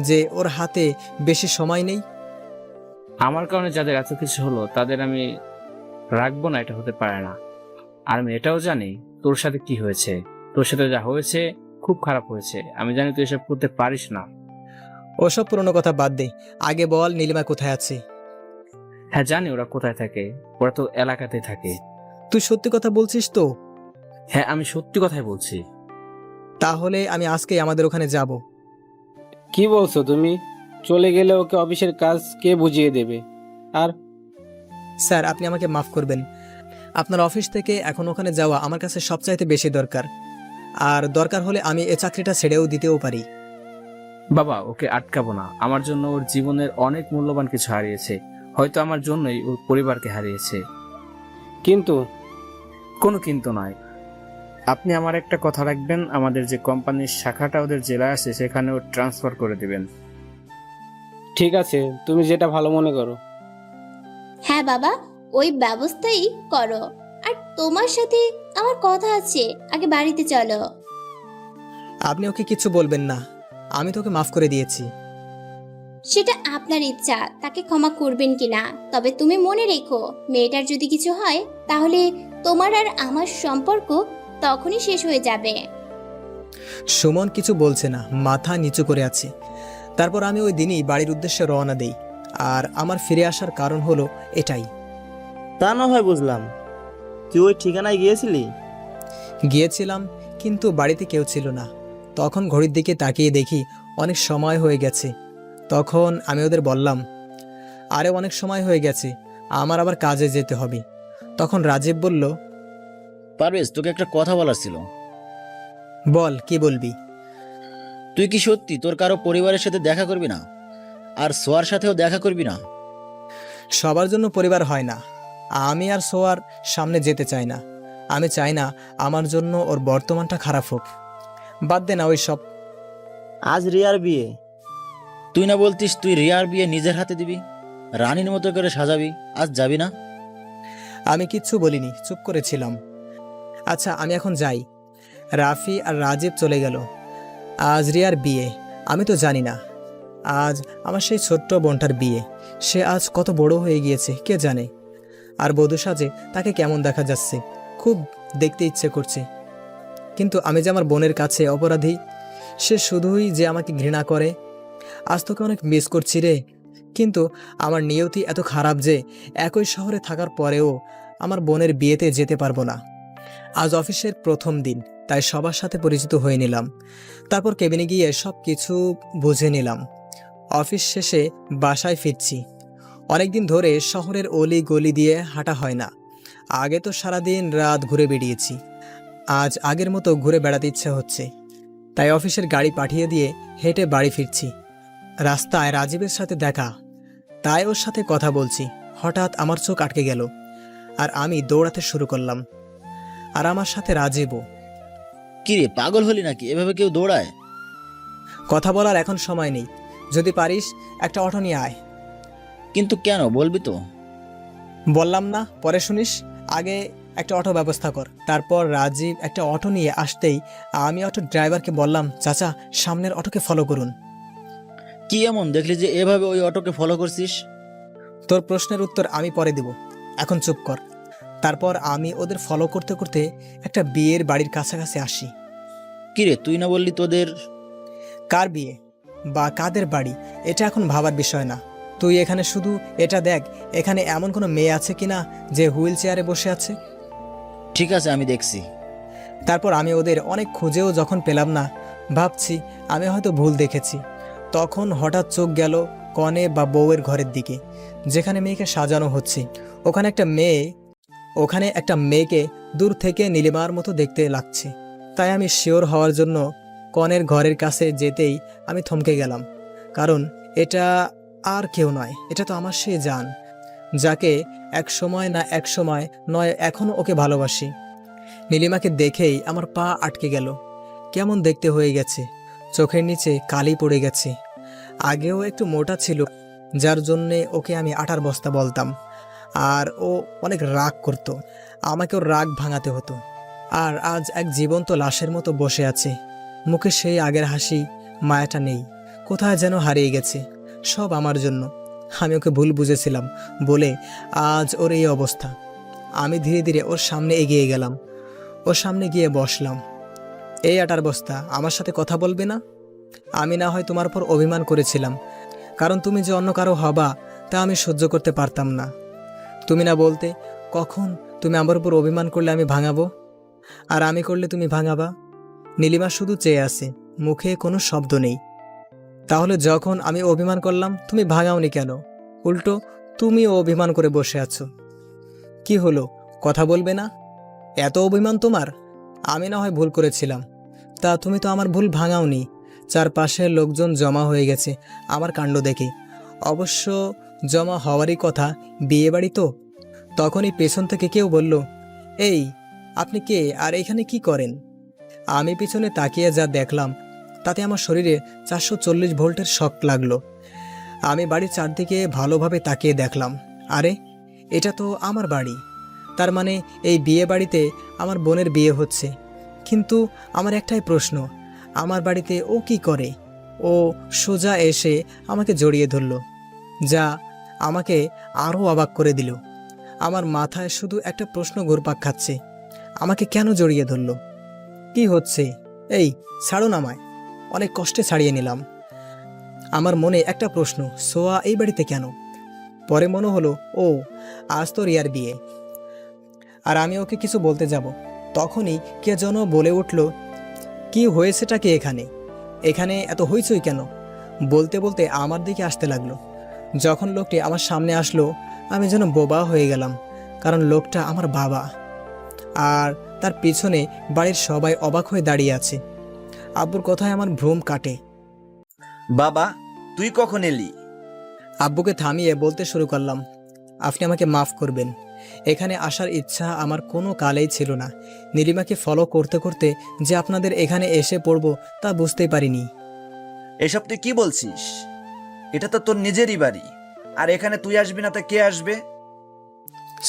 যে ওর হাতে বেশি সময় নেই? আমার কারণে যাদের এত কিছু হলো তাদের আমি রাখবো না, এটা হতে পারে না। আর আমি এটাও জানি তোর সাথে কি হয়েছে। তোর সাথে যা হয়েছে খুব খারাপ হয়েছে। আমি জানি তুই এসব করতে পারিস না। ওসব পুরনো কথা বাদ দে, আগে বল নীলিমা কোথায় আছে? হ্যাঁ জানি ওরা কোথায় থাকে, ওরা তো এলাকাতেই থাকে। তুই সত্যি কথা বলছিস তো? হ্যাঁ আমি সত্যি কথাই বলছি। তাহলে আমি আজকেই আমাদের ওখানে যাব। কি বলছো তুমি? চলে গেলে ওকে অফিসের কাজ কে বুঝিয়ে দেবে? আর স্যার, আপনি আমাকে মাফ করবেন। আপনার অফিস থেকে এখন ওখানে যাওয়া আমার কাছে সবচাইতে বেশি দরকার, আর দরকার হলে আমি এই চাকরিটা ছেড়েও দিতেও পারি। বাবা, ওকে আটকাবো না। আমার জন্য ওর জীবনের অনেক মূল্যবান কিছু হারিয়েছে, হয়তো আমার জন্যই ওর পরিবারকে হারিয়েছে। কিন্তু কোনো কিন্তু নয়। আপনি আমার একটা কথা রাখবেন, আমাদের যে কোম্পানির শাখাটা ওদের জেলায় আছে সেখানেও ট্রান্সফার করে দিবেন। ঠিক আছে, তুমি যেটা ভালো মনে করো। হ্যাঁ বাবা, ওই ব্যবস্থাই করো। আর তোমার সাথে আমার কথা আছে, আগে বাড়িতে চলো। আপনি ওকে কিছু বলবেন না, আমি তোকে মাফ করে দিয়েছি। সেটা আপনার ইচ্ছা, তাকে ক্ষমা করবেন কিনা। তবে তুমি মনে রেখো, মেয়েটার যদি কিছু হয় তাহলে তোমার আর আমার সম্পর্ক তখনই শেষ হয়ে যাবে। সুমন কিছু বলছে না, মাথা নিচু করে আছে। তারপর আমি ওই দিনই বাড়ির উদ্দেশ্যে রওনা দেই, আর আমার ফিরে আসার কারণ হলো এটাই। তা না হয় বুঝলাম, তুই ওই ঠিকানায় গিয়েছিলি? গিয়েছিলাম, কিন্তু বাড়িতে কেউ ছিল না। তখন ঘড়ির দিকে তাকিয়ে দেখি অনেক সময় হয়ে গেছে। তখন আমি ওদের বললাম, আরে অনেক সময় হয়ে গেছে, আমার আবার কাজে যেতে হবে। তখন রাজীব বলল, পারভেজ, তোকে একটা কথা বলার ছিল। বল, কি বলবি? তুই কি সত্যি তোর কারো পরিবারের সাথে দেখা করবি না, আর সোয়ার সাথেও দেখা করবি না? সবার জন্য পরিবার হয় না। আমি আর সোয়ার সামনে যেতে চাই না। আমি চাই না আমার জন্য ওর বর্তমানটা খারাপ হোক। বাদ দে না ওই সব। আজ রিয়ার বিয়ে। তুই না বলতিস তুই রিয়ার বিয়ে নিজের হাতে দিবি, রানীর মতো করে সাজাবি? আজ যাবি না? আমি কিচ্ছু বলিনি, চুপ করেছিলাম। আচ্ছা, আমি এখন যাই। রাফি আর রাজীব চলে গেল। আজ রিয়ার বিয়ে, আমি তো জানি না। আজ আমার সেই ছোট্ট বোনটার বিয়ে। সে আজ কত বড় হয়ে গিয়েছে কে জানে। আর বধূ সাজে তাকে কেমন দেখা যাচ্ছে, খুব দেখতে ইচ্ছে করছে। কিন্তু আমি যে আমার বোনের কাছে অপরাধী। সে শুধুই যে আমাকে ঘৃণা করে। আজ তোকে অনেক মিস করছি রে। কিন্তু আমার নিয়তি এত খারাপ যে একই শহরে থাকার পরেও আমার বোনের বিয়েতে যেতে পারবো না। আজ অফিসের প্রথম দিন, তাই সবার সাথে পরিচিত হয়ে নিলাম। তারপর কেবিনে গিয়ে সব কিছু বুঝে নিলাম। অফিস শেষে বাসায় ফিরছি। অনেকদিন ধরে শহরের অলি গলি দিয়ে হাঁটা হয় না। আগে তো সারাদিন রাত ঘুরে বেরিয়েছি, আজ আগের মতো ঘুরে বেড়াতে ইচ্ছে হচ্ছে। তাই অফিসের গাড়ি পাঠিয়ে দিয়ে হেঁটে বাড়ি ফিরছি। রাস্তায় রাজীবের সাথে দেখা, তাই ওর সাথে কথা বলছি। হঠাৎ আমার চোখ আটকে গেল, আর আমি দৌড়াতে শুরু করলাম। আর আমার সাথে রাজীবও। কিরে, পাগল হলি নাকি? এভাবে কেউ দৌড়ায়? কথা বলার এখন সময় নেই, যদি পারিস একটা অটো নিয়ে আয়। কিন্তু কেন, বলবি তো? বললাম না, পরে শুনিস। আগে একটা অটো ব্যবস্থা কর। তারপর রাজীব একটা অটো নিয়ে আসতেই আমি অটো ড্রাইভারকে বললাম, চাচা, সামনের অটোকে ফলো করুন। কি এমন দেখলি যে এভাবে ওই অটোকে ফলো করছিস? তোর প্রশ্নের উত্তর আমি পরে দেব, এখন চুপ কর। তারপর আমি ওদের ফলো করতে করতে একটা বিয়ের বাড়ির কাছাকাছি আসি। কিরে, তুই না বললি তোদের? কার বিয়ে বা কাদের বাড়ি এটা এখন ভাবার বিষয় না। তুই এখানে শুধু এটা দেখ, এখানে এমন কোনো মেয়ে আছে কিনা যে হুইল চেয়ারে বসে আছে। ঠিক আছে, আমি দেখছি। তারপর আমি ওদের অনেক খুঁজেও যখন পেলাম না, ভাবছি আমি হয়তো ভুল দেখেছি। তখন হঠাৎ চোখ গেল কনে বা বউয়ের ঘরের দিকে, যেখানে মেয়েকে সাজানো হচ্ছে। ওখানে একটা মেয়েকে দূর থেকে নীলিমার মতো দেখতে লাগছে। তাই আমি শিওর হওয়ার জন্য কনের ঘরের কাছে যেতেই আমি থমকে গেলাম। কারণ এটা আর কেউ নয়, এটা তো আমার সে জান, যাকে এক সময় না এক সময় নয় এখনও ওকে ভালোবাসি। নীলিমাকে দেখেই আমার পা আটকে গেল। কেমন দেখতে হয়ে গেছে, চোখের নিচে কালি পড়ে গেছে। আগেও একটু মোটা ছিল, যার জন্যে ওকে আমি আটার বস্তা বলতাম। আর ও অনেক রাগ করত, আমাকেও রাগ ভাঙাতে হতো। আর আজ এক জীবন্ত লাশের মতো বসে আছে। মুখে সেই আগের হাসি, মায়াটা নেই, কোথায় যেন হারিয়ে গেছে। সব আমার জন্য। আমি ওকে ভুল বুঝেছিলাম বলে আজ ওর এই অবস্থা। আমি ধীরে ধীরে ওর সামনে এগিয়ে গেলাম। ওর সামনে গিয়ে বসলাম। এই আটার বস্তা, আমার সাথে কথা বলবে না? আমি না হয় তোমার উপর অভিমান করেছিলাম, কারণ তুমি যে অন্য কারো হবা তা আমি সহ্য করতে পারতাম না। তুমি না বলতে কখন তুমি আমার উপর অভিমান করলে আমি ভাঙাবো, আর আমি করলে তুমি ভাঙাবা। নীলিমা শুধু চেয়ে আছে, মুখে কোনো শব্দ নেই। তাহলে যখন আমি অভিমান করলাম তুমি ভাঙাওনি কেন? উল্টো তুমিও অভিমান করে বসে আছো। কি হলো, কথা বলবে না? এত অভিমান তোমার? আমি না হয় ভুল করেছিলাম, তা তুমি তো আমার ভুল ভাঙাওনি। চারপাশে লোকজন জমা হয়ে গেছে আমার কাণ্ড দেখে। অবশ্য জমা হওয়ারই কথা, বিয়ে বাড়ি তো। তখনই পেছন থেকে কেউ বলল, এই আপনি কে আর এখানে কি করেন? আমি পিছনে তাকিয়ে যা দেখলাম তাতে আমার শরীরে 440 ভোল্টের শক লাগলো। আমি বাড়ির চারদিকে ভালোভাবে তাকিয়ে দেখলাম, আরে এটা তো আমার বাড়ি। তার মানে এই বিয়ে বাড়িতে আমার বোনের বিয়ে হচ্ছে। কিন্তু আমার একটাই প্রশ্ন, আমার বাড়িতে ও কি করে? ও সোজা এসে আমাকে জড়িয়ে ধরল, যা আমাকে আরও অবাক করে দিল। আমার মাথায় শুধু একটা প্রশ্ন ঘুরপাক খাচ্ছে, আমাকে কেন জড়িয়ে ধরল? কি হচ্ছে? এই ছাড়ুন আমায়। অনেক কষ্টে ছাড়িয়ে নিলাম। আমার মনে একটা প্রশ্ন, সোয়া এই বাড়িতে কেন? পরে মনে হলো, ও আজ তো রিয়ার বিয়ে। আর আমি ওকে কিছু বলতে যাব, তখনই কে যেন বলে উঠল, কি হয়েছেটা কি এখানে? এখানে এত হইচই কেন? বলতে বলতে আমার দিকে আসতে লাগলো। যখন লোকটি আমার সামনে আসলো, আমি যেন বোবা হয়ে গেলাম, কারণ লোকটা আমার বাবা। আর তার পিছনে বাড়ির সবাই অবাক হয়ে দাঁড়িয়ে আছে। আব্বুর কথায় আমার ভ্রম কাটে। বাবা, তুই কখন এলি? আব্বুকে থামিয়ে বলতে শুরু করলাম, আপনি আমাকে মাফ করবেন। এখানে আসার ইচ্ছা আমার কোনো কালেই ছিল না। নীলিমাকে ফলো করতে করতে যে আপনাদের এখানে এসে পড়ব তা বুঝতেই পারিনি। এসব তুই কি বলছিস? এটা তো তোর নিজেরই বাড়ি, আর এখানে তুই আসবি না তা কে আসবে?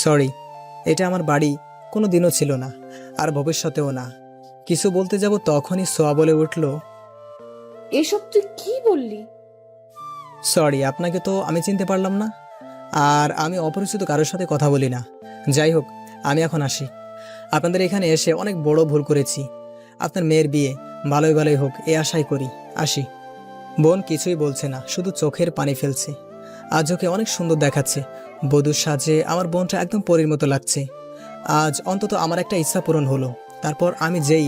সরি, এটা আমার বাড়ি কোনো দিনও ছিল না, আর ভবিষ্যতেও না। কিছু বলতে যাব তখনই সোয়া বলে উঠল, এসব তুই কি বললি? সরি, আপনাকে তো আমি চিনতে পারলাম না, আর আমি অপরিচিত কারোর সাথে কথা বলি না। যাই হোক, আমি এখন আসি। আপনাদের এখানে এসে অনেক বড় ভুল করেছি। আপনার মেয়ের বিয়ে ভালোই ভালোই হোক এ আশাই করি। আসি। বোন কিছুই বলছে না, শুধু চোখের পানি ফেলছে। আজ ওকে অনেক সুন্দর দেখাচ্ছে। বধূর সাজে আমার বোনটা একদম পরীর মতো লাগছে। আজ অন্তত আমার একটা ইচ্ছা পূরণ হলো। তারপর আমি যেই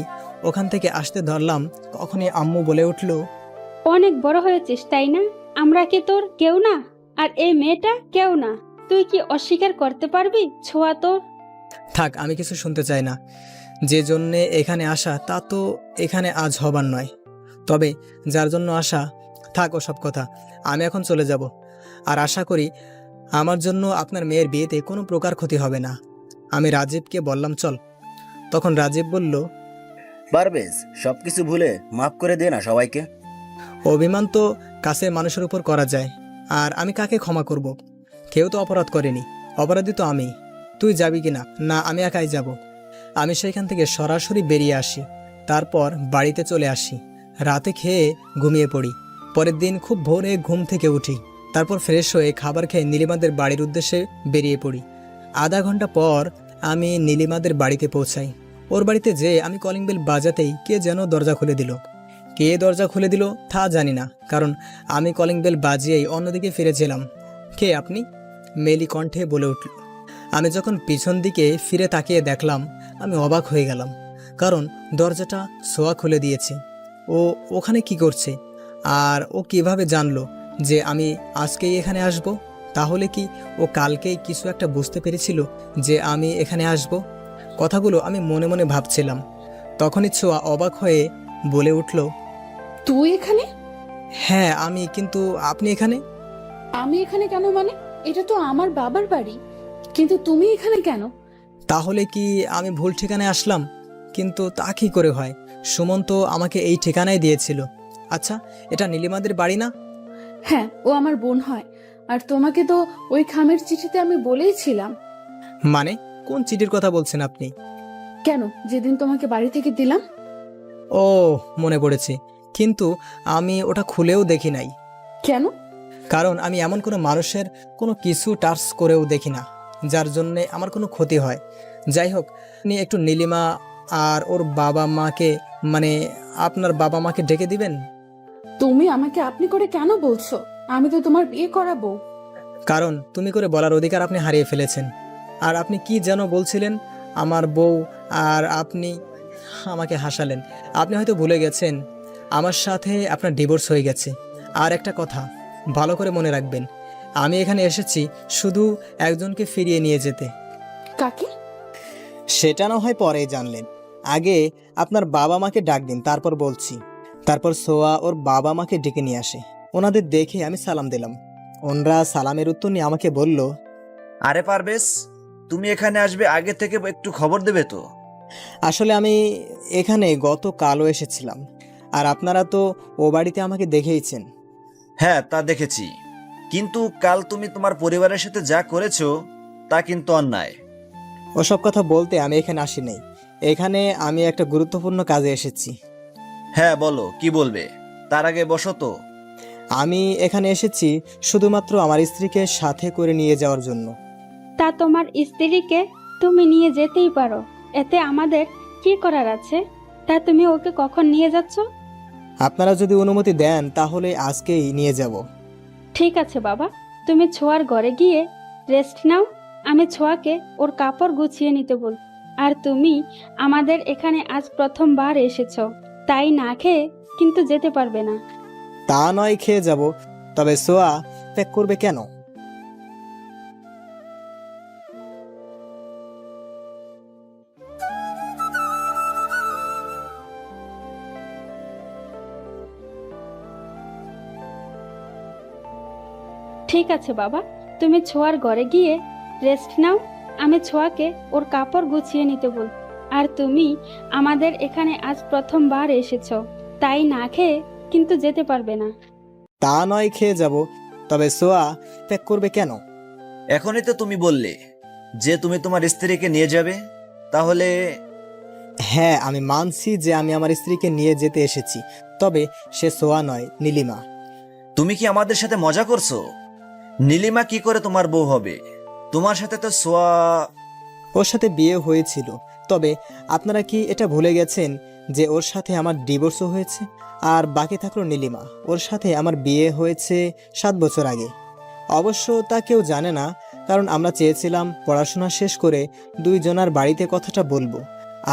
ওখান থেকে আসতে ধরলাম, তখনই আম্মু বলে উঠল, অনেক বড় হয়েছিস তাই না? আমরা কি তোর কেউ না? আর এই মেয়েটা কেউ না? তুই কি অস্বীকার করতে পারবি ছোঁয়া তোর? থাক, আমি কিছু শুনতে চাই না। যে জন্যে এখানে আসা তা তো এখানে আজ হবার নয়। তবে যার জন্য আসা, থাক ওসব কথা। আমি এখন চলে যাব। আর আশা করি আমার জন্য আপনার মেয়ের বিয়েতে কোনো প্রকার ক্ষতি হবে না। আমি রাজীবকে বললাম, চল। তখন রাজীব বলল, পারবেজ, সবকিছু ভুলে মাফ করে দে না সবাইকে। অভিমান তো কাছের মানুষের উপর করা যায়, আর আমি কাকে ক্ষমা করব? কেউ তো অপরাধ করেনি, অপরাধী তো আমি। তুই যাবি কি না? না, আমি একাই যাব। আমি সেইখান থেকে সরাসরি বেরিয়ে আসি। তারপর বাড়িতে চলে আসি। রাতে খেয়ে ঘুমিয়ে পড়ি। পরের দিন খুব ভোরে ঘুম থেকে উঠি। তারপর ফ্রেশ হয়ে খাবার খেয়ে নীলিমাদের বাড়ির উদ্দেশ্যে বেরিয়ে পড়ি। আধা ঘন্টা পর আমি নীলিমাদের বাড়িতে পৌঁছাই। ওর বাড়িতে যেয়ে আমি কলিং বেল বাজাতেই কে যেন দরজা খুলে দিল। কে দরজা খুলে দিল তা জানি না, কারণ আমি কলিং বেল বাজিয়েই অন্যদিকে ফিরেছিলাম। কে আপনি? মেলি কণ্ঠে বলে উঠল। আমি যখন পিছন দিকে ফিরে তাকিয়ে দেখলাম, আমি অবাক হয়ে গেলাম, কারণ দরজাটা সোয়া খুলে দিয়েছে। ও ওখানে কি করছে? আর ও কিভাবে জানলো যে আমি আজকেই এখানে আসব? তাহলে কি ও কালকেই কিছু একটা বুঝতে পেরেছিল যে আমি এখানে আসব? কথাগুলো আমি মনে মনে ভাবছিলাম। তখনই ছোঁয়া অবাক হয়ে বলে উঠল, তুই এখানে? হ্যাঁ আমি, কিন্তু আপনি এখানে? আমি এখানে কেন মানে? এটা তো আমার বাবার বাড়ি, কিন্তু তুমি এখানে কেন? তাহলে কি আমি ভুল ঠিকানায় আসলাম? কিন্তু তা কি করে হয়? সুমন তো আমাকে এই ঠিকানায় দিয়েছিল। আচ্ছা, এটা নীলিমাদের বাড়ি না? হ্যাঁ, ও আমার বোন হয়। আর তোমাকে তো ওই খামের চিঠিতে আমি বলেইছিলাম। মানে কোন চিঠির কথা বলছেন আপনি? কেন, যেদিন তোমাকে বাড়ি থেকে দিলাম? ও, মনে পড়েছে, কিন্তু আমি ওটা খুলেও দেখি নাই। কেন? কারণ আমি এমন কোনো মানুষের কোনো কিছু টাচ করেও দেখি না যার জন্যে আমার কোনো ক্ষতি হয়। যাই হোক, আপনি একটু নীলিমা আর ওর বাবা মাকে, মানে আপনার বাবা মাকে ডেকে দিবেন। তুমি আমাকে আপনি করে কেন বলছো? আমি তো তোমার বিয়ে করাবো। কারণ তুমি করে বলার অধিকার আপনি হারিয়ে ফেলেছেন। আর আপনি কি যেন বলছিলেন, আমার বউ, আর আপনি আমাকে হাসালেন। আপনি হয়তো ভুলে গেছেন আমার সাথে আপনার ডিভোর্স হয়ে গেছে। আর একটা কথা ভালো করে মনে রাখবেন, আমি এখানে এসেছি শুধু একজনকে ফিরিয়ে নিয়ে যেতে। কাকে? সেটা না হয় পরেই জানলেন, আগে আপনার বাবা মাকে ডাক দিন, তারপর বলছি। তারপর সোয়া ওর বাবা মাকে ডেকে নিয়ে আসে। ওনাদের দেখে আমি সালাম দিলাম। ওনরা সালামের উত্তর নিয়ে আমাকে বলল, আরে পারবেশ, তুমি এখানে আসবে আগে থেকে একটু খবর দেবে তো। আসলে আমি এখানে গতকালও এসেছিলাম, আর আপনারা তো ও বাড়িতে আমাকে দেখেইছেন। হ্যাঁ, তা দেখেছি, কিন্তু কাল তুমি তোমার পরিবারের সাথে যা করেছো তা কিন্তু অন্যায়। ওসব কথা বলতে আমি এখানে আসি নাই। এখানে আমি একটা গুরুত্বপূর্ণ কাজে এসেছি। হ্যাঁ বলো, কি বলবে? তার আগে বসো তো। আমি এখানে এসেছি শুধুমাত্র আমার স্ত্রীকে সাথে করে নিয়ে যাওয়ার জন্য। তা তোমার স্ত্রীকে তুমি নিয়ে যেতেই পারো, এতে আমাদের কি করার আছে? তা তুমি ওকে কখন নিয়ে যাচ্ছ? আপনারা যদি অনুমতি দেন তাহলে আজকেই নিয়ে যাব। ঠিক আছে বাবা, তুমি ছোঁয়ার ঘরে গিয়ে রেস্ট নাও। আমি ছোঁয়াকে ওর কাপড় গুছিয়ে নিতে বল। আর তুমি আমাদের এখানে আজ প্রথমবার এসেছো, তাই না খেয়ে কিন্তু যেতে পারবে না। তা নয় খেয়ে যাব, তবে সোয়া প্যাক করবে কেন? ঠিক আছে বাবা, তুমি ছোঁয়ার ঘরে গিয়ে রেস্ট নাও। আমি ছোঁয়াকে ওর কাপড় গুছিয়ে নিতে বল। আর তুমি আমাদের এখানে আজ প্রথমবার এসেছো, তাই না খেয়ে কিন্তু যেতে পারবে না। তা নয় খেয়ে যাব, তবে সোয়া প্যাক করবে কেন? এখনই তো তুমি বললে যে তুমি তোমার স্ত্রীকে নিয়ে যাবে, তাহলে হ্যাঁ, আমি মানছি যে আমি আমার স্ত্রীকে নিয়ে যেতে এসেছি, তবে সে সোয়া নয়, নীলিমা। তুমি কি আমাদের সাথে মজা করছো? নীলিমা কি করে তোমার বউ হবে? তোমার সাথে তো সোয়া। ওর সাথে বিয়ে হয়েছিল, তবে আপনারা কি এটা ভুলে গেছেন যে ওর সাথে আমার ডিভোর্সও হয়েছে? আর বাকি থাকলো নীলিমা, ওর সাথে আমার বিয়ে হয়েছে 7 বছর আগে। অবশ্য তা কেউ জানে না, কারণ আমরা চেয়েছিলাম পড়াশোনা শেষ করে দুইজনার বাড়িতে কথাটা বলবো।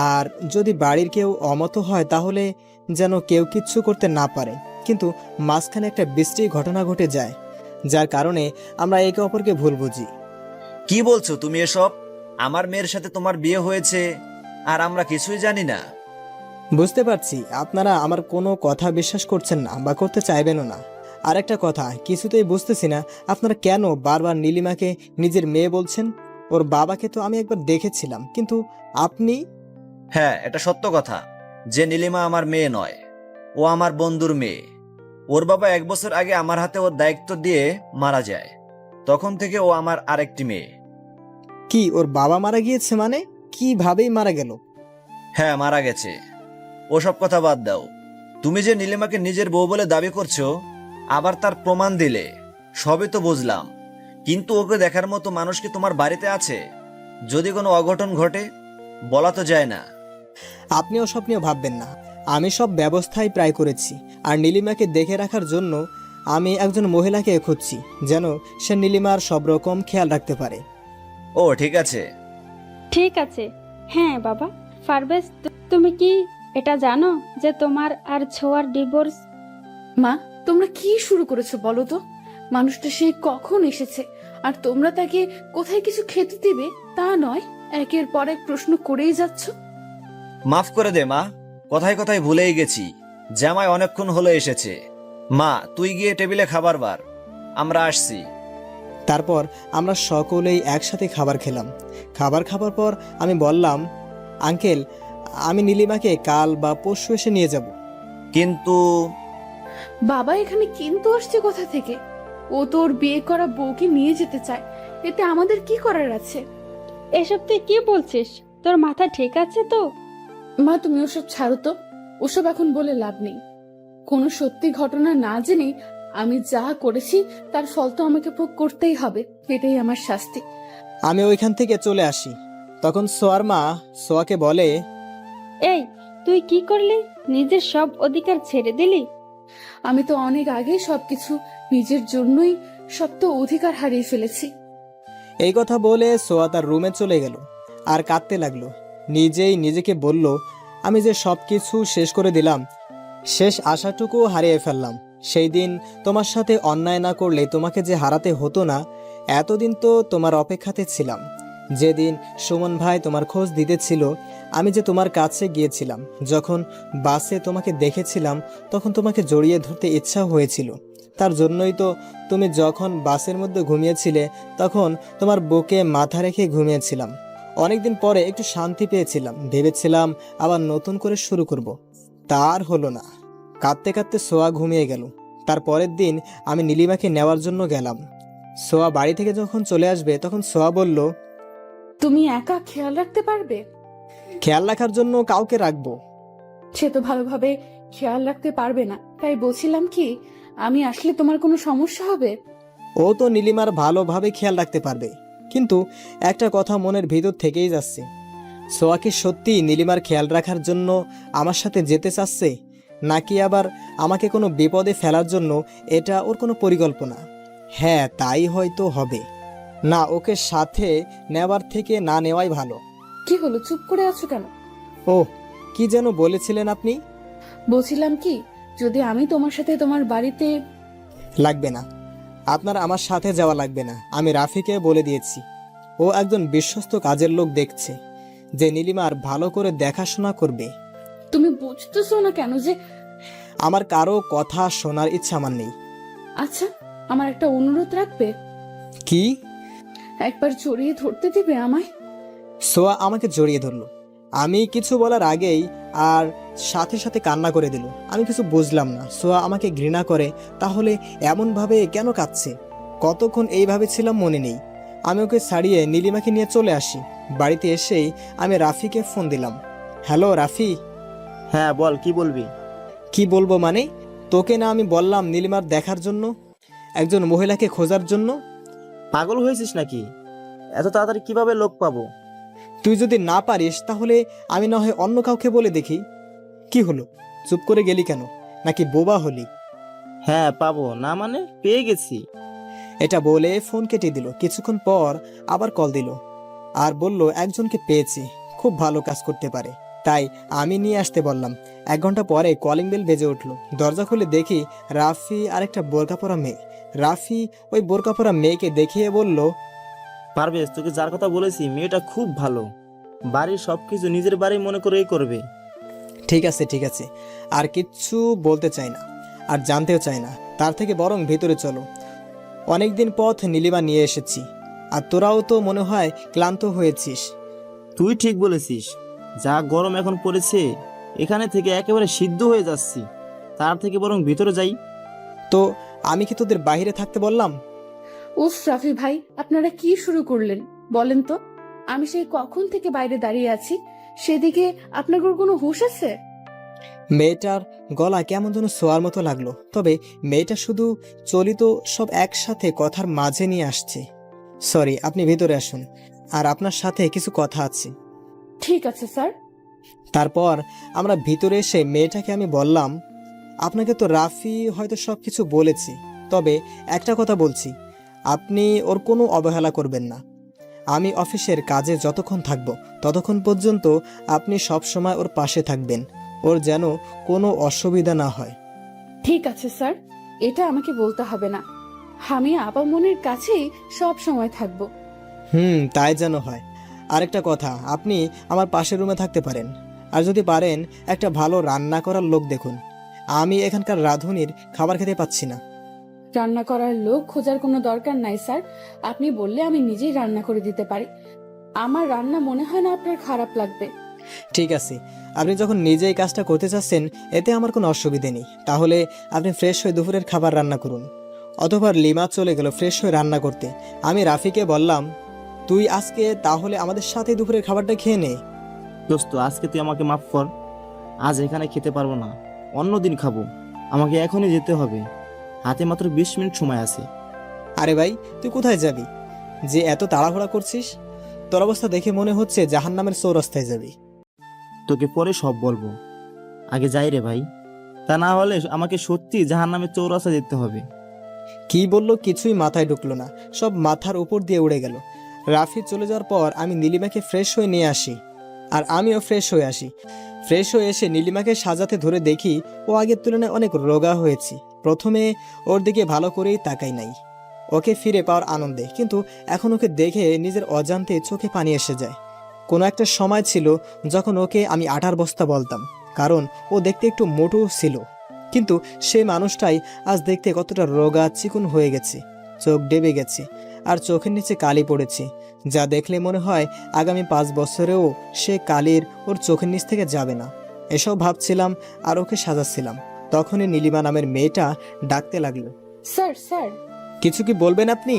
আর যদি বাড়ির কেউ অমত হয় তাহলে যেন কেউ কিচ্ছু করতে না পারে। কিন্তু মাঝখানে একটা বৃষ্টির ঘটনা ঘটে যায়, যার কারণে আমরা একে অপরকে ভুল বুঝি। কি বলছো তুমি এসব? আমার মেয়ের সাথে তোমার বিয়ে হয়েছে আর আমরা কিছুই জানি না? বুঝতে পারছি আপনারা আমার কোনো কথা বিশ্বাস করছেন না বা করতে চাইবেনও না। আর একটা কথা কিছুতেই বুঝতেছি না, আপনারা কেন বারবার নীলিমাকে নিজের মেয়ে বলছেন? ওর বাবাকে তো আমি একবার দেখেছিলাম, কিন্তু আপনি। হ্যাঁ, এটা সত্য কথা যে নীলিমা আমার মেয়ে নয়, ও আমার বন্ধুর মেয়ে। ওর বাবা 1 বছর আগে আমার হাতে ওর দায়িত্ব দিয়ে মারা যায়, তখন থেকে ও আমার আরেকটি মেয়ে। কি ওর বাবা মারা গিয়েছে? মানে কিভাবেই মারা গেল? হ্যাঁ, মারা গেছে। ওসব কথা বাদ দাও। তুমি যে নীলিমাকে নিজের বউ বলে দাবি করছো, আবার তার প্রমাণ দিলে, সবই তো বুঝলাম, কিন্তু ওকে দেখার মতো মানুষ কি তোমার বাড়িতে আছে? যদি কোনো অঘটন ঘটে, বলা তো যায় না। আপনি ওসব নিয়ে ভাববেন না, আমি সব ব্যবস্থাই প্রায় করেছি। আর নীলিমাকে দেখে রাখার জন্য আমি একজন মহিলাকে খুঁজছি, যেন সে নীলিমার সব রকম খেয়াল রাখতে পারে। ও ঠিক আছে। ঠিক আছে। হ্যাঁ বাবা, পারভেজ, তুমি কি এটা জানো যে তোমার আর ছোঁয়ার ডিভোর্স? মা, তোমরা কি শুরু করেছো বলো তো? মানুষটা সে কখন এসেছে, আর তোমরা তাকে কোথায় কিছু খেতে দিবে তা নয়, একের পর এক প্রশ্ন করেই যাচ্ছ। মাফ করে দে মা, কথায় কথায় ভুলেই গেছি। জামাই অনেকক্ষণ হলো এসেছে। মা, তুই গিয়ে টেবিলে খাবার বার, আমরা আসছি। তারপর আমরা সকলেই একসাথে খাবার খেলাম। খাবার খাবার পর আমি বললাম, আঙ্কেল, আমি নীলিমাকে কাল বা পরশু এসে নিয়ে যাব। কিন্তু বাবা এখানে কিন্তু আসছে কোথা থেকে? ও তোর বিয়ে করা বউকে নিয়ে যেতে চায়, এতে আমাদের কি করার আছে? এসব তুই কি বলছিস? তোর মাথা ঠিক আছে তো? মা, তুমি ওসব ছাড়ো তো, ওসব এখন বলে লাভ নেই। কোনো সত্যি ঘটনা না জেনে আমি যা করেছি তার ফল তো আমাকে ভোগ করতেই হবে, এটাই আমার শাস্তি। আমি ওইখান থেকে চলে আসি। তখন সোয়ার মা সোয়াকে বলে, এই, তুই কি করলি? নিজের সব অধিকার ছেড়ে দিলি? আমি তো অনেক আগেই সবকিছু নিজের জন্যই সব তো অধিকার হারিয়ে ফেলেছি। এই কথা বলে সোয়া তার রুমে চলে গেল আর কাঁদতে লাগলো। নিজেই নিজেকে বলল, আমি যে সব কিছু শেষ করে দিলাম, শেষ আশাটুকু হারিয়ে ফেললাম। সেই দিন তোমার সাথে অন্যায় না করলে তোমাকে যে হারাতে হতো না, এতদিন তো তোমার অপেক্ষাতে ছিলাম। যেদিন সুমন ভাই তোমার খোঁজ দিতেছিল, আমি যে তোমার কাছে গিয়েছিলাম, যখন বাসে তোমাকে দেখেছিলাম তখন তোমাকে জড়িয়ে ধরতে ইচ্ছা হয়েছিল। তার জন্যই তো তুমি যখন বাসের মধ্যে ঘুমিয়েছিলে তখন তোমার বুকে মাথা রেখে ঘুমিয়েছিলাম। অনেকদিন পরে একটু শান্তি পেয়েছিলাম, ভেবেছিলাম আবার নতুন করে শুরু করব। তার হলো না। কাঁদতে কাঁদতে সোয়া ঘুমিয়ে গেল। তার পরের দিন আমি নীলিমাকে নেওয়ার জন্য গেলাম। সোয়া বাড়ি থেকে যখন চলে আসবে তখন সোয়া বলল, তুমি একা খেয়াল রাখতে পারবে? খেয়াল রাখার জন্য কাউকে রাখবো। সে তো ভালোভাবে খেয়াল রাখতে পারবে না, তাই বলছিলাম কি আমি আসলে তোমার কোনো সমস্যা হবে? ও তো নীলিমার ভালোভাবে খেয়াল রাখতে পারবে, কিন্তু একটা কথা মনের ভিতর থেকেই যাচ্ছে। সোয়া কি সত্যি নীলিমার খেয়াল রাখার জন্য আমার সাথে যেতে চাচ্ছে, নাকি আবার আমাকে কোনো বিপদে ফেলার জন্য এটা ওর কোনো পরিকল্পনা? হ্যাঁ, তাই হয়তো হবে। না, ওকে সাথে নেওয়ার থেকে না নেওয়াই ভালো। কি হলো, চুপ করে আছো কেন? ও, কি যেন বলেছিলেন আপনি? বলছিলাম কি, যদি আমি তোমার সাথে তোমার বাড়িতে... লাগবে না, আপনার আমার সাথে যাওয়া লাগবে না। আমি রাফিকে বলে দিয়েছি। ও একজন বিশ্বস্ত কাজের লোক দেখছে, যে নীলিমার ভালো করে দেখাশোনা করবে। তুমি বুঝতেছো না কেন যে... আমার কারো কথা শোনার ইচ্ছা আমার নেই। আচ্ছা, আমার একটা অনুরোধ রাখবে? কি? একবার জড়িয়ে ধরতে দিবে আমায়? সোয়া আমাকে জড়িয়ে ধরলো। আমি কিছু বলার আগেই আর সাথে সাথে কান্না করে দিল। আমি কিছু বুঝলাম না। সোয়া আমাকে ঘৃণা করে, তাহলে এমনভাবে কেন কাঁদছে? কতক্ষণ এইভাবে ছিলাম মনে নেই। আমি ওকে ছাড়িয়ে নীলিমাকে নিয়ে চলে আসি। বাড়িতে এসেই আমি রাফিকে ফোন দিলাম। হ্যালো রাফি। হ্যাঁ বল, কি বলবি? কি বলবো মানে? তোকে না আমি বললাম নীলিমার দেখার জন্য, একজন মহিলাকে খোঁজার জন্য? পাগল হয়েছিস নাকি? এত তাড়াতাড়ি কিভাবে লোক পাবো? তুই যদি না পারিস তাহলে আমি না হয় অন্য কাউকে বলে দেখি। কি হলো, চুপ করে গেলি কেন? নাকি বোবা হলি? হ্যাঁ পাবো না মানে, পেয়ে গেছি। এটা বলে ফোন কেটে দিল। কিছুক্ষণ পর আবার কল দিল আর বলল একজনকে পেয়েছি, খুব ভালো কাজ করতে পারে, তাই আমি নিয়ে আসতে বললাম। 1 ঘন্টা পরে কলিং বেল বেজে উঠলো। দরজা খুলে দেখি রাফি আর একটা বোরকা পরা মেয়ে। রাফি ওই বোরকা পরা মেয়েকে দেখিয়ে বলল, পারভেজ, তোকে যার কথা বলেছি মেয়েটা খুব ভালো, বাড়ির সবকিছু নিজের বাড়ি মনে করেই করবে। ঠিক আছে ঠিক আছে, আর কিচ্ছু বলতে চাই না, আর জানতেও চাই না। তার থেকে বরং ভেতরে চলো। অনেকদিন পথ নীলিমা নিয়ে এসেছি, আর তোরাও তো মনে হয় ক্লান্ত হয়েছিস। তুই ঠিক বলেছিস, যা গরম এখন পড়েছে, এখানে থেকে একেবারে সিদ্ধ হয়ে যাচ্ছি। তার থেকে বরং ভিতরে যাই। তো আমি কি তোদের বাইরে থাকতে বললাম? উফ রাফি ভাই, আপনারা কি শুরু করলেন বলেন তো? আমি সেই কখন থেকে বাইরে দাঁড়িয়ে আছি, সেদিকে আপনার কোনো হুঁশ আছে? মেয়েটার গলা কেমন যেন সোয়ার মতো লাগলো, তবে মেয়েটা শুধু চলিত সব একসাথে কথার মাঝে নিয়ে আসছে। সরি, আপনি ভেতরে আসুন, আর আপনার সাথে কিছু কথা আছে। ঠিক আছে স্যার। তারপর আমরা ভিতরে এসে মেয়েটাকে আমি বললাম, আপনাকে তো রাফি হয়তো সব কিছু বলেছি, তবে একটা কথা বলছি, আপনি ওর কোনো অবহেলা করবেন না। আমি অফিসের কাজে যতক্ষণ থাকব ততক্ষণ পর্যন্ত আপনি সব সময় ওর পাশে থাকবেন, ওর যেন কোনো অসুবিধা না হয়। ঠিক আছে স্যার, এটা আমাকে বলতে হবে না। আমি আপামনির কাছেই সব সময় থাকবো। তাই যেন হয়। আরেকটা কথা, আপনি আমার পাশের রুমে থাকতে পারেন, আর যদি পারেন একটা ভালো রান্না করার লোক দেখুন। আমি এখানকার রাঁধুনির খাবার খেতে পাচ্ছি না। রান্না করার লোক খোঁজার কোনো দরকার নাই স্যার, আপনি বললে আমি নিজেই রান্না করে দিতে পারি। আমার রান্না মনে হয় না আপনার খারাপ লাগবে। ঠিক আছে, আপনি যখন নিজেই কাজটা করতে চাচ্ছেন এতে আমার কোনো অসুবিধে নেই। তাহলে আপনি ফ্রেশ হয়ে দুপুরের খাবার রান্না করুন। অথবা লিমা চলে গেল ফ্রেশ হয়ে রান্না করতে। আমি রাফিকে বললাম, তুই আজকে তাহলে আমাদের সাথে দুপুরের খাবারটা খেয়ে নে। দোস্ত, আজকে তুই আমাকে মাফ কর, আজ এখানে খেতে পারবো না, অন্য দিন খাবো। আমাকে এখনই যেতে হবে, হাতে মাত্র 20 মিনিট সময় আছে। আরে ভাই, তুই কোথায় যাবি যে এত তাড়াহুড়া করছিস? তোর অবস্থা দেখে মনে হচ্ছে জাহান্নামের চৌরাস্তায় যাবি। তোকে পরে সব বলবো, আগে যাই রে ভাই, তা না হলে আমাকে সত্যি জাহান্নামের চৌরাস্তা যেতে হবে। কি বললো কিছুই মাথায় ঢুকলো না, সব মাথার উপর দিয়ে উড়ে গেল। রাফি চলে যাওয়ার পর আমি নীলিমাকে ফ্রেশ হয়ে নিয়ে আসি, আর আমিও ফ্রেশ হয়ে আসি। ফ্রেশ হয়ে এসে নীলিমাকে সাজাতে ধরে দেখি ও আগের তুলনায় অনেক রোগা হয়েছে। প্রথমে ওর দিকে ভালো করেই তাকাই নাই, ওকে ফিরে পাওয়ার আনন্দে, কিন্তু এখন ওকে দেখে নিজের অজান্তে চোখে পানি এসে যায়। কোনো একটা সময় ছিল যখন ওকে আমি আটার বস্তা বলতাম, কারণ ও দেখতে একটু মোটু ছিল, কিন্তু সেই মানুষটাই আজ দেখতে কতটা রোগা চিকন হয়ে গেছে, চোখ ডেবে গেছে আর চোখের নিচে কালি পড়েছে, যা দেখলে মনে হয় আগামী 5 বছরেও সে কালির ওর চোখের নিচ থেকে যাবে না। এসব ভাবছিলাম আর ওকে সাজাচ্ছিলাম, তখনই নীলিমা নামের মেয়েটা ডাকতে লাগলো। Sir sir. কিছু কি বলবেন আপনি?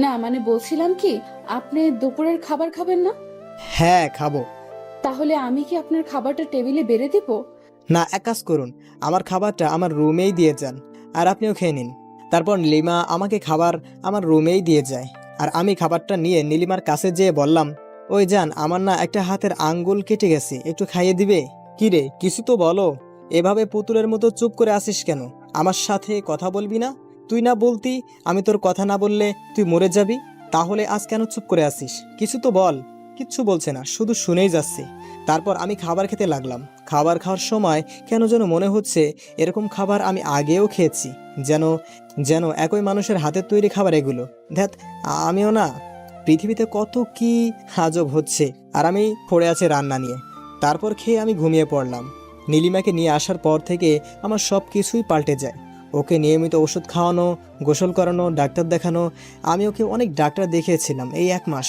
না মানে বলছিলাম কি, আপনি দুপুরের খাবার খাবেন না? হ্যাঁ খাবো। তাহলে আমি কি আপনার খাবারটা টেবিলে বেড়ে দিব? না, এক কাজ করুন, আমার খাবারটা আমার রুমেই দিয়ে যান আর আপনিও খেয়ে নিন। তারপর নীলিমা আমাকে খাবার আমার রুমেই দিয়ে যায়, আর আমি খাবারটা নিয়ে নীলিমার কাছে যেয়ে বললাম, ওই জান, আমার না একটা হাতের আঙ্গুল কেটে গেছে, একটু খাইয়ে দিবে? কি রে, কিছু তো বলো। এভাবে পুতুলের মতো চুপ করে আসিস কেন? আমার সাথে কথা বলবি না? তুই না বলতি আমি তোর কথা না বললে তুই মরে যাবি, তাহলে আজ কেন চুপ করে আসিস? কিছু তো বল। কিচ্ছু বলছে না, শুধু শুনেই যাচ্ছে। তারপর আমি খাবার খেতে লাগলাম। খাবার খাওয়ার সময় কেন যেন মনে হচ্ছে এরকম খাবার আমি আগেও খেয়েছি, যেন যেন একই মানুষের হাতের তৈরি খাবার এগুলো। ধ্যাত, আমিও না, পৃথিবীতে কত কি আজব হচ্ছে, আর আমি পড়ে আছে রান্না নিয়ে। তারপর খেয়ে আমি ঘুমিয়ে পড়লাম। নীলিমাকে নিয়ে আসার পর থেকে আমার সব কিছুই পাল্টে যায়। ওকে নিয়মিত ওষুধ খাওয়ানো, গোসল করানো, ডাক্তার দেখানো। আমি ওকে অনেক ডাক্তার দেখিয়েছিলাম এই 1 মাস,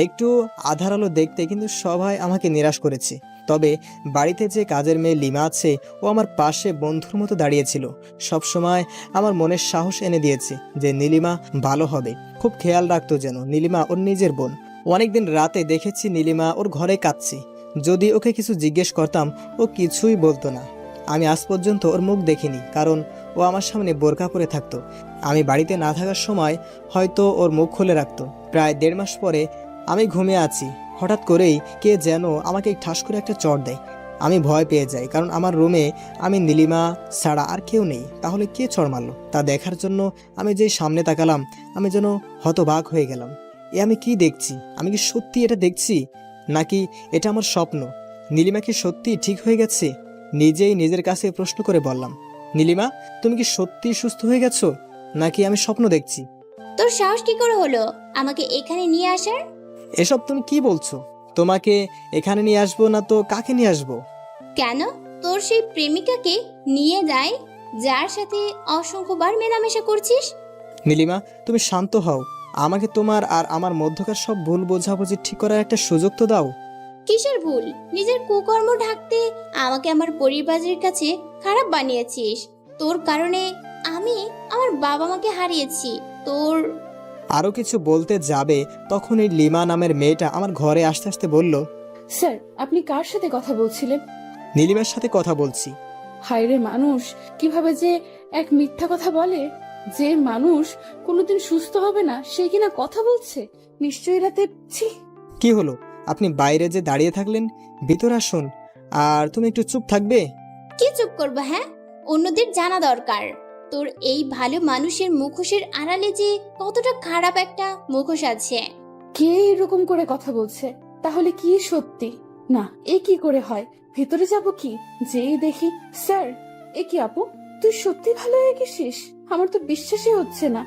একটু আধার আলো দেখতে, কিন্তু সবাই আমাকে নিরাশ করেছে। তবে বাড়িতে যে কাজের মেয়ে লিমা আছে, ও আমার পাশে বন্ধুর মতো দাঁড়িয়েছিল, সবসময় আমার মনের সাহস এনে দিয়েছে যে নীলিমা ভালো হবে। খুব খেয়াল রাখতো যেন নীলিমা ওর নিজের বোন। অনেকদিন রাতে দেখেছি নীলিমা ওর ঘরে কাঁদছে, যদি ওকে কিছু জিজ্ঞেস করতাম ও কিছুই বলতো না। আমি আজ পর্যন্ত ওর মুখ দেখিনি, কারণ ও আমার সামনে বোরকা পরে থাকতো। আমি বাড়িতে না থাকার সময় হয়তো ওর মুখ খুলে রাখতো। প্রায় 1.5 মাস পরে আমি ঘুমিয়ে আছি, হঠাৎ করেই কে যেন আমাকে ঠাস করে একটা চড় দেয়। আমি ভয় পেয়ে যাই, কারণ আমার রুমে আমি নীলিমা ছাড়া আর কেউ নেই। তাহলে কে চড় মারলো তা দেখার জন্য আমি যেই সামনে তাকালাম, আমি যেন হতবাক হয়ে গেলাম। এ আমি কি দেখছি? আমি কি সত্যি এটা দেখছি, নাকি এটা আমার স্বপ্ন? নীলিমা কি সত্যি ঠিক হয়ে গেছে? নিজেই নিজের কাছে প্রশ্ন করে বললাম, নীলিমা, তুমি কি সত্যি সুস্থ হয়ে গেছো, নাকি আমি স্বপ্ন দেখছি? তোর সাহস কি করে হলো আমাকে এখানে নিয়ে আসার? এসব তুমি কি বলছো? তোমাকে এখানে নিয়ে আসবো না তো কাকে নিয়ে আসবো? কেন? তোর সেই প্রেমিকাকে নিয়ে যায় যার সাথে অসংখ্যবার মেলামেশা করছিস। নীলিমা, তুমি শান্ত হও। আমাকে তোমার আর আমার মধ্যকার সব ভুল বোঝাবুঝি ঠিক করার একটা সুযোগ তো দাও। কিসের ভুল? নিজের কুকর্ম ঢাকতে আমাকে আমার পরিবারের কাছে খারাপ বানিয়েছিস। তোর কারণে আমি আমার বাবা মাকে হারিয়েছি। তোর আরও কিছু বলতে যাবে, তখনই লিমা নামের মেয়েটা আমার ঘরে আসতে আসতে বলল, স্যার, আপনি কার সাথে কথা বলছিলেন? নীলিমার সাথে কথা বলছি। হায়রে মানুষ, কিভাবে যে এক মিথ্যা কথা বলে! যে মানুষ কোনোদিন সুস্থ হবে না সে কিনা কথা বলছে। নিশ্চয়ই রাতে ছি। কি হলো? আপনি বাইরে যে দাঁড়িয়ে থাকলেন, ভিতরে আসুন। আর তুমি একটু চুপ থাকবে? কি চুপ করবো? হ্যাঁ, অন্যদের জানা দরকার তোর এই ভালো মানুষের মুখোশের আড়ালে যে কতটা খারাপ একটা মুখোশ আছে। কে এরকম করে কথা বলছে? তাহলে কি সত্যি? না, এ কি করে হয়? ভিতরে যাব কি? যেই দেখি, স্যার, এ কি আপু, তুই সত্যি ভালো হয়ে গেছিস? আমার তো বিশ্বাসই হচ্ছে না।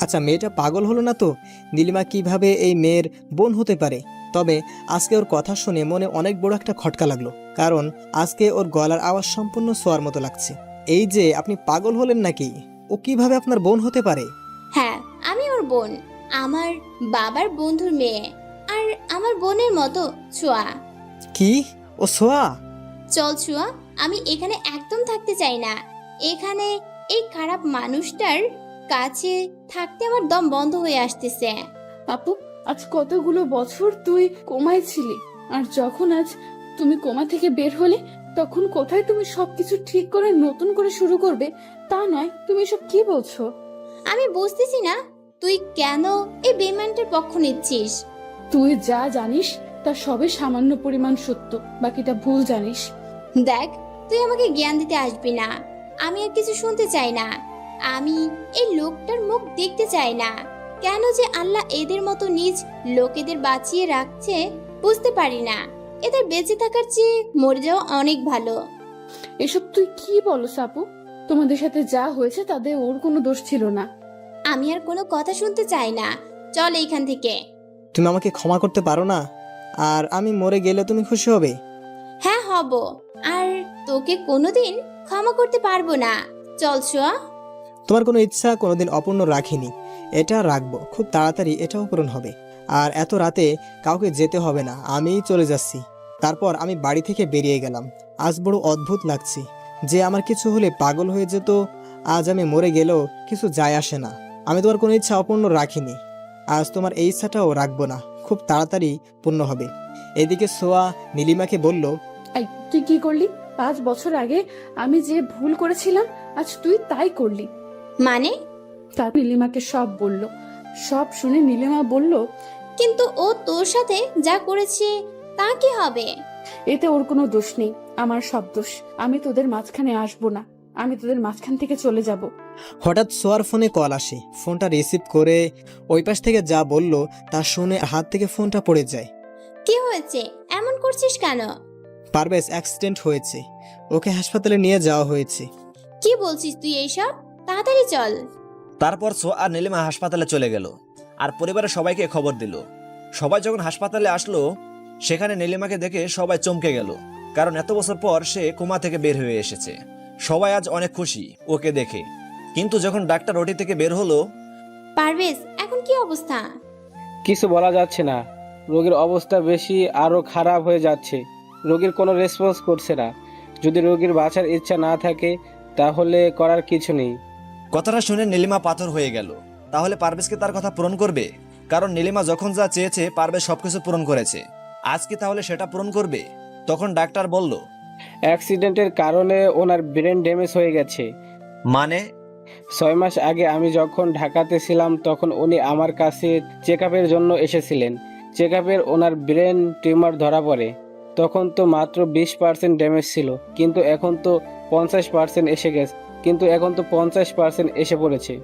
আচ্ছা, মেয়েটা পাগল হলো না তো? নীলিমা কিভাবে এই মেয়ের বোন হতে পারে? তবে আজকে ওর কথা শুনে মনে অনেক বড় একটা খটকা লাগলো, কারণ আজকে ওর গলার আওয়াজ সম্পূর্ণ শোয়ার মতো লাগছে। এই যে আপনি পাগল হলেন নাকি? ও কিভাবে আপনার বোন হতে পারে? হ্যাঁ, আমি ওর বোন, আমার বাবার বন্ধুর মেয়ে, আর আমার বোনের মতো ছোঁয়া। কি? ও সোয়া? চল ছোঁয়া, আমি এখানে একদম থাকতে চাই না। এখানে এই খারাপ মানুষটার কাছে থাকতে আমার দম বন্ধ হয়ে আসতেছে। আপু, আজ কতগুলো বছর তুই কোমায় ছিলি, আর যখন আজ তুমি কোমা থেকে বের হলে, তখন কোথায় তুমি সবকিছু ঠিক করে নতুন করে শুরু করবে তা নয়। তুমি এসব কি বলছো? আমি বুঝতেছি না তুই কেন এই বেইমানটার পক্ষ নিচ্ছিস। তুই যা জানিস তা সবে সামান্য পরিমাণ সত্য, বাকিটা ভুল জানিস। দেখ, তুই আমাকে জ্ঞান দিতে আসবি না। আমি আর কিছু শুনতে চাই না। আমি এই লোকটার মুখ দেখতে চাই না। কেন যে আল্লাহ এদের মতো নিজ লোকেদের বাঁচিয়ে রাখছে বুঝতে পারি না। এদের বেঁচে থাকার চেয়ে মরে যাওয়া অনেক ভালো। এসব তুই কি বলো সাপু? তোমাদের সাথে যা হয়েছে তাতে ওর কোনো দোষ ছিল না। আমি আর কোনো কথা শুনতে চাই না, চল এইখান থেকে। তুমি আমাকে ক্ষমা করতে পারো না? আর আমি মরে গেলে তুমি খুশি হবে? হ্যাঁ হব, আর তোকে কোনোদিন ক্ষমা করতে পারবো না। চল ছোঁয়া। তোমার কোনো ইচ্ছা কোনোদিন অপূর্ণ রাখিনি, এটা রাখবো, খুব তাড়াতাড়ি এটাও পূরণ হবে। আর এত রাতে কাউকে যেতে হবে না, আমিই চলে যাচ্ছি। তারপর আমি বাড়ি থেকে বেরিয়ে গেলাম। আজ বড় অদ্ভুত লাগছে, যে আমার কিছু হলে পাগল হয়ে যেত, আজ আমি মরে গেলেও কিছু যায় আসে না। আমি তোমার কোনো ইচ্ছা অপূর্ণ রাখিনি, আজ তোমার এই ইচ্ছাটাও রাখবো না, খুব তাড়াতাড়ি পূর্ণ হবে। এদিকে সোয়া নীলিমাকে বলল, এই তুই কি করলি? 5 বছর আগে আমি যে ভুল করেছিলাম আজ তুই তাই করলি। মানে? তার নীলিমাকে সব বলল। সব শুনে নীলিমা বলল, কিন্তু ও তোর সাথে যা করেছে তা কি হবে? এতে ওর কোনো দোষ নেই, আমার সব দোষ। আমি তোদের মাঝখানে আসবো না, আমি তোদের মাঝখান থেকে চলে যাব। হঠাৎ সোয়ার ফোনে কল আসে। ফোনটা রিসিভ করে ওই পাশ থেকে যা বলল তা শুনে হাত থেকে ফোনটা পড়ে যায়। কি হয়েছে? এমন করছিস কেন? পারভেজ অ্যাক্সিডেন্ট হয়েছে, ওকে হাসপাতালে নিয়ে যাওয়া হয়েছে। কি বলছিস তুই এইসব? তাড়াতাড়ি চল। তারপর সোয়া আর নীলিমা হাসপাতালে চলে গেল আর পরিবারের সবাইকে খবর দিল। সবাই যখন হাসপাতালে আসলো, সেখানে নীলিমাকে দেখে সবাই চমকে গেল, কারণ এত বছর পর সে কোমা থেকে বের হয়ে এসেছে। সবাই আজ অনেক খুশি ওকে দেখে। কিন্তু যখন ডাক্তার ওটি থেকে বের হলো, পারভেজ, এখন কি অবস্থা? কিছু বলা যাচ্ছে না, রোগীর অবস্থা বেশি আরও খারাপ হয়ে যাচ্ছে। রোগীর কোনো রেসপন্স করছে না। যদি রোগীর বাঁচার ইচ্ছা না থাকে তাহলে করার কিছু নেই। কথাটা শুনে নীলিমা পাথর হয়ে গেল। তাহলে পারভেজকে তার কথা পূরণ করবে? কারণ নীলিমা যখন যা চেয়েছে পারভেজ সবকিছু পূরণ করেছে। আজ কি তাহলে সেটা পূরণ করবে? তখন ডাক্তার বলল, অ্যাক্সিডেন্টের কারণে ওনার ব্রেন ড্যামেজ হয়ে গেছে। মানে? 6 মাস আগে আমি যখন ঢাকাতে ছিলাম তখন উনি আমার কাছে চেক আপের জন্য এসেছিলেন। চেক আপের ওনার ব্রেন টিউমার ধরা পড়ে। তখন তো মাত্র 20% ড্যামেজ ছিল, কিন্তু এখন তো 50% এসে গেছে, এখন তো 50% এসে পড়েছে।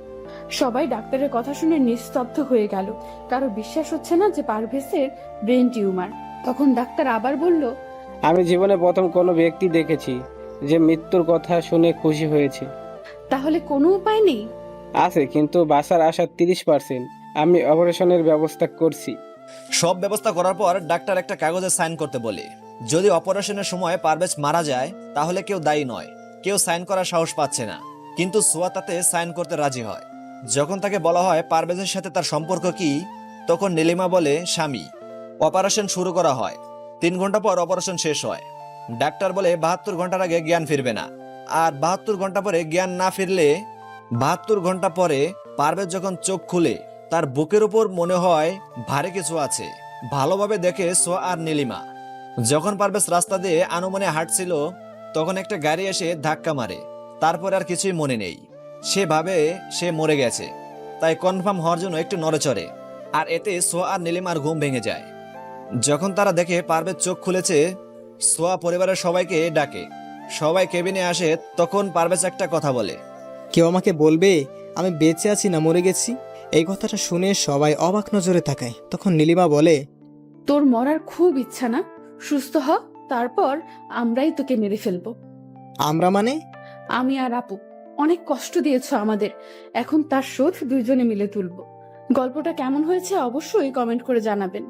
সবাই ডাক্তারের কথা শুনে নিস্তব্ধ হয়ে গেল। কারো বিশ্বাস হচ্ছে না যে পারভেজের ব্রেন টিউমার। তখন ডাক্তার আবার বলল, আমি জীবনে প্রথম কোনো ব্যক্তি দেখেছি যে মৃত্যুর কথা শুনে খুশি হয়েছে। তাহলে কোনো উপায় নেই? আছে, কিন্তু বাঁচার আশা 30%। আমি অপারেশনের ব্যবস্থা করছি। সব ব্যবস্থা করার পর ডাক্তার একটা কাগজে সাইন করতে বলে। যদি অপারেশনের সময় পারভেজ মারা যায় তাহলে কেউ দায়ী নয়, কেউ সাইন করার সাহস পাচ্ছে না। কিন্তু সোয়া তাতে সাইন করতে রাজি হয়। যখন তাকে বলা হয় পারভেজের সাথে তার সম্পর্ক কি, তখন নীলিমা বলে স্বামী। অপারেশন শুরু করা হয়। 3 ঘন্টা পর অপারেশন শেষ হয়। ডাক্তার বলে 72 ঘন্টার আগে জ্ঞান ফিরবে না। আর 72 ঘন্টা পরে জ্ঞান না ফিরলে 72 ঘন্টা পরে পারভেজ যখন চোখ খুলে তার বুকের উপর মনে হয় ভারী কিছু আছে। ভালোভাবে দেখে সোয়া আর নীলিমা। যখন পারভেজ রাস্তা দিয়ে আনুমানে হাঁটছিল তখন একটা গাড়ি এসে ধাক্কা মারে। তারপর আর কিছুই মনে নেই। সে ভাবে সে মরে গেছে, তাই কনফার্ম হওয়ার জন্য একটু নড়েচড়ে। আর এতে সোয়া আর নীলিমার ঘুম ভেঙে যায়। যখন তারা দেখে পারভেজ চোখ খুলেছে, সোয়া পরিবারের সবাইকে ডাকে। সবাই কেবিনে আসে। তখন পারভেজ একটা কথা বলে, কেউ আমাকে বলবে আমি বেঁচে আছি না মরে গেছি? এই কথাটা শুনে সবাই অবাক নজরে তাকায়। তখন নীলিমা বলে, তোর মরার খুব ইচ্ছা না? সুস্থ হ, তারপর আমরাই তোকে মেরে ফেলবো। আমরা মানে? আমি আর আপু। অনেক কষ্ট দিয়েছো আমাদের, এখন তার শোধ দুইজনে মিলে তুলবো। গল্পটা কেমন হয়েছে অবশ্যই কমেন্ট করে জানাবেন।